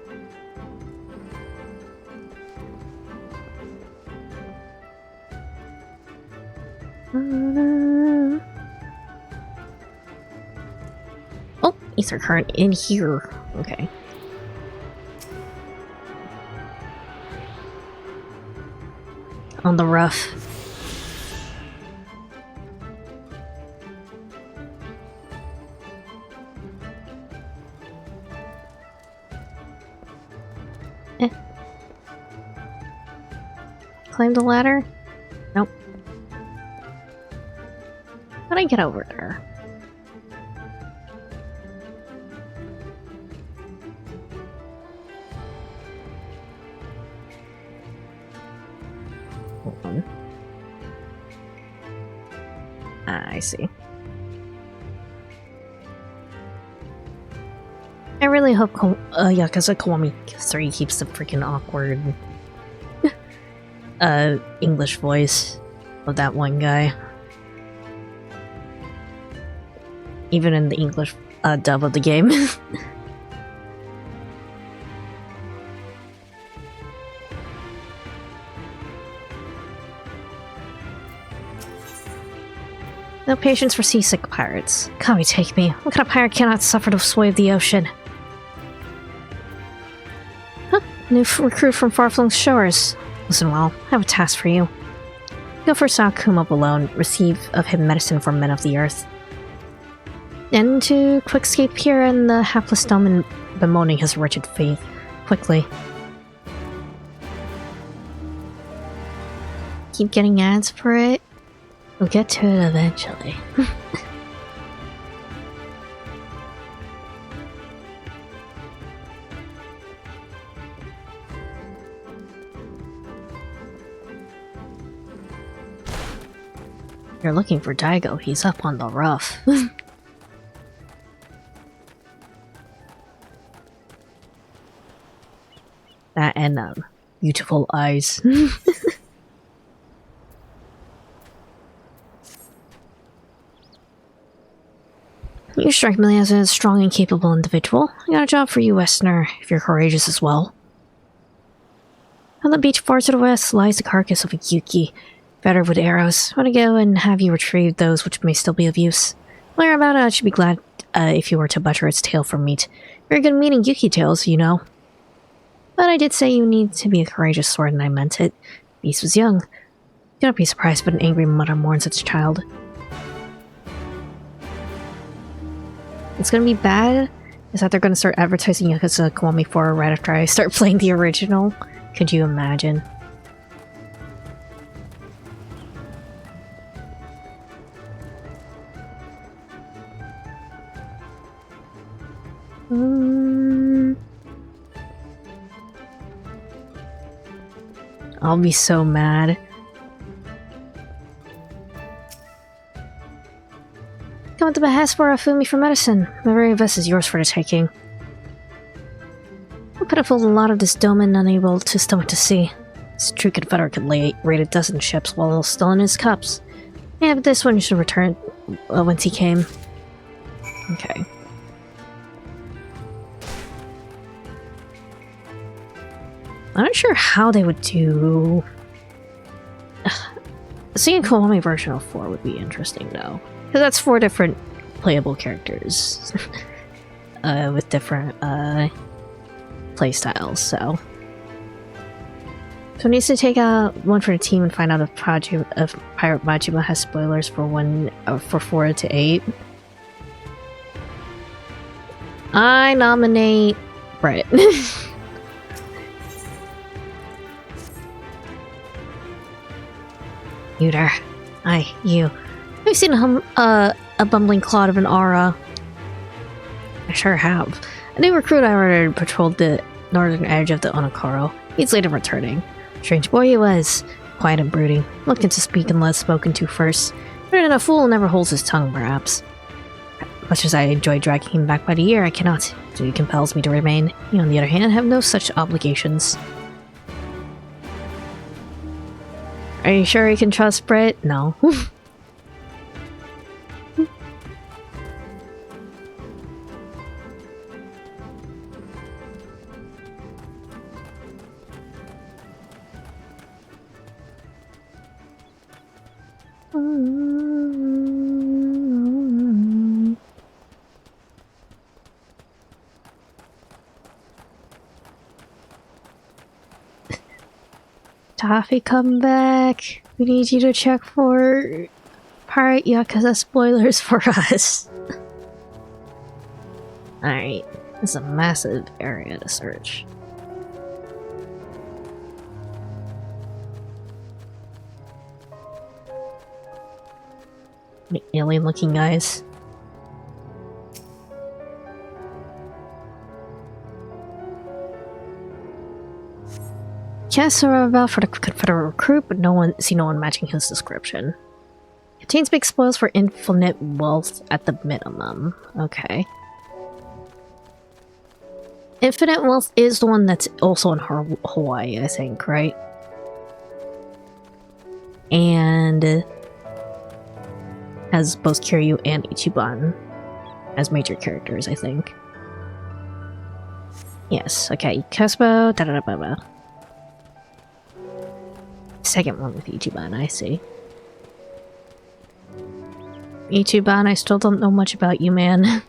Oh, ether current in here. Okay. On the rough. Climb the ladder? Nope. How'd I get over there? Hold on. Ah, I see. I really hope Yakuza Kiwami 3 keeps the freaking awkward English voice of that one guy. Even in the English dub of the game. No patience for seasick pirates. Kami, take me. What kind of pirate cannot suffer the sway of the ocean? Huh? New recruit from far-flung shores. Listen well, I have a task for you. Go for Sakuma below and receive of him medicine for men of the earth. And to quick escape here and the hapless dumb and bemoaning his wretched fate. Quickly. Keep getting ads for it. We'll get to it eventually. You're looking for Daigo, he's up on the rough. That and beautiful eyes. You strike me as a strong and capable individual. I got a job for you, Westerner, if you're courageous as well. On the beach far to the west lies the carcass of a Yuki, battered with arrows. I want to go and have you retrieve those which may still be of use. While you're about it, I should be glad if you were to butcher its tail for meat. Very good meaning Yuki tails, you know. But I did say you need to be a courageous sword, and I meant it. Beast was young. Do not be surprised if an angry mother mourns its child. it's gonna be bad is that they're gonna start advertising Yakuza Kiwami 4 right after I start playing the original. Could you imagine? I'll be so mad. Come at the behest for Afumi for medicine. The very best is yours for the taking. A pitiful lot of this domain unable to stomach to see. This true Confederate could raid a dozen ships while still in his cups. Yeah, but this one should return whence he came. Okay. I'm not sure how they would do... Seeing a Kiwami version of 4 would be interesting, though. Because that's 4 different playable characters. With different, playstyles, so... So it needs to take out one for the team and find out if Pirate Majima has spoilers for 4 to 8. I nominate Brett. You there. You. I've seen a bumbling clod of an aura. I sure have. A new recruit I ordered patrolled the northern edge of the Onokoro. He's late in returning. Strange boy he was. Quiet and brooding. Looking to speak unless spoken to first. Better than a fool never holds his tongue, perhaps. Much as I enjoy dragging him back by the ear, I cannot. Duty compels me to remain. You, on the other hand, have no such obligations. Are you sure you can trust Britt? No. Toffee, come back. We need you to check for Pirate Yakuza spoilers for us. Alright, this is a massive area to search. The alien looking guys. Chests are about for the Confederate recruit, but no one matching his description. Contains big spoils for infinite wealth at the minimum. Okay. Infinite wealth is the one that's also in Hawaii, I think, right? And has both Kiryu and Ichiban as major characters, I think. Yes, okay. Kaspo, da-da-da-ba-ba. Second one with Ichiban, I see. Ichiban, I still don't know much about you, man.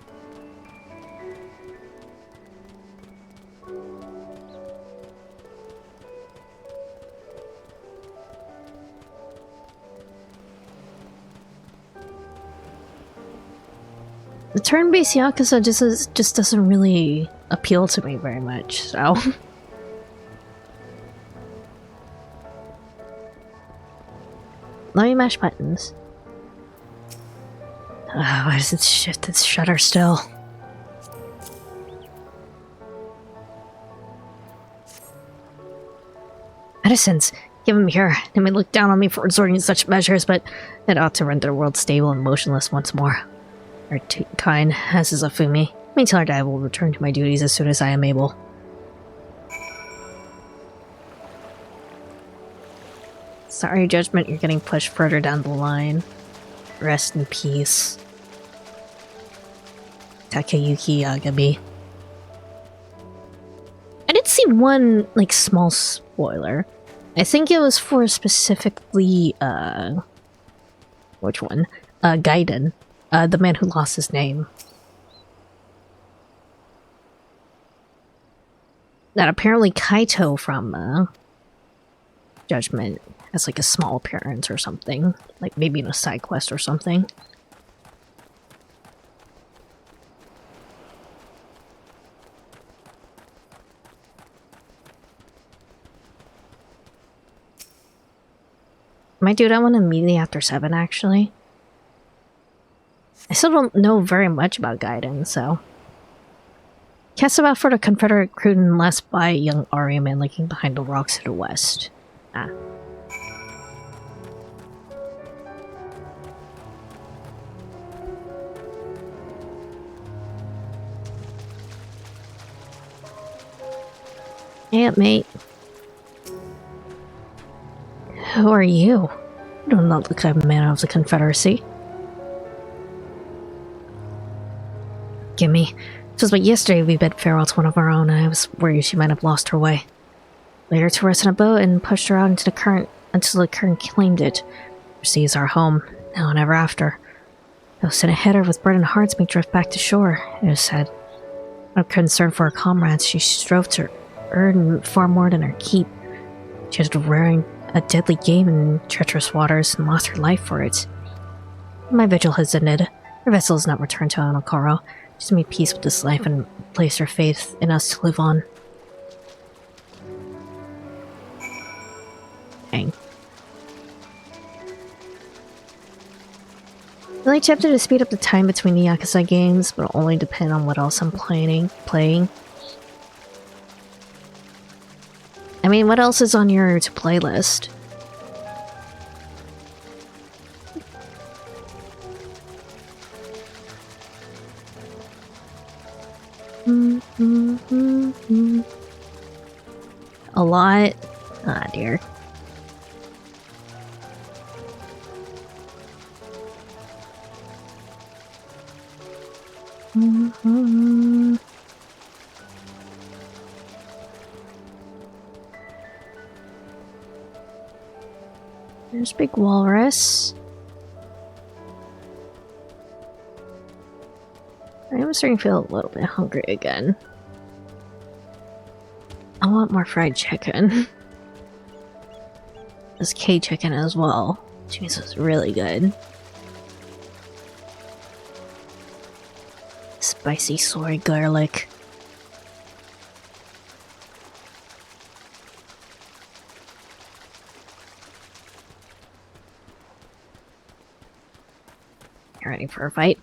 The turn-based Yakuza just doesn't really appeal to me very much, so... Let me mash buttons. Why does it shift its shutter still? Medicines! Give them here. They may look down on me for resorting to such measures, but it ought to render the world stable and motionless once more. Our kind, as is Afumi. May tell her that I will return to my duties as soon as I am able. Sorry, Judgment, you're getting pushed further down the line. Rest in peace. Takeyuki Yagami. I did see one, like, small spoiler. I think it was for specifically, which one? Gaiden. The man who lost his name. That apparently Kaito from, Judgment has like a small appearance or something. Like maybe in a side quest or something. might do that one immediately after 7, actually. I still don't know very much about Gaiden, so... Cast about for the Confederate Cruden left by a young Arya man lurking behind the rocks to the west. Ah. Yeah, mate. Who are you? You do not look like a man of the Confederacy. Gimme. It was but yesterday we bid farewell to one of our own, and I was worried she might have lost her way. Later to rest in a boat and pushed her out into the current until the current claimed it. The sea is our home, now and ever after. I was sent ahead her with burdened hearts may drift back to shore, it was said. Out of concern for her comrades, she strove to earn far more than her keep. She had wearing a deadly game in treacherous waters and lost her life for it. My vigil has ended. Her vessel is not returned to Anokoro. She's made peace with this life and placed her faith in us to live on. Dang. Really tempted to speed up the time between the Yakuza games, but it'll only depend on what else I'm playing. I mean, what else is on your to-play list? A lot? Ah, dear. There's Big Walrus. I'm starting to feel a little bit hungry again. I want more fried chicken. There's K-chicken as well, which means it's really good. Spicy soy garlic. You ready for a fight?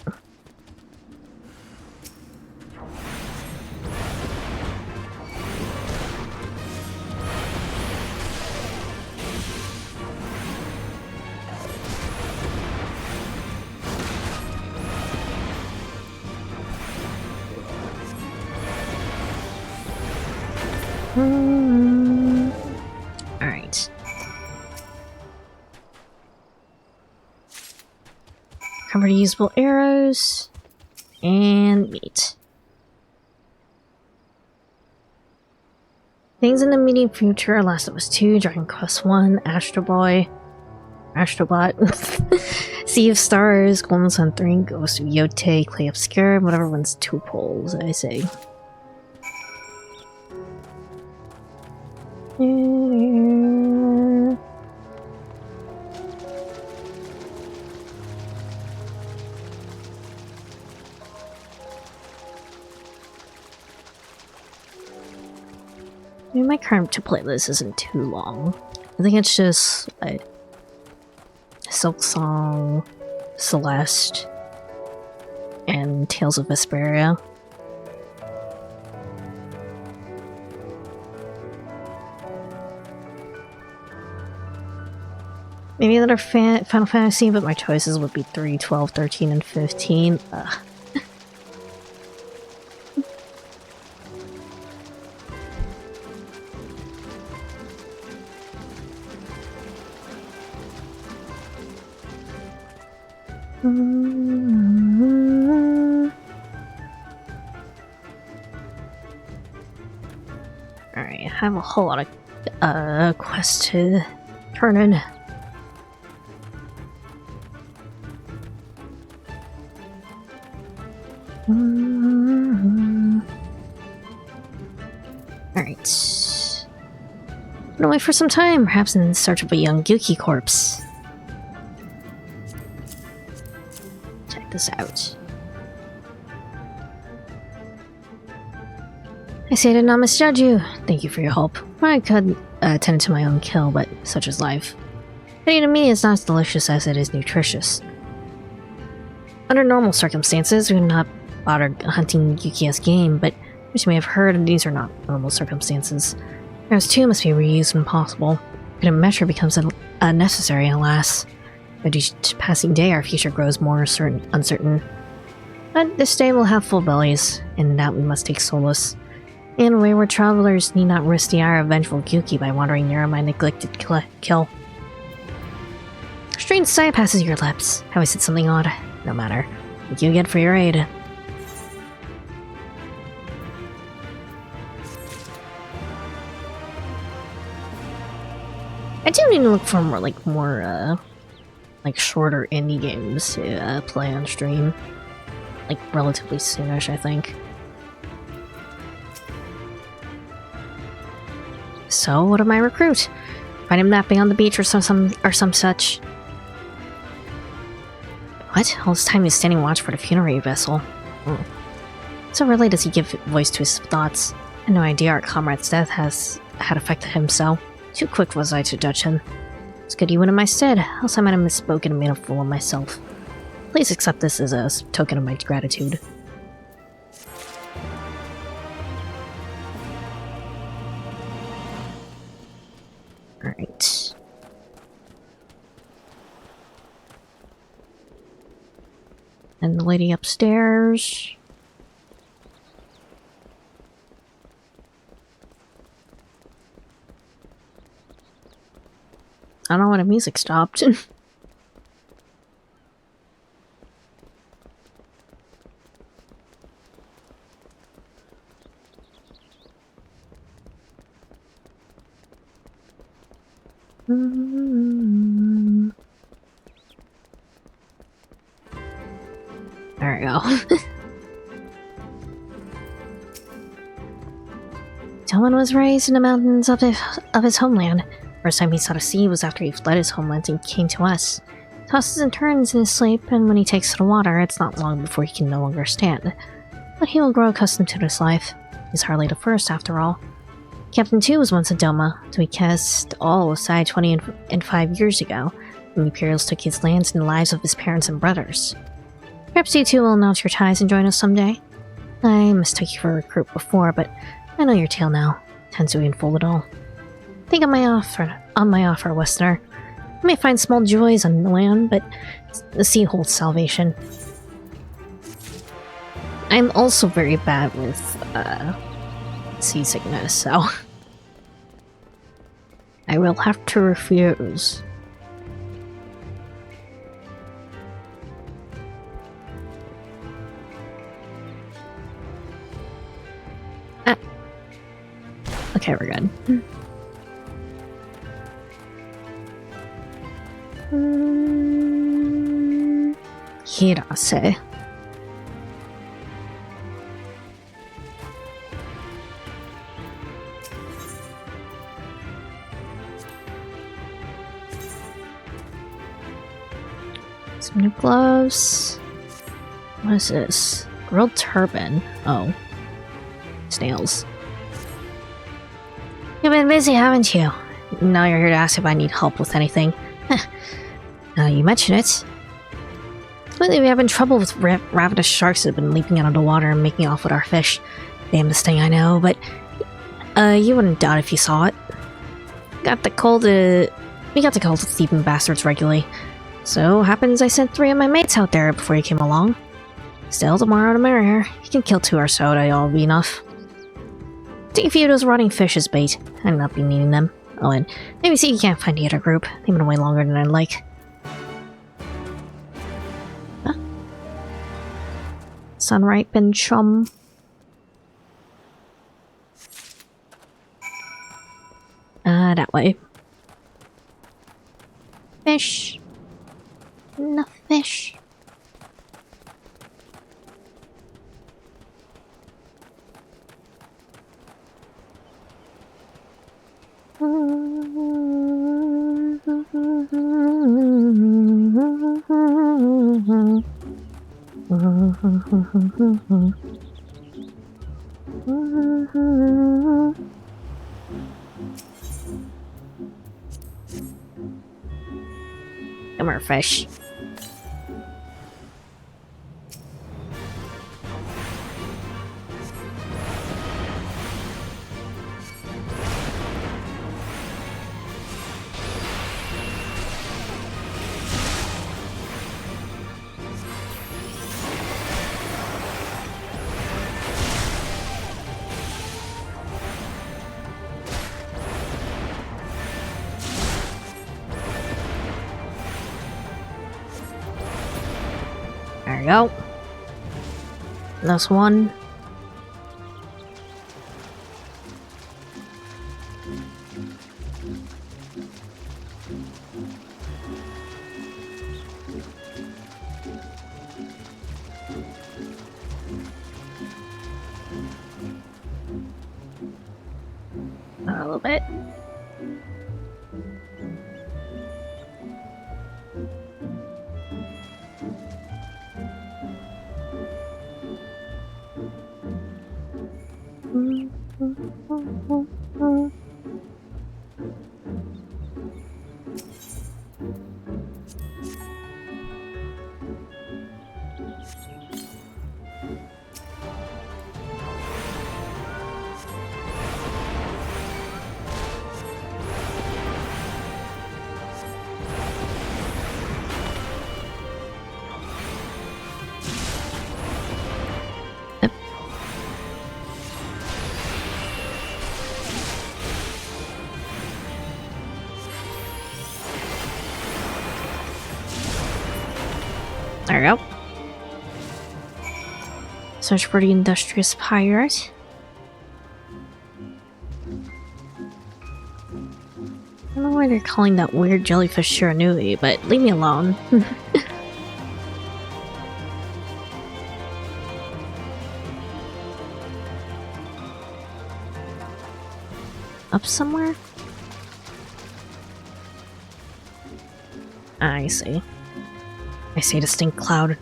Alright. Cover usable arrows and meat. Things in the immediate future: Last of Us 2, Dragon Quest 1, Astro Boy, Astrobot, Sea of Stars, Golden Sun 3, Ghost of Yote, Clay Obscure, whatever one's 2 poles, I say. I mean, my current to playlist isn't too long. I think it's just like Silk Song, Celeste, and Tales of Vesperia. Maybe another Final Fantasy, but my choices would be 3, 12, 13, and 15. Ugh. Alright, I have a whole lot of quests to turn in. Alright. Been away for some time, perhaps in search of a young Yuki corpse. Check this out. I say I did not misjudge you. Thank you for your help. I could attend to my own kill, but such is life. I Honey to me is not as delicious as it is nutritious. Under normal circumstances, we would not bother hunting Yuki's game, but as you may have heard, these are not normal circumstances. Those too must be reused when possible, but a measure becomes unnecessary, alas. With each passing day, our future grows more uncertain. But this day we'll have full bellies, and in that we must take solace. And wayward travelers need not risk the ire of vengeful Yuki by wandering near my neglected kill. A strange sigh passes your lips. Have I said something odd? No matter. Thank you again for your aid. I do need to look for more shorter indie games to play on stream. Like, relatively soonish, I think. So, what of my recruit? Find him napping on the beach or some such. What? All this time he's standing watch for the funerary vessel. So rarely does he give voice to his thoughts. I had no idea our comrade's death had affected him so. Too quick was I to judge him. It's good you went in my stead, else I might have misspoken and made a fool of myself. Please accept this as a token of my gratitude. Alright. And the lady upstairs. I don't know when the music stopped. There we go. Tillman was raised in the mountains of his homeland. First time he saw the sea was after he fled his homeland and came to us. Tosses and turns in his sleep, and when he takes to the water, it's not long before he can no longer stand. But he will grow accustomed to this life. He's hardly the first, after all. Captain 2 was once a Doma, so he cast all aside 25 years ago, when the Imperials took his lands and the lives of his parents and brothers. Perhaps you two will announce your ties and join us someday. I mistook you for a recruit before, but I know your tale now. Tends to unfold it all. Think on my offer, Westerner. You may find small joys on the land, but the sea holds salvation. I'm also very bad with seasickness, so I will have to refuse. Okay, we're good. Hirase. Some new gloves. What is this? Grilled turban. Oh. Snails. You've been busy, haven't you? Now you're here to ask if I need help with anything. Now you mention it. Lately we have been trouble with ravenous sharks that have been leaping out of the water and making off with our fish. Damnedest thing I know, but you wouldn't doubt if you saw it. We got the call to thieving bastards regularly. So happens I sent 3 of my mates out there before you came along. Still, the more the merrier. You can kill 2 or so, that'll be enough. Take a few of those rotting fish as bait. I'd not be needing them. Oh, and maybe see if you can't find the other group. They've been away longer than I'd like. Huh? Sunripened chum. That way. Fish. Enough fish. fish. There we go. That's one. A little bit. There we go. Search for the industrious pirate. I don't know why they're calling that weird jellyfish Shiranui, but leave me alone. Up somewhere? I see. I see a distinct cloud.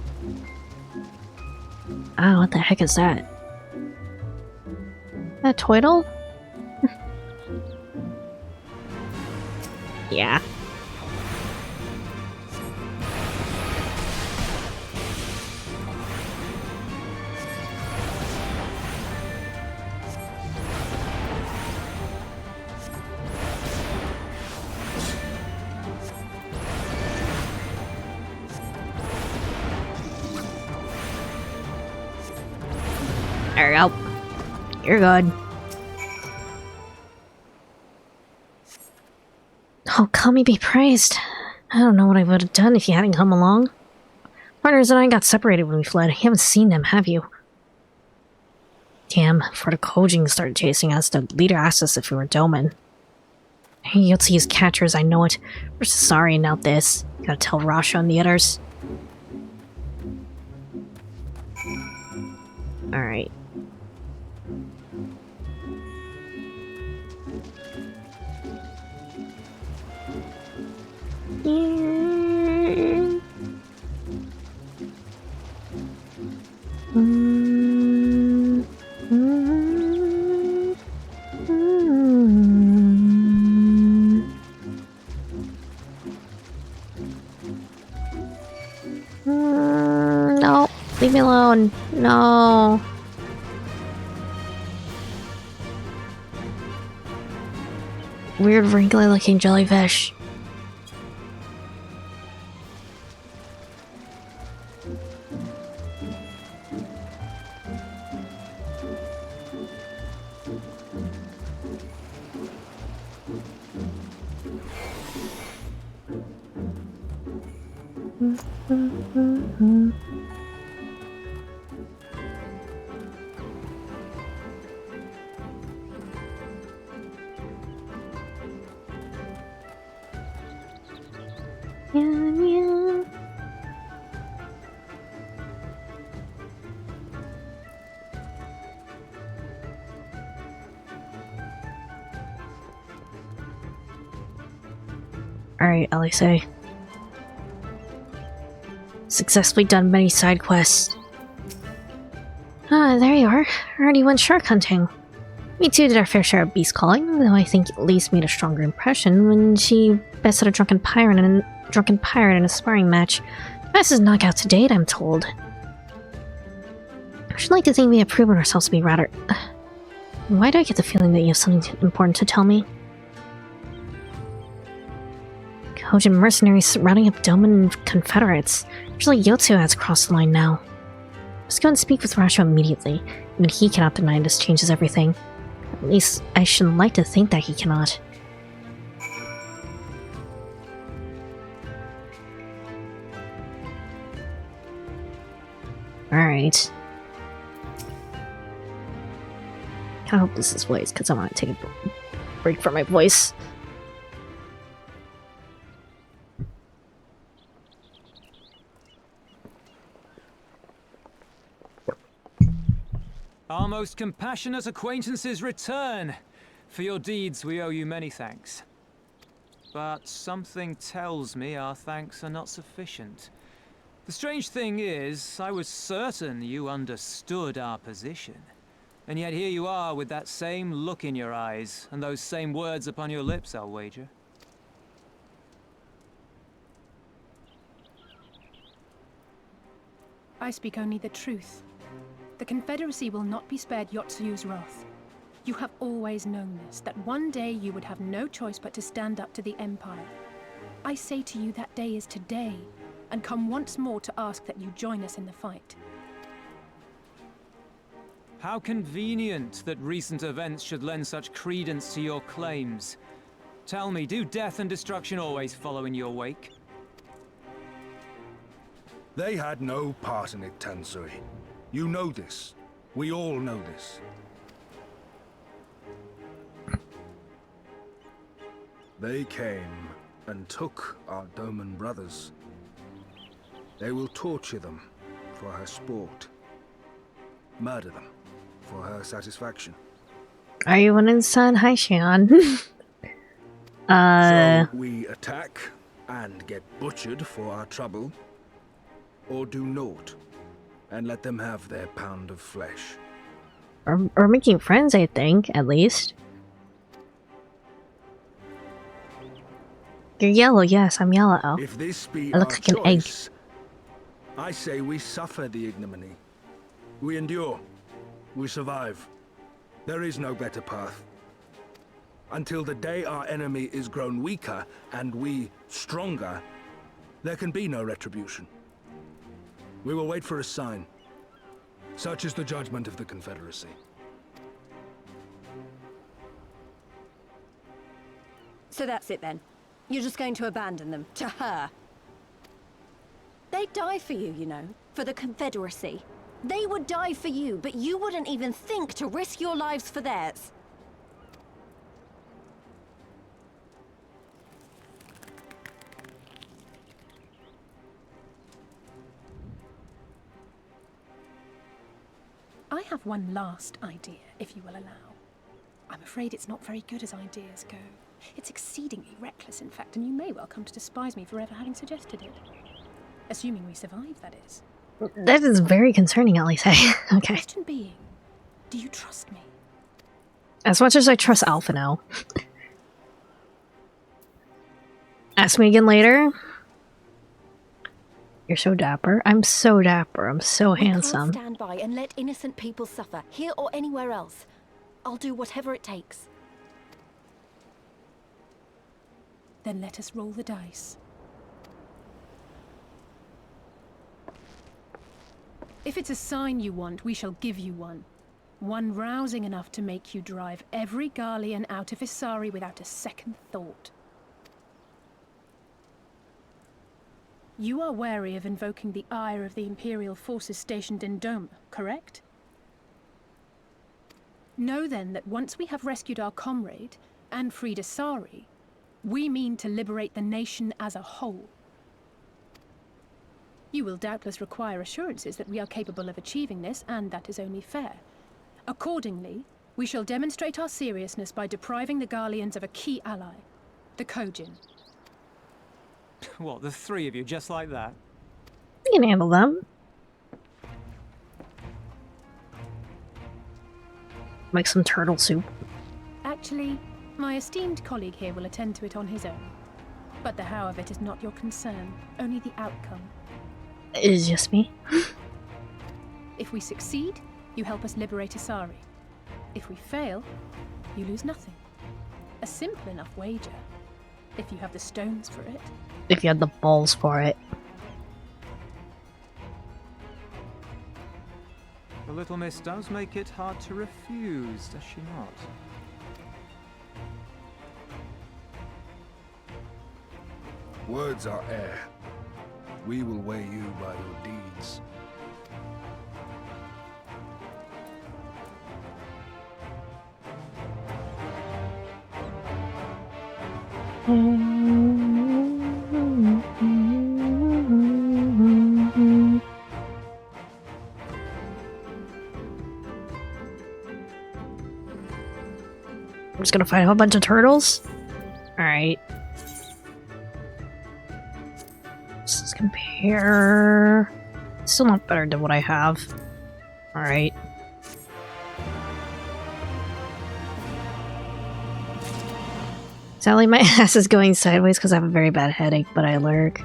Ah, what the heck is that? That Toidle? Yeah. There we go. You're good. Oh, Kami be praised. I don't know what I would have done if you hadn't come along. Partners and I got separated when we fled. You haven't seen them, have you? Damn, before the Kojing started chasing us, the leader asked us if we were Doman. Hey, Yotsu's catchers, I know it. We're so sorry, now this. Gotta tell Rasha and the others. Alright. No, leave me alone. No. Weird wrinkly looking jellyfish. Alright, Alise. Successfully done many side quests. Ah, there you are. Already went shark hunting. Me too did our fair share of beast calling, though I think Elise made a stronger impression when she bested a drunken pirate in a sparring match. Fastest knockout to date, I'm told. I should like to think we have proven ourselves to be rather... Why do I get the feeling that you have something important to tell me? Kojin mercenaries surrounding up Doman Confederates. Surely Yotsu has crossed the line now. Let's go and speak with Rasho immediately. Even he cannot deny this changes everything. At least, I should like to think that he cannot. Alright. I hope this is voice, because I want to take a break from my voice. Our most compassionate acquaintances return. For your deeds, we owe you many thanks. But something tells me our thanks are not sufficient. The strange thing is, I was certain you understood our position. And yet here you are with that same look in your eyes, and those same words upon your lips, I'll wager. I speak only the truth. The Confederacy will not be spared Yotsuyu's wrath. You have always known this, that one day you would have no choice but to stand up to the Empire. I say to you that day is today, and come once more to ask that you join us in the fight. How convenient that recent events should lend such credence to your claims. Tell me, do death and destruction always follow in your wake? They had no part in it, Tansui. You know this. We all know this. They came and took our Doman brothers. They will torture them for her sport. Murder them for her satisfaction. Are you an insane Haishan? So we attack and get butchered for our trouble, or do naught and let them have their pound of flesh. Or making friends, I think, at least. You're yellow, yes, I'm yellow. If this be I look our like an egg. choice, I say we suffer the ignominy. We endure. We survive. There is no better path. Until the day our enemy is grown weaker and we stronger, there can be no retribution. We will wait for a sign. Such is the judgment of the Confederacy. So that's it then. You're just going to abandon them to her. They'd die for you, you know, for the Confederacy. They would die for you, but you wouldn't even think to risk your lives for theirs. I have one last idea, if you will allow. I'm afraid it's not very good as ideas go. It's exceedingly reckless, in fact, and you may well come to despise me for ever having suggested it. Assuming we survive, that is. That is very concerning, Elise. Okay. Question being, do you trust me? As much as I trust Alpha now. Ask me again later. You're so dapper. I'm so dapper. I'm so handsome. We can't stand by and let innocent people suffer, here or anywhere else. I'll do whatever it takes. Then let us roll the dice. If it's a sign you want, we shall give you one. One rousing enough to make you drive every Garlean out of Isari without a second thought. You are wary of invoking the ire of the Imperial forces stationed in Dome, correct? Know then that once we have rescued our comrade, and freed Isari, we mean to liberate the nation as a whole. You will doubtless require assurances that we are capable of achieving this, and that is only fair. Accordingly, we shall demonstrate our seriousness by depriving the Garleans of a key ally, the Kojin. What, the three of you, just like that? You can handle them. Make some turtle soup. Actually, my esteemed colleague here will attend to it on his own. But the how of it is not your concern, only the outcome. It is just me. If we succeed, you help us liberate Asari. If we fail, you lose nothing. A simple enough wager, if you have the stones for it. If you had the balls for it. The little miss does make it hard to refuse, does she not? Words are air. We will weigh you by your deeds. I'm just gonna fight a whole bunch of turtles? Alright. Let's compare... Still not better than what I have. Alright. Sadly, my ass is going sideways because I have a very bad headache, but I lurk.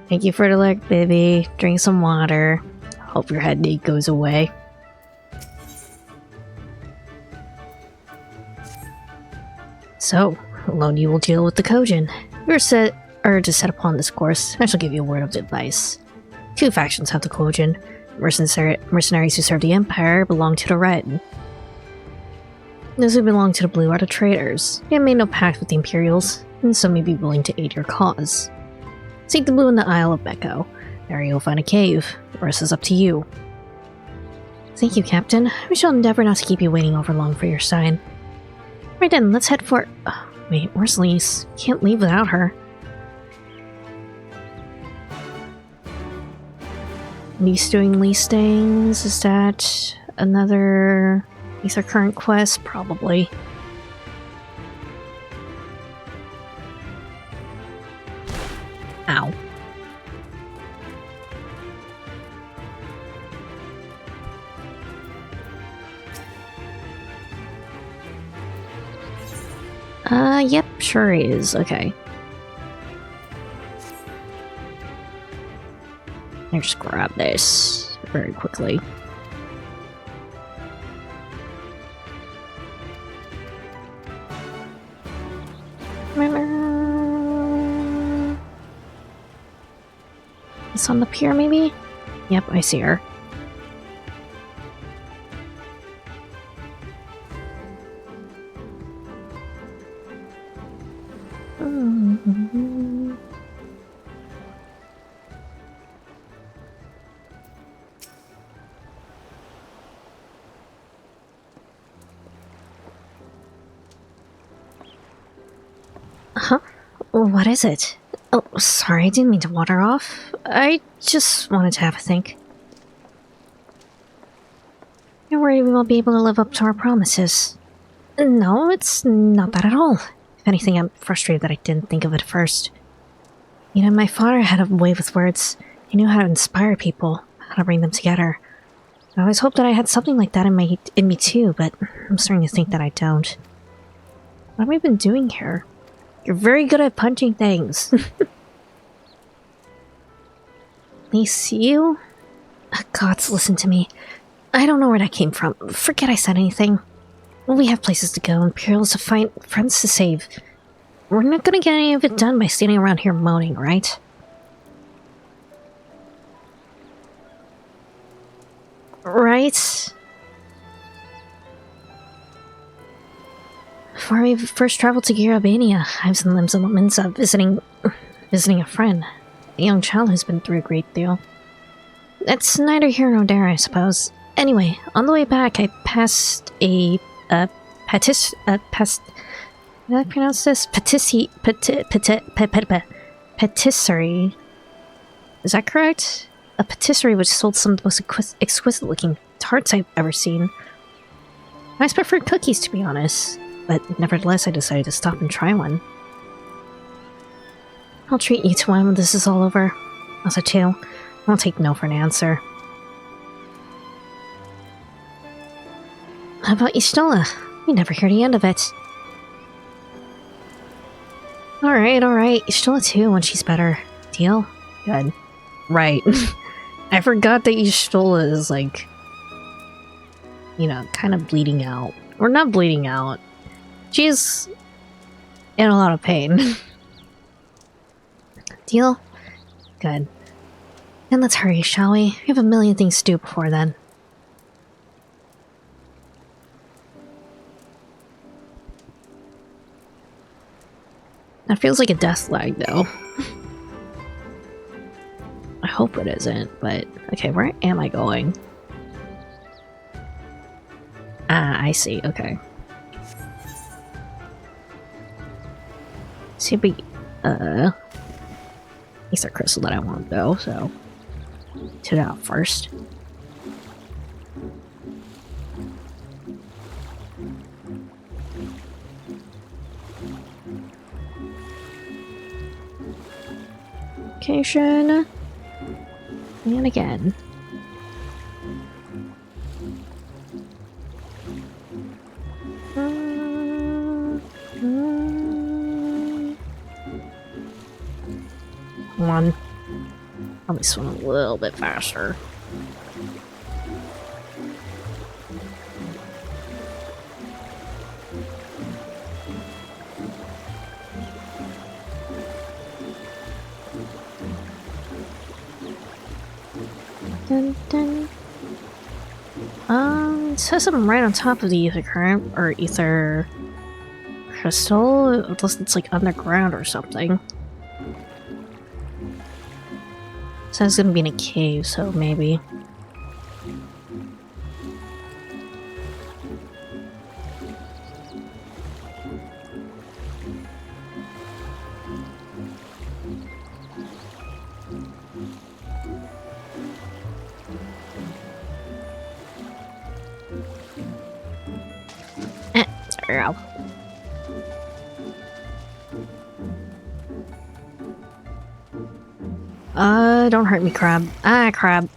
Thank you for the lurk, baby. Drink some water. Hope your headache goes away. So, alone you will deal with the Kojin. You're to set upon this course. I shall give you a word of advice. Two factions have the Kojin. Mercenaries who serve the Empire belong to the Red. Those who belong to the Blue are the traitors. You have made no pact with the Imperials, and so may be willing to aid your cause. Seek the Blue in the Isle of Beko. There you'll find a cave. The rest is up to you. Thank you, Captain. We shall endeavor not to keep you waiting over long for your sign. Right then, let's head for... Oh, wait, where's Lise? Can't leave without her. Lise doing Lise things? Is that another... These are current quests? Probably. Ow. Yep, sure is. Okay. I'll just grab this very quickly. It's on the pier, maybe? Yep, I see her. Huh? What is it? Oh, sorry, I didn't mean to wander off. I just wanted to have a think. You're worried we won't be able to live up to our promises. No, it's not that at all. If anything, I'm frustrated that I didn't think of it first. You know, my father had a way with words. He knew how to inspire people, how to bring them together. I always hoped that I had something like that in me too, but I'm starting to think that I don't. What have we been doing here? You're very good at punching things. Lise, you? Gods, listen to me. I don't know where that came from. Forget I said anything. We have places to go, Imperials to find, friends to save. We're not gonna get any of it done by standing around here moaning, right? Right? Before we first traveled to Girabania, I was in the moments of visiting a friend. A young child who's been through a great deal. That's neither here nor there, I suppose. Anyway, on the way back, I passed a did I pronounce this? Patisserie. Is that correct? A patisserie which sold some of the most exquisite looking tarts I've ever seen. I preferred cookies, to be honest, but nevertheless I decided to stop and try one. I'll treat you to one when this is all over. Also too, I won't take no for an answer. How about Istola? We never hear the end of it. Alright, alright. Istola too when she's better. Deal? Good. Right. I forgot that Istola is like, you know, kind of bleeding out. Or not bleeding out. She's in a lot of pain. Deal? Good. Then let's hurry, shall we? We have a million things to do before then. That feels like a death lag, though. I hope it isn't, but... Okay, where am I going? Ah, I see, okay. See a big... Ether crystal that I want, though, so... To that first. Location. And again. Come on. Probably swim a little bit faster. Dun, dun. It says I'm right on top of the ether current, or ether crystal, unless it's like underground or something. It says it's gonna be in a cave, so maybe. Sorry, don't hurt me, crab. Ah, crab.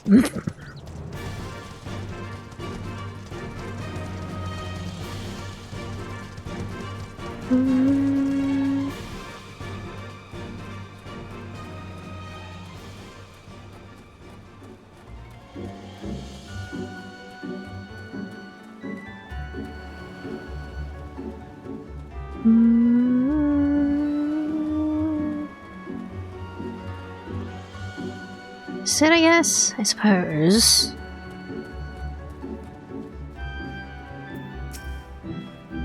Sit, I guess? I suppose.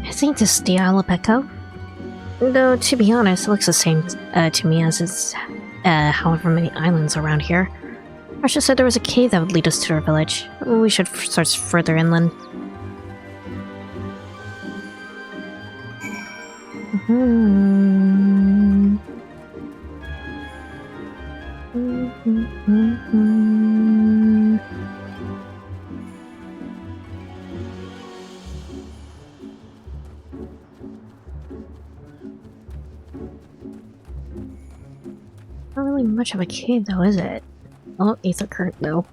I think this is the Isle of Echo. Though, to be honest, it looks the same to me as it's however many islands around here. Marsha said there was a cave that would lead us to our village. We should search further inland. Not really much of a cave, though, is it? Oh, ether current, though.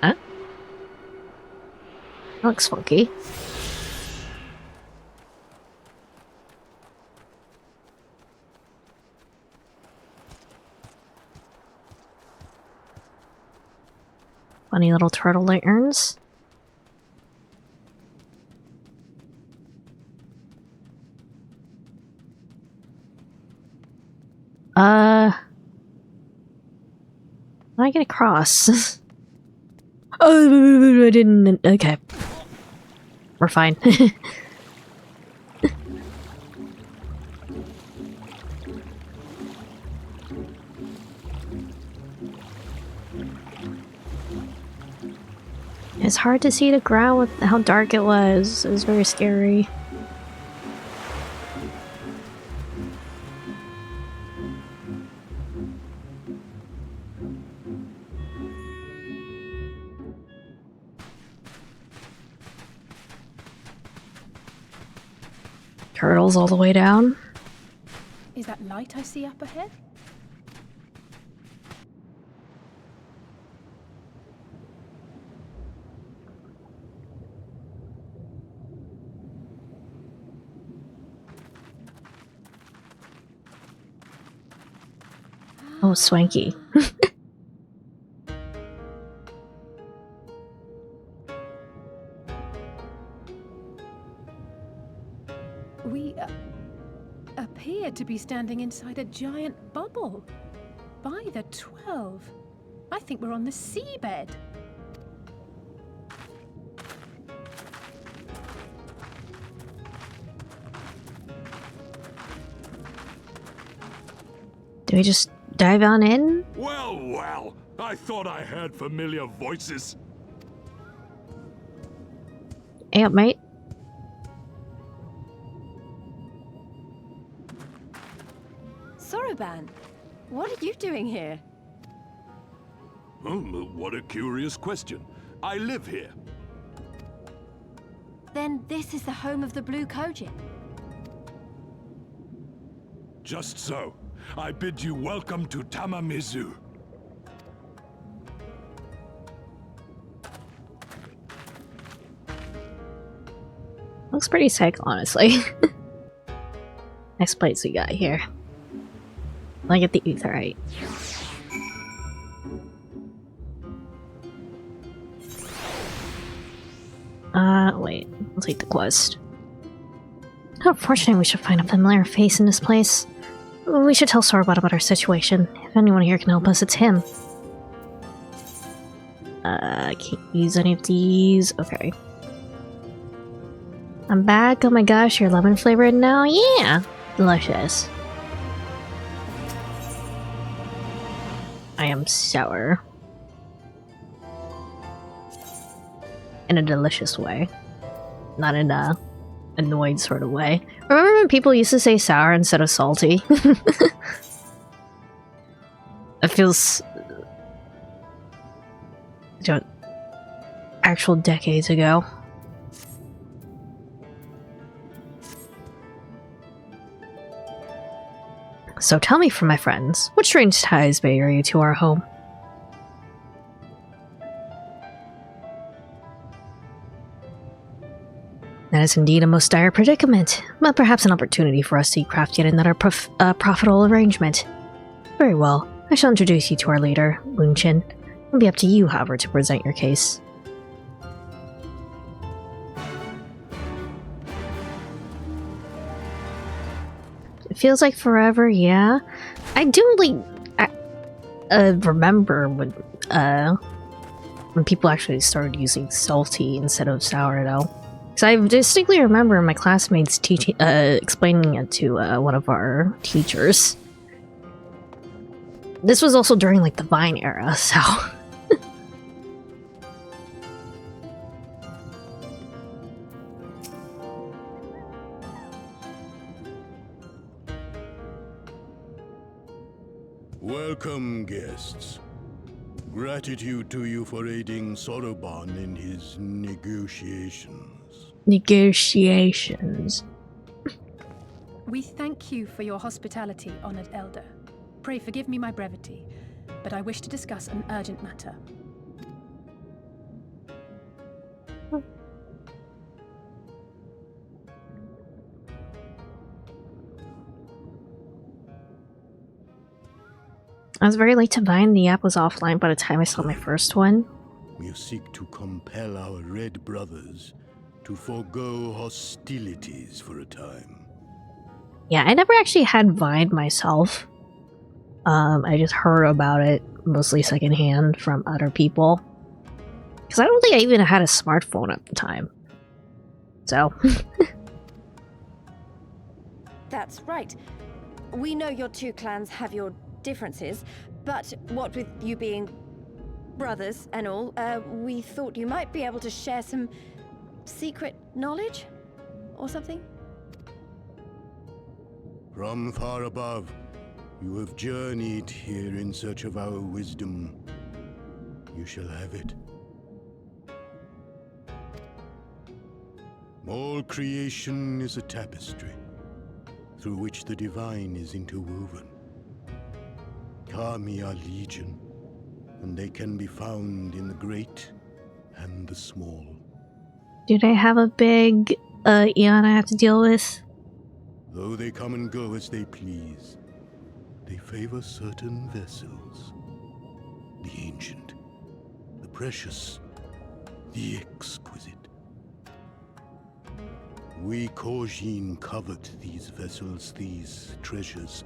Huh? That looks funky. Funny little turtle lanterns. How do I get across? Oh, I didn't. Okay. We're fine. It's hard to see the ground with how dark it was. It was very scary. Turtles all the way down. Is that light I see up ahead? Oh, swanky. We appear to be standing inside a giant bubble. By the 12. I think we're on the seabed. Do we just dive on in? Well, well, I thought I heard familiar voices. Hey up, mate. Soroban, what are you doing here? What a curious question. I live here. Then this is the home of the Blue Kojin. Just so. I bid you welcome to Tamamizu. Looks pretty sick, honestly. Next place we got here. Let me get the Aetheryte. Wait. I'll take the quest. How fortunate we should find a familiar face in this place. We should tell Sorbot about our situation. If anyone here can help us, it's him. I can't use any of these. Okay. I'm back. Oh my gosh, you're lemon flavored now? Yeah! Delicious. I am sour. In a delicious way. Not in a annoyed sort of way. Remember when people used to say sour instead of salty? It feels... actual decades ago. So tell me, from my friends, what strange ties bear you to our home? That is indeed a most dire predicament, but perhaps an opportunity for us to craft yet another profitable arrangement. Very well, I shall introduce you to our leader, Wunchin. It'll be up to you, however, to present your case. It feels like forever, yeah. I do remember when people actually started using salty instead of sour, though. Because I distinctly remember my classmates teaching, explaining it to one of our teachers. This was also during like the Vine era, so. Welcome, guests. Gratitude to you for aiding Soroban in his negotiations. Negotiations. We thank you for your hospitality, honored elder. Pray forgive me my brevity, but I wish to discuss an urgent matter. I was very late to Vine. The app was offline by the time I saw my first one. We seek to compel our red brothers to forego hostilities for a time. Yeah, I never actually had Vine myself. I just heard about it, mostly secondhand from other people. Because I don't think I even had a smartphone at the time. So. That's right. We know your two clans have your differences, but what with you being brothers and all, we thought you might be able to share some secret knowledge or something? From far above, you have journeyed here in search of our wisdom. You shall have it. All creation is a tapestry. through which the divine is interwoven. Kami are legion, and they can be found in the great and the small. Do they have a big Eon I have to deal with? Though they come and go as they please, they favor certain vessels. The ancient, the precious, the exquisite. We Korjin covet these vessels, these treasures.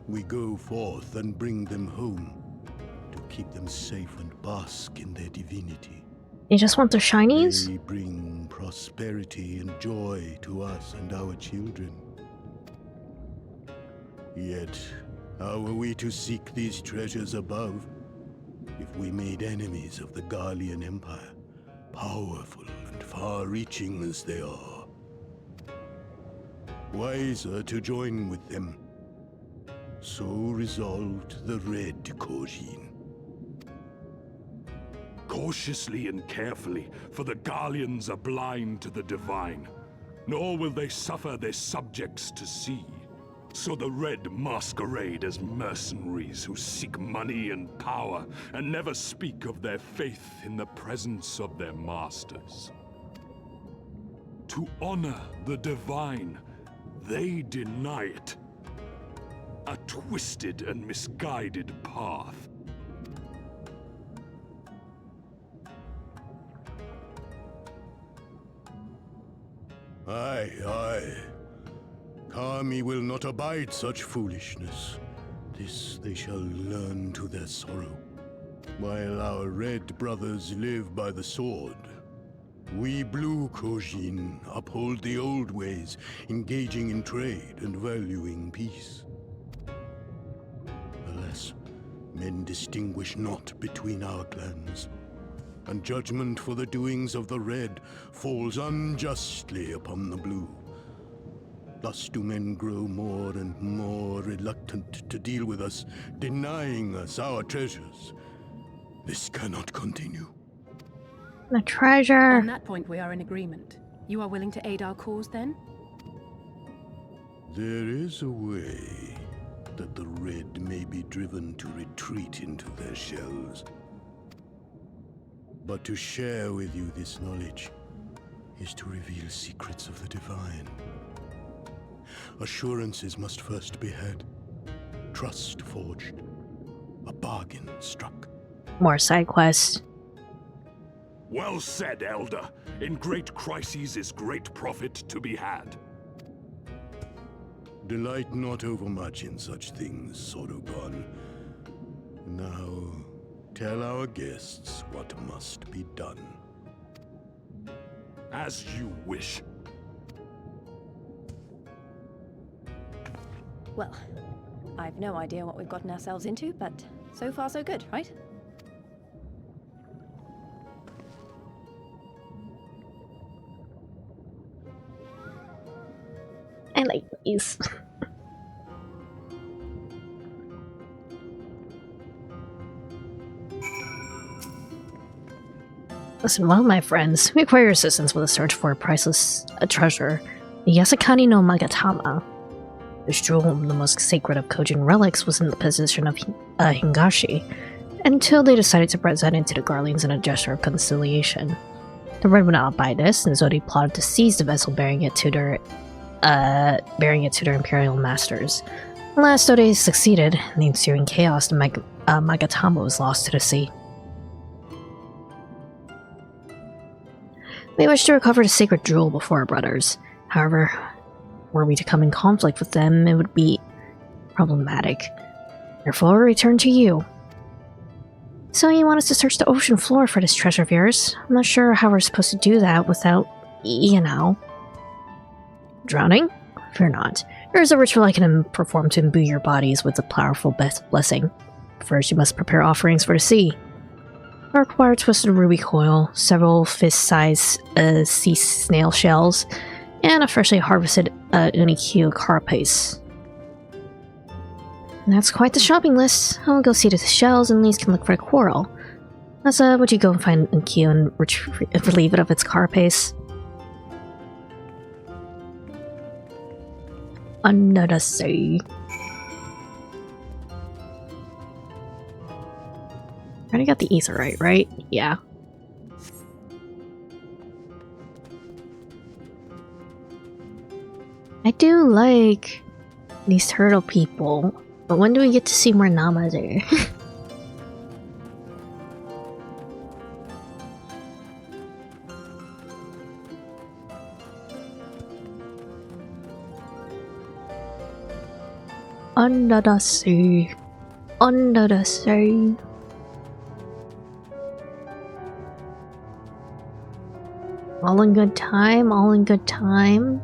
We go forth and bring them home to keep them safe and bask in their divinity. You just want the shinies? They bring prosperity and joy to us and our children. Yet, how are we to seek these treasures above if we made enemies of the Garlean Empire, powerful and far-reaching as they are? Wiser to join with them. So resolved the Red Korjin. Cautiously and carefully, for the Garleans are blind to the divine, nor will they suffer their subjects to see. So the Red masquerade as mercenaries who seek money and power, and never speak of their faith in the presence of their masters. To honor the divine, they deny it. A twisted and misguided path. Aye, aye. Kami will not abide such foolishness. This they shall learn to their sorrow. While our red brothers live by the sword, we blue Korjin uphold the old ways, engaging in trade and valuing peace. Alas, men distinguish not between our clans, and judgment for the doings of the red falls unjustly upon the blue. Thus do men grow more and more reluctant to deal with us, denying us our treasures. This cannot continue. The treasure. On that point, we are in agreement. You are willing to aid our cause, then? There is a way that the red may be driven to retreat into their shells. But to share with you this knowledge is to reveal secrets of the divine. Assurances must first be had, trust forged, a bargain struck. More side quests. Well said, Elder. In great crises is great profit to be had. Delight not overmuch in such things, Sodogon. Now, tell our guests what must be done. As you wish. Well, I've no idea what we've gotten ourselves into, but so far so good, right? I like these. Listen, well, my friends, we require your assistance with a search for a priceless treasure, the Yasakani no Magatama. This jewel, the most sacred of Kojin relics, was in the possession of Hingashi, until they decided to present it to the Garleans in a gesture of conciliation. The Red would not buy this, and Zodi plotted to seize the vessel bearing it to their imperial masters. Last though they succeeded, in the ensuing chaos, the Magatama was lost to the sea. We wish to recover the sacred jewel before our brothers. However, were we to come in conflict with them, it would be problematic. Therefore, we return to you. So you want us to search the ocean floor for this treasure of yours? I'm not sure how we're supposed to do that without, you know... Drowning? Fear not. There is a ritual I can perform to imbue your bodies with a powerful blessing. First, you must prepare offerings for the sea. I require a twisted ruby coil, several fist-sized sea snail shells, and a freshly harvested Unikyo carapace. That's quite the shopping list. I'll go see to the shells, and Lise can look for a coral. That's would you go and find Unikyo and relieve it of its carapace? Under the sea. I already got the etherite, right? Yeah. I do like these turtle people, but when do we get to see more Namazu? Under the sea. Under the sea. All in good time, all in good time.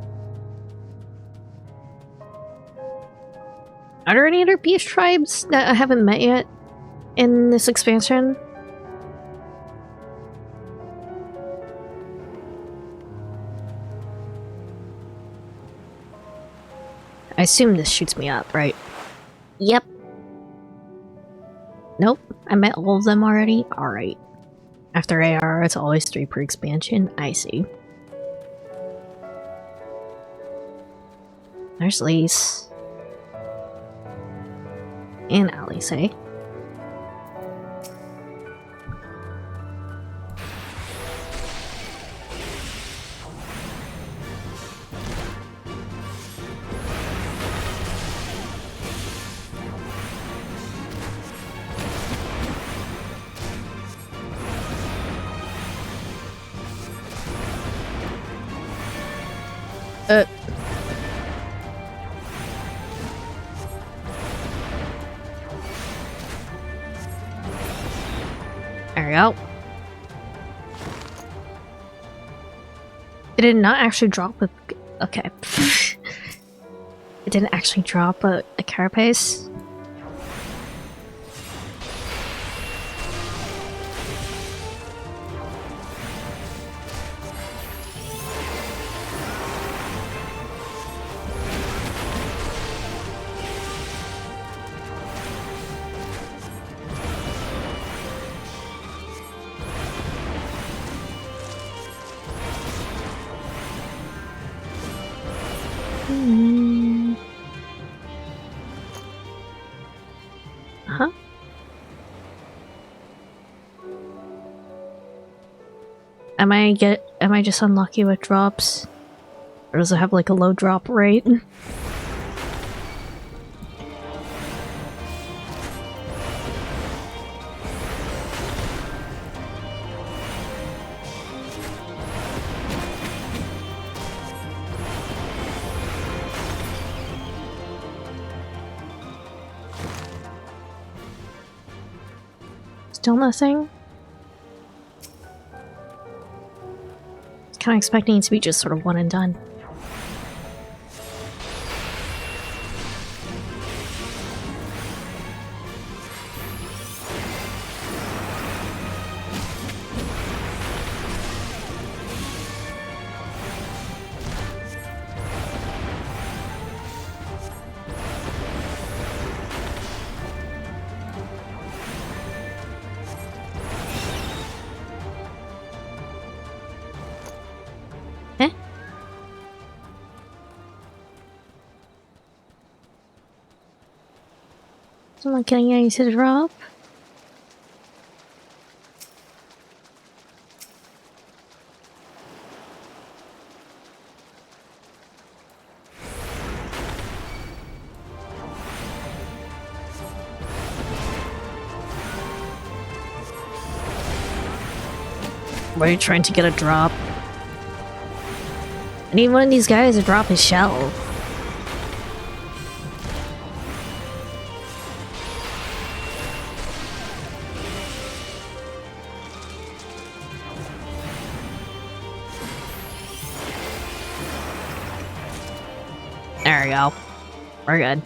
Are there any other beast tribes that I haven't met yet in this expansion? I assume this shoots me up, right? Yep. Nope, I met all of them already? Alright. After AR, it's always 3 per expansion? I see. There's Lise. And Alice, eh? There we go. It did not actually drop a... Okay. It didn't actually drop a carapace. Huh? Am I just unlucky with drops? Or does it have like a low drop rate? Still nothing? Kind of expecting it to be just sort of one and done. Someone getting ready to drop? Why are you trying to get a drop? I need one of these guys to drop his shell. There we go. We're good.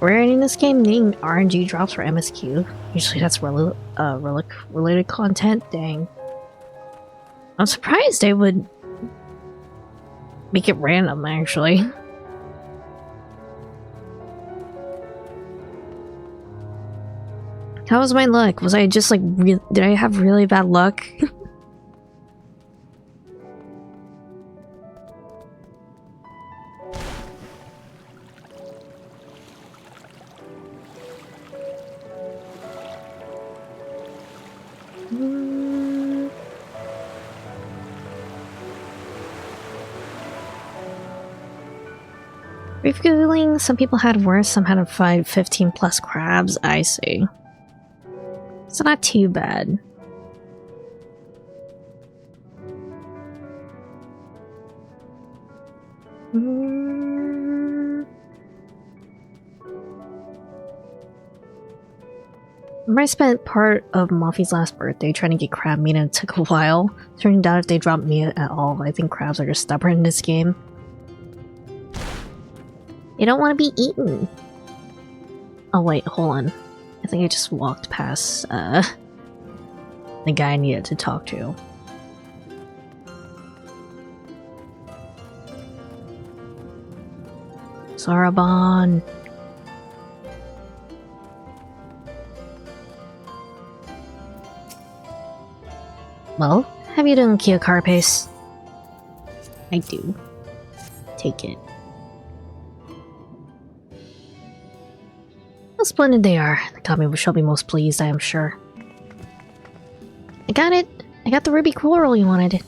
We're in this game needing RNG drops for MSQ. Usually that's relic related content. Dang. I'm surprised they would make it random, actually. How was my luck? Was I just like did I have really bad luck? Refueling, some people had worse, some had to fight 15 plus crabs. I see. It's not too bad. I spent part of Muffy's last birthday trying to get crab meat and it took a while. Turned out if they dropped meat at all, I think crabs are just stubborn in this game. They don't want to be eaten. Oh wait, hold on. I think I just walked past the guy I needed to talk to. Sarabon. Well, have you done Kyokarpes? I do. Take it. How splendid they are. The Kami shall be most pleased, I am sure. I got it! I got the ruby coral you wanted.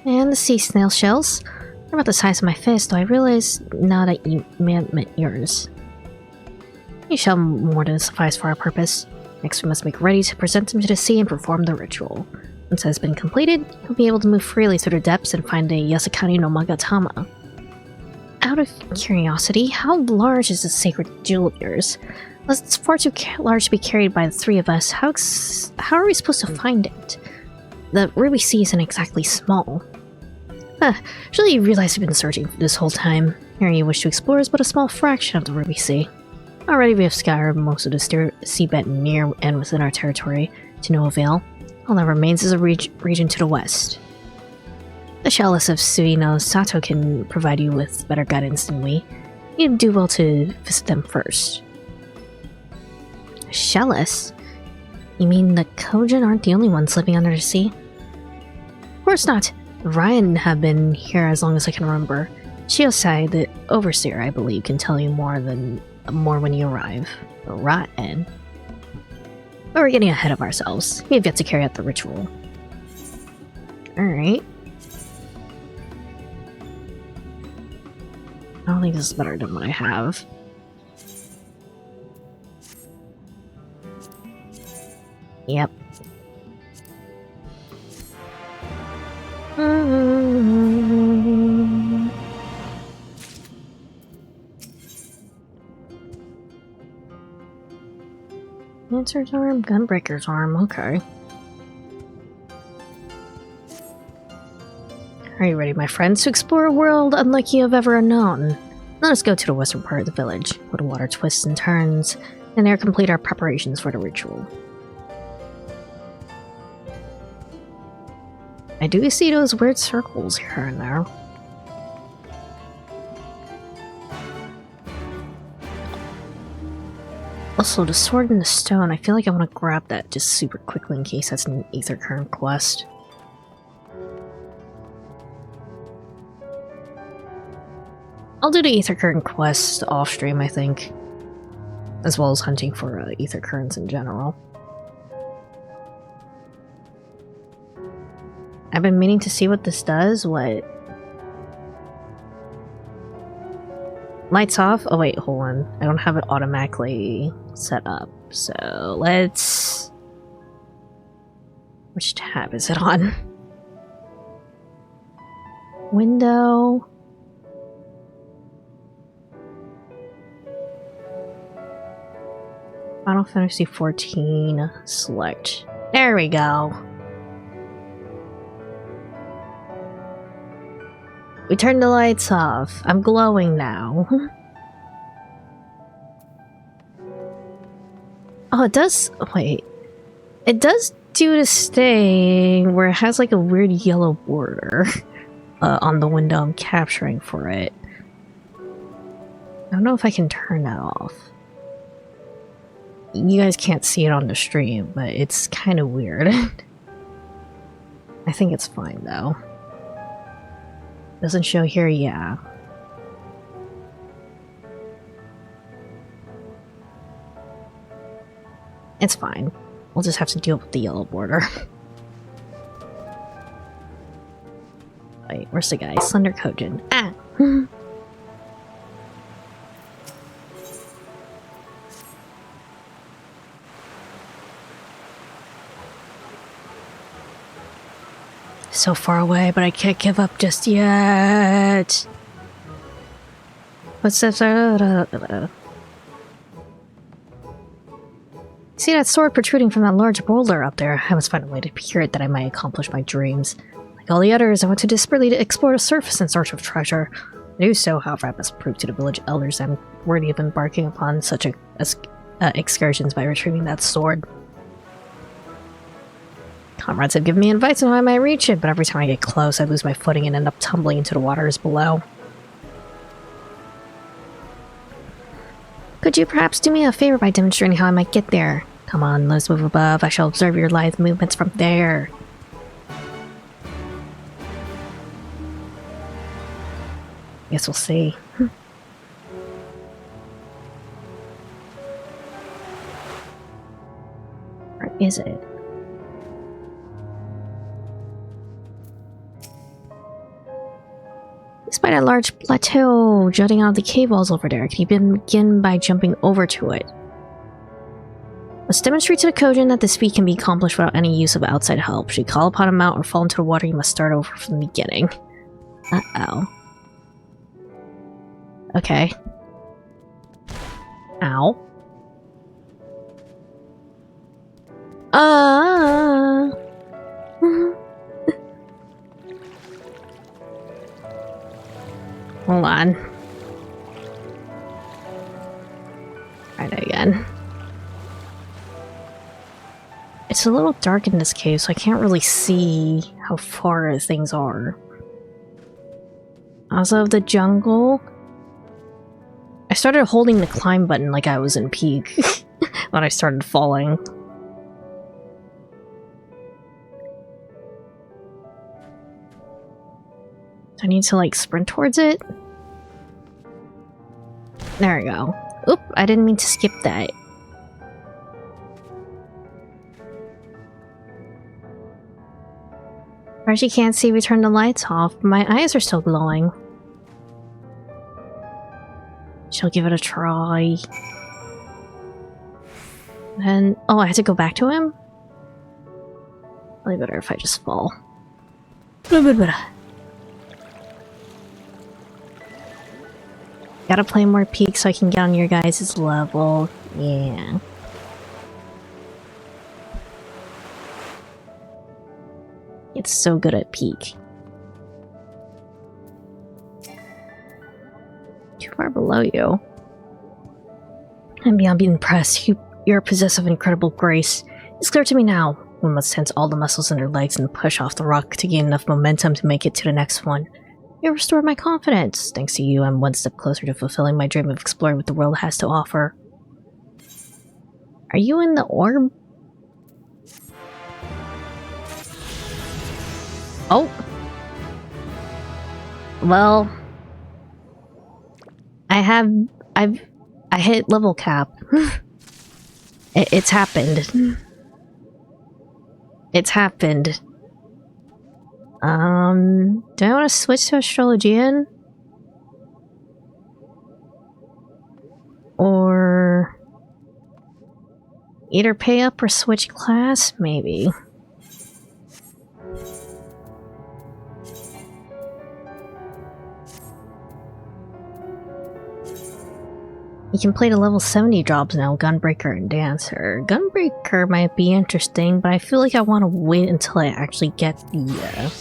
And the sea snail shells. They're about the size of my fist, though I realize now that you meant yours. You shall more than suffice for our purpose. Next we must make ready to present them to the sea and perform the ritual. Once it has been completed, you'll be able to move freely through the depths and find the Yasakani no Magatama. Out of curiosity, how large is this sacred jewel of yours? Unless it's far too large to be carried by the three of us, how are we supposed to find it? The ruby sea isn't exactly small. Surely you realize we've been searching for this whole time. The area you wish to explore is but a small fraction of the ruby sea. Already we have scoured most of the seabed near and within our territory, to no avail. All that remains is a region to the west. The chalice of Suino Sato can provide you with better guidance than we. You'd do well to visit them first. Chalice? You mean the Kojin aren't the only ones living under the sea? Of course not. Ryan have been here as long as I can remember. Shiosai, the overseer, I believe, can tell you more when you arrive. Ryan. But we're getting ahead of ourselves. We have yet to carry out the ritual. Alright. I don't think this is better than what I have. Yep. Dancer's arm, Gunbreaker's arm, okay. Are you ready, my friends, to explore a world unlike you have ever known? Let us go to the western part of the village, where the water twists and turns, and there complete our preparations for the ritual. I do see those weird circles here and there. Also, the sword and the stone, I feel like I want to grab that just super quickly in case that's an Aether Current quest. I'll do the Aether Current quest off stream, I think. As well as hunting for Aether Currents in general. I've been meaning to see what this does. What? Lights off? Oh wait, hold on. I don't have it automatically set up. So let's... Which tab is it on? Window... Final Fantasy XIV, select. There we go. We turned the lights off. I'm glowing now. Oh, it does... Wait. It does do this thing where it has like a weird yellow border on the window I'm capturing for it. I don't know if I can turn that off. You guys can't see it on the stream, but it's kind of weird. I think it's fine though. Doesn't show here, yeah. It's fine. We'll just have to deal with the yellow border. Wait, where's the guy? Slender Kojin. Ah! So far away, but I can't give up just yet. What's this? See that sword protruding from that large boulder up there? I must find a way to procure it that I might accomplish my dreams. Like all the others, I want to desperately explore the surface in search of treasure. To do so, however, I must prove to the village elders I'm worthy of embarking upon such excursions by retrieving that sword. Comrades have given me advice on how I might reach it, but every time I get close, I lose my footing and end up tumbling into the waters below. Could you perhaps do me a favor by demonstrating how I might get there? Come on, let's move above. I shall observe your lithe movements from there. Guess we'll see. Where is it? Despite a large plateau jutting out of the cave walls over there, can you begin by jumping over to it? Must demonstrate to the Kojin that this feat can be accomplished without any use of outside help. Should you call upon a mount or fall into the water, you must start over from the beginning. Uh-oh. Okay. Ow. Hold on. Try that again. It's a little dark in this cave, so I can't really see how far things are. Also, of the jungle. I started holding the climb button like I was in peak when I started falling. Do I need to like sprint towards it? There we go. Oop, I didn't mean to skip that. As you can't see, we turned the lights off, but my eyes are still glowing. Shall give it a try. And oh, I had to go back to him? Probably better if I just fall. Gotta play more peak so I can get on your guys' level. Yeah. It's so good at peak. Too far below you. I'm beyond being impressed. You're possessed of incredible grace. It's clear to me now. One must tense all the muscles in their legs and push off the rock to gain enough momentum to make it to the next one. You restored my confidence. Thanks to you, I'm one step closer to fulfilling my dream of exploring what the world has to offer. Are you in the orb? Oh. Well. I hit level cap. It's happened. It's happened. Do I want to switch to Astrologian? Or either pay up or switch class? Maybe. You can play the level 70 jobs now, Gunbreaker and Dancer. Gunbreaker might be interesting, but I feel like I want to wait until I actually get the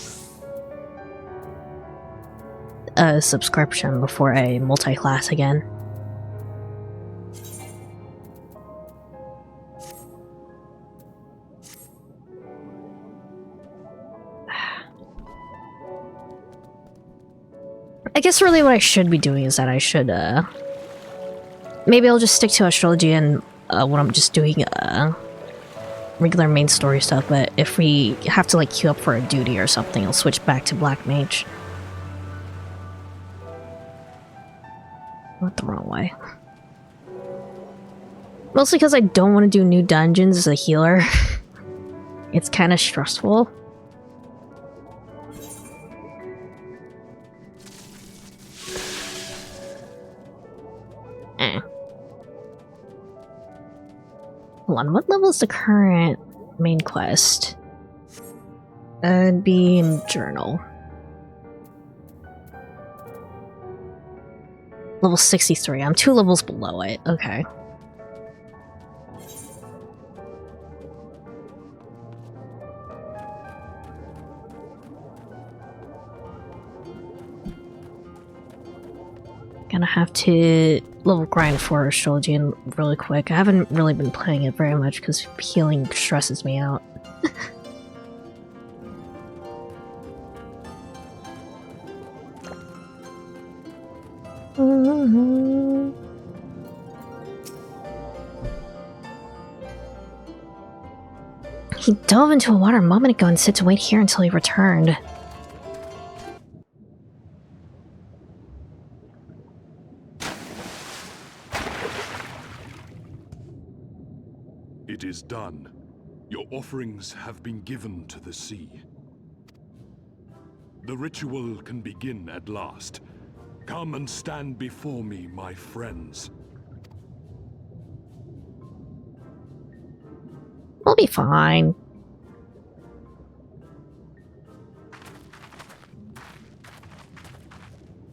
subscription before I multi-class again. I guess really what I should be doing is that I should, maybe I'll just stick to astrology and when I'm just doing regular main story stuff, but if we have to like queue up for a duty or something, I'll switch back to Black Mage. Went the wrong way. Mostly because I don't want to do new dungeons as a healer. It's kind of stressful. Hold on, what level is the current main quest? It'd be in journal. Level 63. I'm 2 levels below it. Okay. Gonna have to level grind Forest Trilogy in really quick. I haven't really been playing it very much because healing stresses me out. He dove into a water a moment ago and said to wait here until he returned. It is done. Your offerings have been given to the sea. The ritual can begin at last. Come and stand before me, my friends. We'll be fine.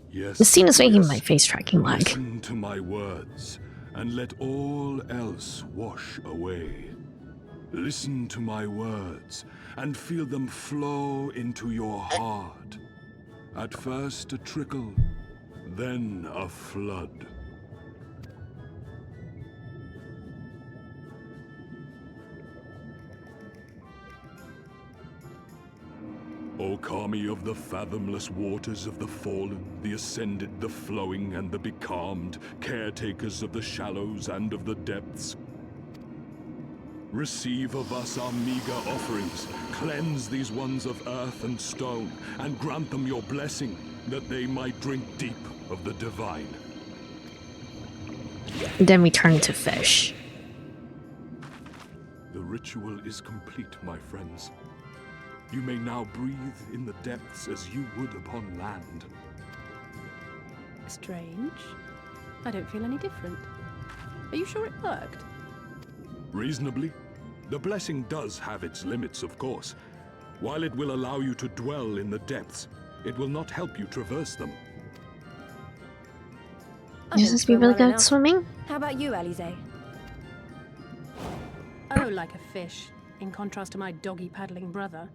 Yes, The scene is making yes. my face tracking lag. Listen to my words, and let all else wash away. Listen to my words, and feel them flow into your heart. At first a trickle, then a flood. O Kami of the fathomless waters of the fallen, the ascended, the flowing, and the becalmed, caretakers of the shallows and of the depths. Receive of us our meager offerings, cleanse these ones of earth and stone, and grant them your blessing, that they might drink deep of the divine. Then we turn into fish. The ritual is complete, my friends. You may now breathe in the depths as you would upon land. Strange. I don't feel any different. Are you sure it worked? Reasonably. The blessing does have its limits, of course. While it will allow you to dwell in the depths, it will not help you traverse them. You supposed to be really good at swimming? How about you, Alize? Oh, like a fish, in contrast to my doggy-paddling brother.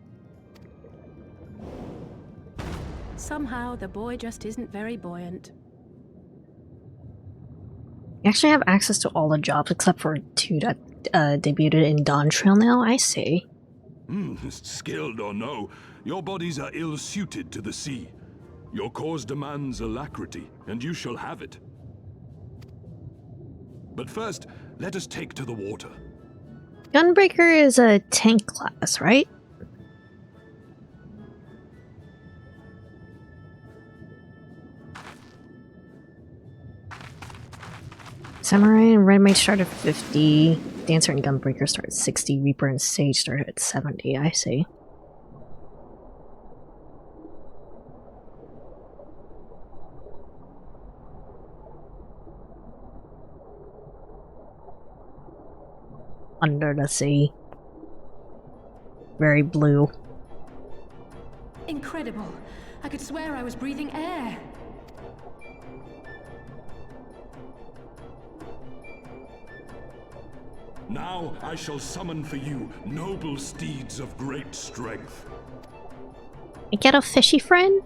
Somehow, the boy just isn't very buoyant. You actually have access to all the jobs except for 2 that debuted in Dawn Trail now? I see. Skilled or no, your bodies are ill-suited to the sea. Your cause demands alacrity, and you shall have it. But first, let us take to the water. Gunbreaker is a tank class, right? Samurai and Red Mage start at 50. Dancer and Gunbreaker start at 60. Reaper and Sage start at 70. I see. Under the sea. Very blue. Incredible. I could swear I was breathing air. Now I shall summon for you noble steeds of great strength. I get a fishy friend?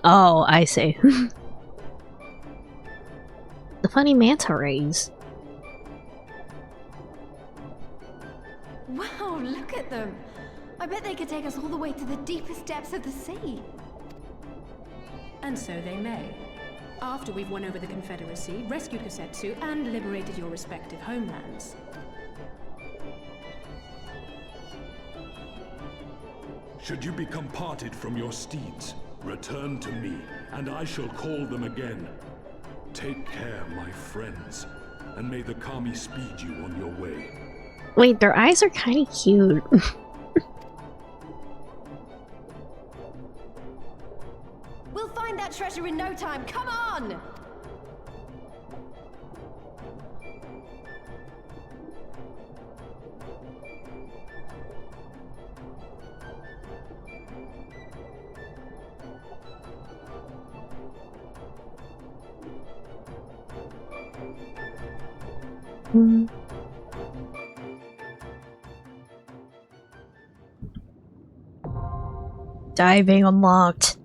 Oh, I see. The funny manta rays. Wow, look at them! I bet they could take us all the way to the deepest depths of the sea. And so they may. After we've won over the Confederacy, rescued Kosetsu, and liberated your respective homelands. Should you become parted from your steeds, return to me, and I shall call them again. Take care, my friends, and may the Kami speed you on your way. Wait, their eyes are kind of cute. We'll find that treasure in no time. Come on! Diving unlocked.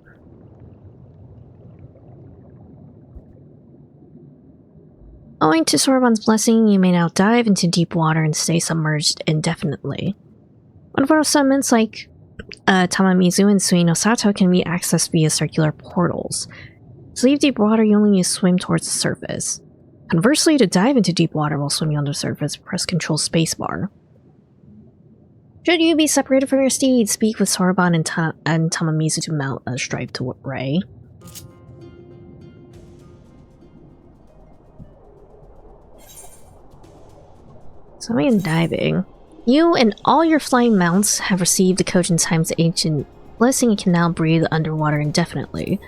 Owing to Sorbonne's blessing, you may now dive into deep water and stay submerged indefinitely. One of our summons, like Tamamizu and Suino Sato, can be accessed via circular portals. To leave deep water, you only need to swim towards the surface. Conversely, to dive into deep water while swimming on the surface, press Control Spacebar. Should you be separated from your steed, speak with Sorbonne and Tamamizu to mount a striped ray. Swimming and diving. You and all your flying mounts have received the Kojin Times Ancient blessing and can now breathe underwater indefinitely.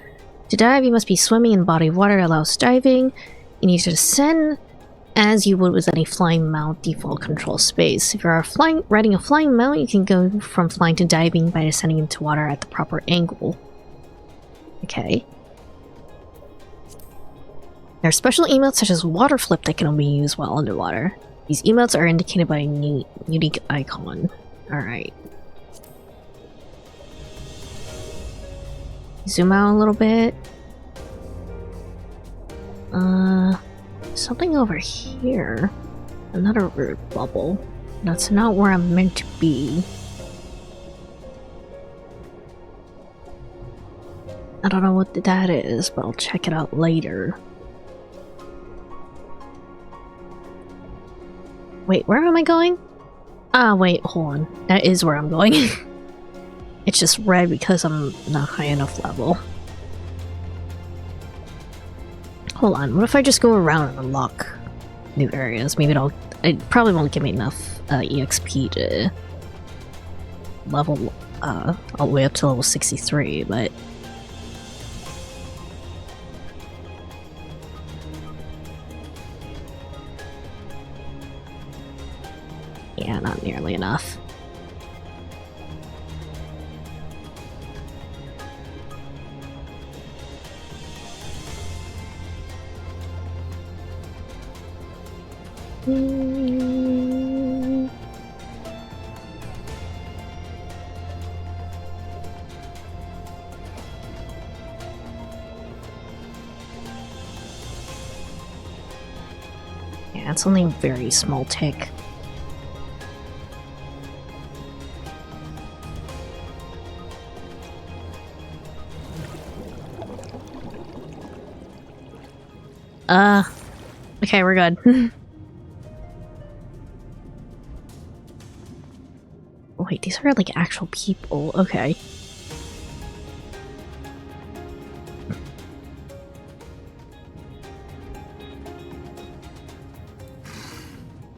To dive, you must be swimming in a body of water that allows diving. You need to descend as you would with any flying mount default control space. If you are riding a flying mount, you can go from flying to diving by descending into water at the proper angle. Okay. There are special emotes such as water flip that can only be used while underwater. These emotes are indicated by a unique icon. Alright. Zoom out a little bit. Something over here. Another root bubble. That's not where I'm meant to be. I don't know what that is, but I'll check it out later. Wait, where am I going? Ah, wait, hold on. That is where I'm going. It's just red because I'm not high enough level. Hold on, what if I just go around and unlock new areas? Maybe it probably won't give me enough EXP to level all the way up to level 63, but... yeah, not nearly enough. Yeah, it's only a very small tick. Okay, we're good. Wait, these are like actual people. Okay.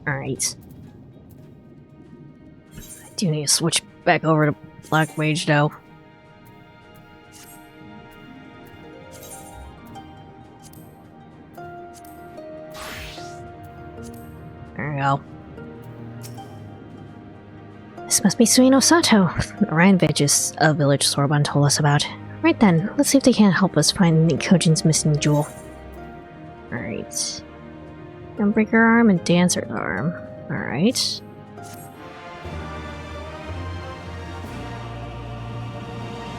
Alright. I do need to switch back over to Black Mage though. There we go. This must be Suino Sato, the Ryanvich a village Sorbonne told us about. Right then, let's see if they can't help us find Kojin's missing jewel. Alright. Gunbreaker arm and Dancer's arm. Alright.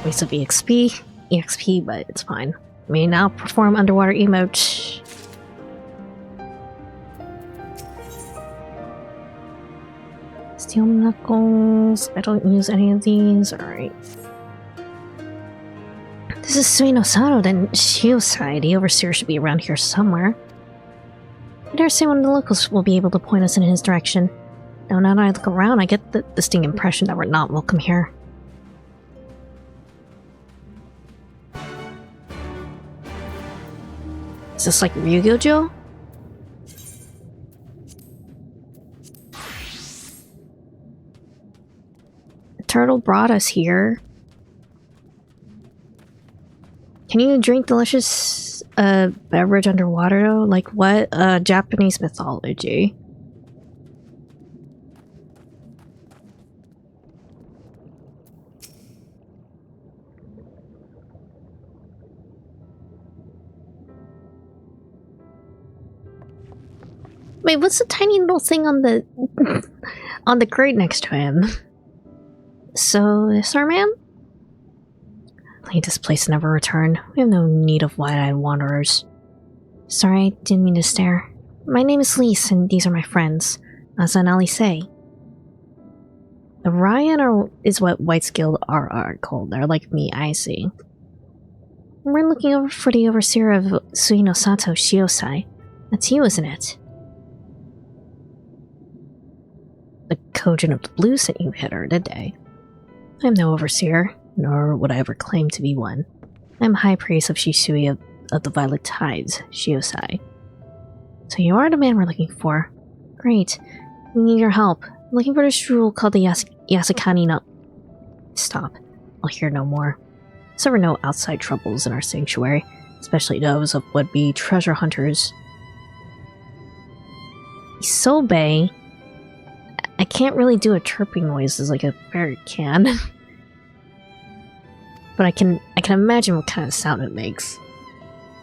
Waste of EXP, but it's fine. May now perform underwater emote. Steel knuckles. I don't use any of these. Alright. This is Suino Sato, then Shiosai. The overseer should be around here somewhere. I dare say one of the locals will be able to point us in his direction. Now that I look around, I get the distinct impression that we're not welcome here. Is this like Ryugyujo? The turtle brought us here. Can you drink delicious beverage underwater though? Like what? Japanese mythology. Wait, what's the tiny little thing on the on the crate next to him? So, is our man? Leave this place and never return. We have no need of wide-eyed wanderers. Sorry, I didn't mean to stare. My name is Lise, and these are my friends. As an Alice. The Ryan is what White's Guild are called. They're like me, I see. We're looking over for the overseer of Suino Sato Shiosai. That's you, isn't it? The Kojin of the Blue sent you hither, did they? I am no overseer, nor would I ever claim to be one. I am high priest of Shisui of the Violet Tides, Shiosai. So you are the man we're looking for. Great. We need your help. I'm looking for this jewel called the Yasakani no... Stop. I'll hear no more. So there are no outside troubles in our sanctuary, especially those of would-be treasure hunters. Isobe... I can't really do a chirping noise as like a parrot can. But I can imagine what kind of sound it makes.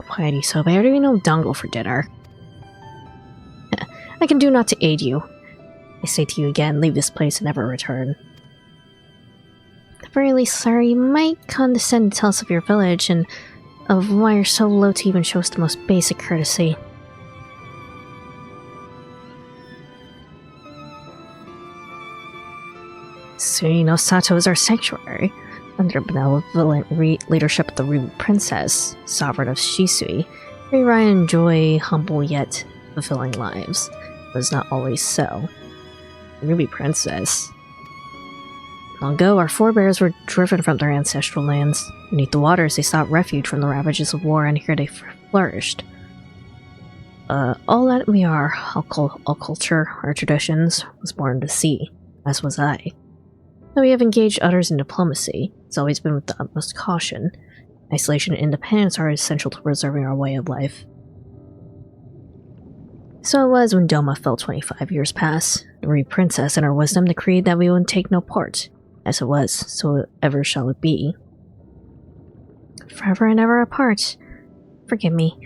Quiet, Isobe. I already know dango for dinner. I can do not to aid you. I say to you again, leave this place and never return. At the very least, sir, you might condescend to tell us of your village and of why you're so low to even show us the most basic courtesy. Suino Sato is our sanctuary. Under the benevolent leadership of the Ruby Princess, sovereign of Shisui, we Ryan enjoy humble yet fulfilling lives. It was not always so. Ruby Princess. Long ago, our forebears were driven from their ancestral lands. Beneath the waters, they sought refuge from the ravages of war, and here they flourished. All that we are, all culture, our traditions, was born to the sea, as was I. Though we have engaged others in diplomacy, it's always been with the utmost caution. Isolation and independence are essential to preserving our way of life. So it was when Doma fell 25 years past. The Ruby Princess, in her wisdom, decreed that we would take no part. As it was, so ever shall it be. Forever and ever apart. Forgive me.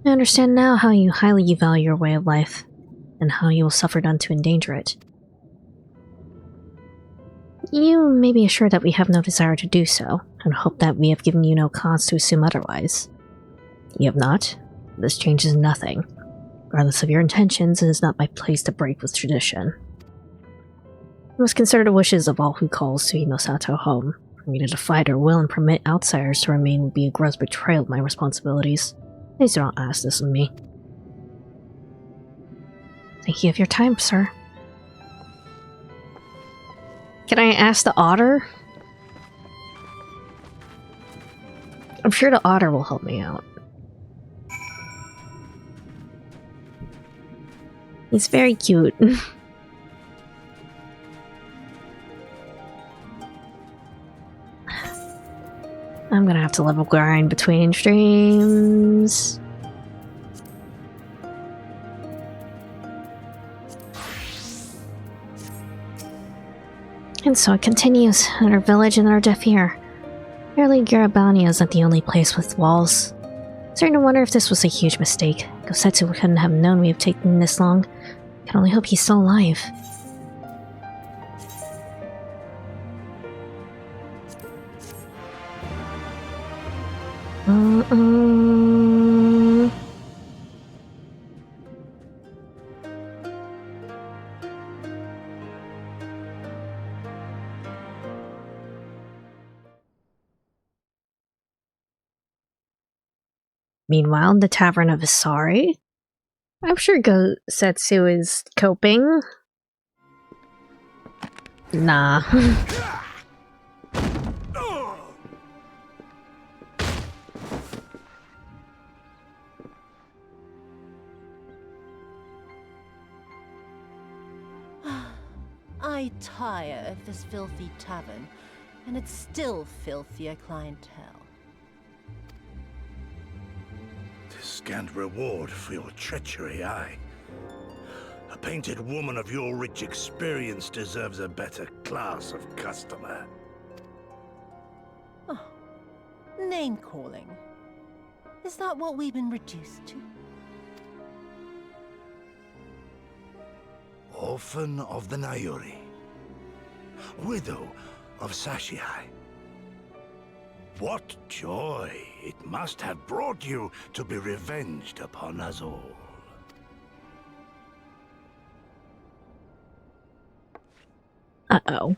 I understand now how highly you value your way of life, and how you will suffer none to endanger it. You may be assured that we have no desire to do so, and hope that we have given you no cause to assume otherwise. You have not? This changes nothing. Regardless of your intentions, it is not my place to break with tradition. I must consider the wishes of all who call Suino Sato home. For me to defy their will and permit outsiders to remain would be a gross betrayal of my responsibilities. Please do not ask this of me. Thank you for your time, sir. Can I ask the otter? I'm sure the otter will help me out. He's very cute. I'm gonna have to level grind between streams. And so it continues in our village and our deaf ear. Clearly, Garabania isn't the only place with walls. Starting to wonder if this was a huge mistake. Gosetsu couldn't have known we have taken this long. I can only hope he's still alive. Meanwhile, in the Tavern of Isari, I'm sure Gosetsu is coping. Nah. I tire of this filthy tavern, and its still filthier clientele. scant reward for your treachery, aye. A painted woman of your rich experience deserves a better class of customer. Oh, name-calling. Is that what we've been reduced to? Orphan of the Nayuri. Widow of Sashihai. What joy it must have brought you to be revenged upon us all. Uh-oh.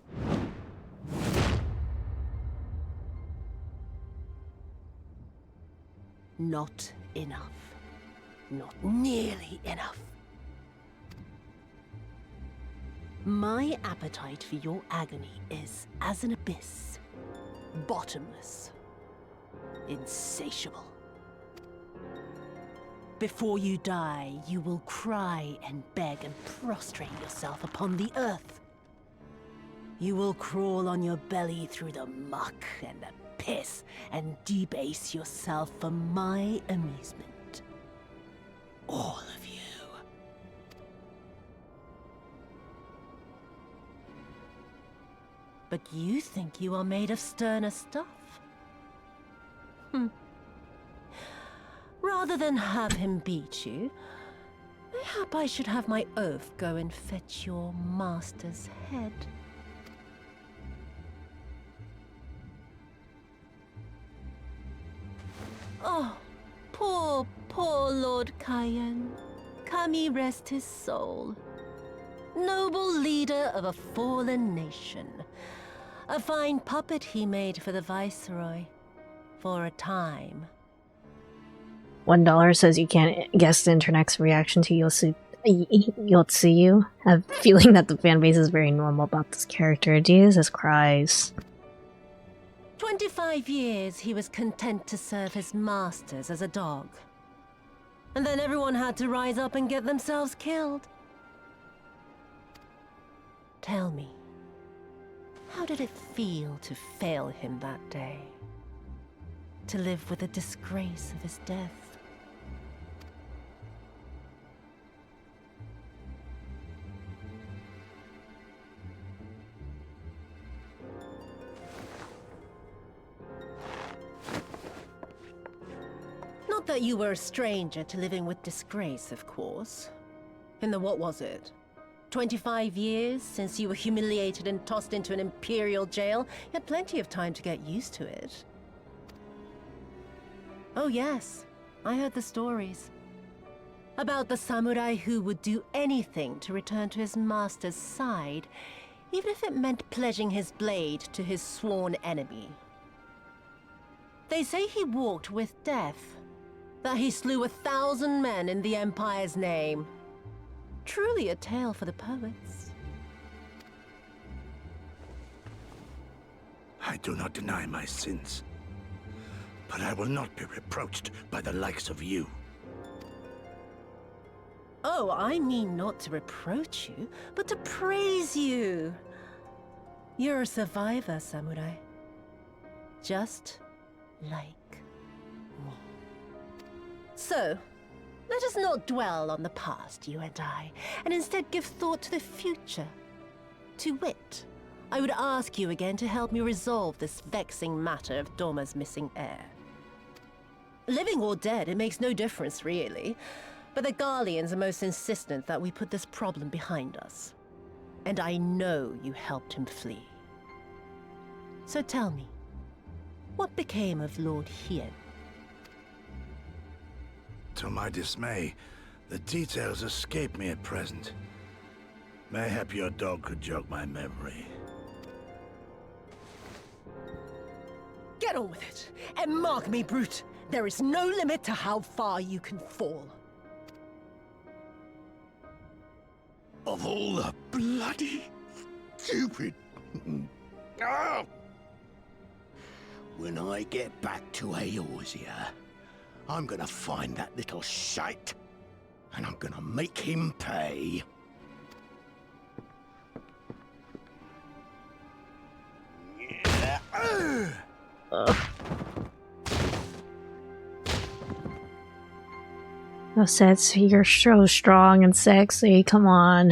Not enough. Not nearly enough. My appetite for your agony is as an abyss. Bottomless. Insatiable. Before you die, you will cry and beg and prostrate yourself upon the earth. You will crawl on your belly through the muck and the piss and debase yourself for my amusement. All of you. But you think you are made of sterner stuff? Rather than have him beat you, mayhap I should have my oaf go and fetch your master's head. Oh, poor Lord Cayenne. Kami rest his soul. Noble leader of a fallen nation. A fine puppet he made for the Viceroy. For a time. $1 says you can't guess the internet's reaction to Yotsuyu. I have a feeling that the fanbase is very normal about this character. Jesus Christ. 25 years he was content to serve his masters as a dog. And then everyone had to rise up and get themselves killed. Tell me, how did it feel to fail him that day? To live with the disgrace of his death? Not that you were a stranger to living with disgrace, of course. In the what was it? 25 years since you were humiliated and tossed into an imperial jail? You had plenty of time to get used to it. Oh yes, I heard the stories. About the samurai who would do anything to return to his master's side, even if it meant pledging his blade to his sworn enemy. They say he walked with death, that he slew 1,000 men in the Empire's name. Truly a tale for the poets. I do not deny my sins, but I will not be reproached by the likes of you. Oh, I mean not to reproach you, but to praise you. You're a survivor, samurai. Just like me. So, let us not dwell on the past, you and I, and instead give thought to the future. To wit, I would ask you again to help me resolve this vexing matter of Doma's missing heir. Living or dead, it makes no difference, really. But the Garleans are most insistent that we put this problem behind us. And I know you helped him flee. So tell me, what became of Lord Hien? To my dismay, the details escape me at present. Mayhap your dog could jog my memory. Get on with it, and mark me, brute. There is no limit to how far you can fall. Of all the bloody stupid... Ah! When I get back to Eorzea, I'm gonna find that little shite, and I'm gonna make him pay. No, Setsu, you're so strong and sexy. Come on.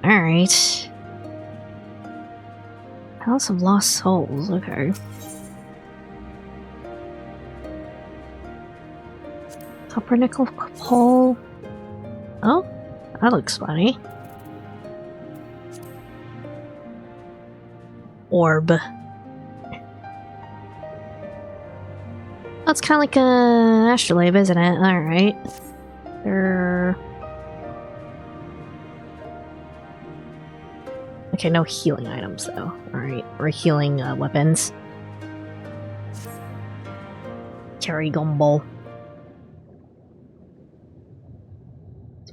Alright. House of Lost Souls, okay. Pumpernickel pole. Oh, that looks funny. Orb. That's kind of like a astrolabe, isn't it? Alright. Okay, no healing items though. Alright, or healing weapons. Cherry Gumbo.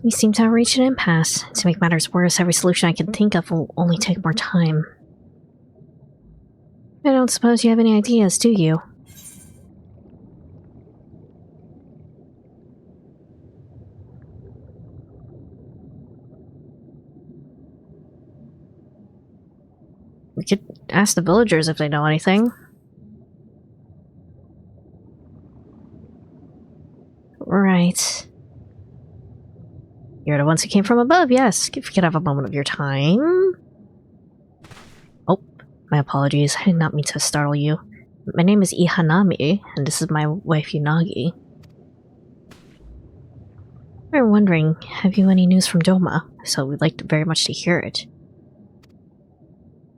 We seem to have reached an impasse. To make matters worse, every solution I can think of will only take more time. I don't suppose you have any ideas, do you? We could ask the villagers if they know anything. Right. You're the ones who came from above, yes. If you could have a moment of your time. Oh, my apologies. I did not mean to startle you. My name is Ihanami, and this is my wife Unagi. We're wondering, have you any news from Doma? So we'd like very much to hear it.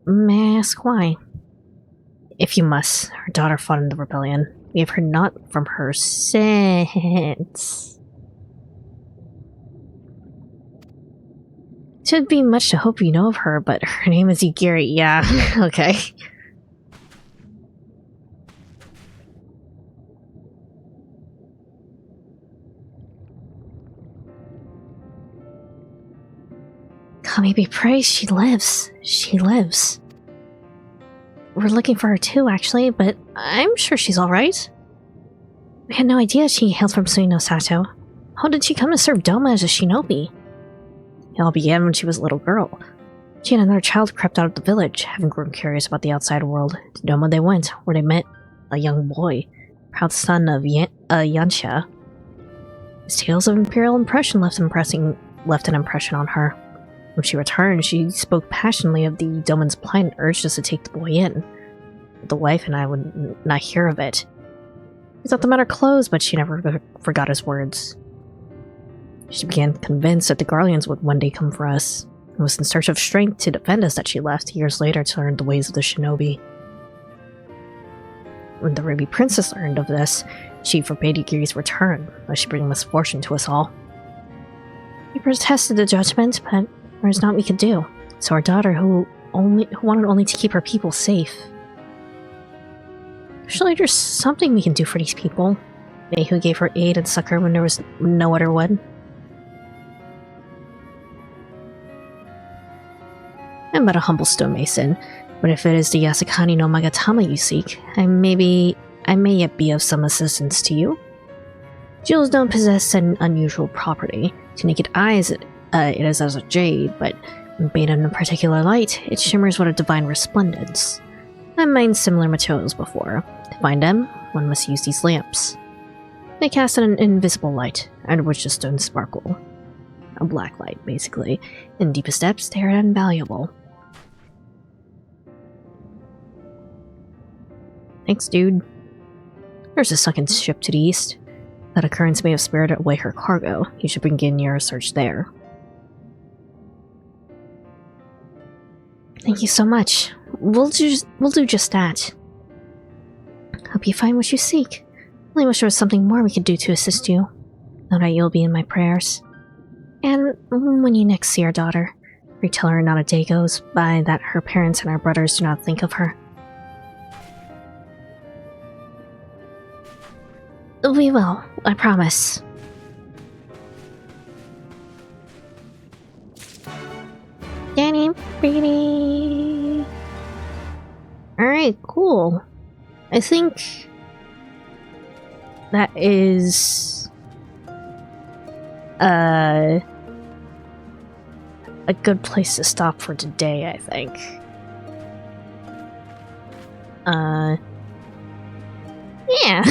May I ask why? If you must, her daughter fought in the rebellion. We have heard not from her since. Should be much to hope you know of her, but her name is Igiri. Yeah, okay. Kami be praised, she lives. She lives. We're looking for her too, actually, but I'm sure she's alright. We had no idea she hailed from Suino Sato. How did she come to serve Doma as a shinobi? It all began when she was a little girl. She and another child crept out of the village, having grown curious about the outside world. To Doma they went, where they met a young boy, proud son of Yansha. His tales of imperial oppression left an impression on her. When she returned, she spoke passionately of the Doman's plight and urged us to take the boy in. The wife and I would not hear of it. We thought the matter closed, but she never forgot his words. She began convinced that the Garleans would one day come for us. It was in search of strength to defend us that she left years later to learn the ways of the shinobi. When the Ruby Princess learned of this, she forbade Igiri's return, lest she bring misfortune to us all. We protested the judgment, but there was naught we could do. So our daughter, who wanted only to keep her people safe. Surely there's something we can do for these people. They who gave her aid and succor when there was no other one. I'm but a humble stonemason, but if it is the Yasakani no Magatama you seek, I may yet be of some assistance to you. Jewels don't possess an unusual property. To naked eyes, it is as a jade, but when bathed in a particular light, it shimmers with a divine resplendence. I've mined similar materials before. To find them, one must use these lamps. They cast an invisible light, under which the stones sparkle. A black light, basically. In deepest depths, they are invaluable. Thanks, dude. There's a sunken ship to the east. That occurrence may have spirited away her cargo. You should begin your search there. Thank you so much. We'll do just that. Hope you find what you seek. Only wish there was something more we could do to assist you. Know that you'll be in my prayers. And when you next see our daughter, retell her not a day goes by that her parents and our brothers do not think of her. We will, I promise. Danny, pretty. Alright, cool. I think that is a good place to stop for today, I think. Yeah.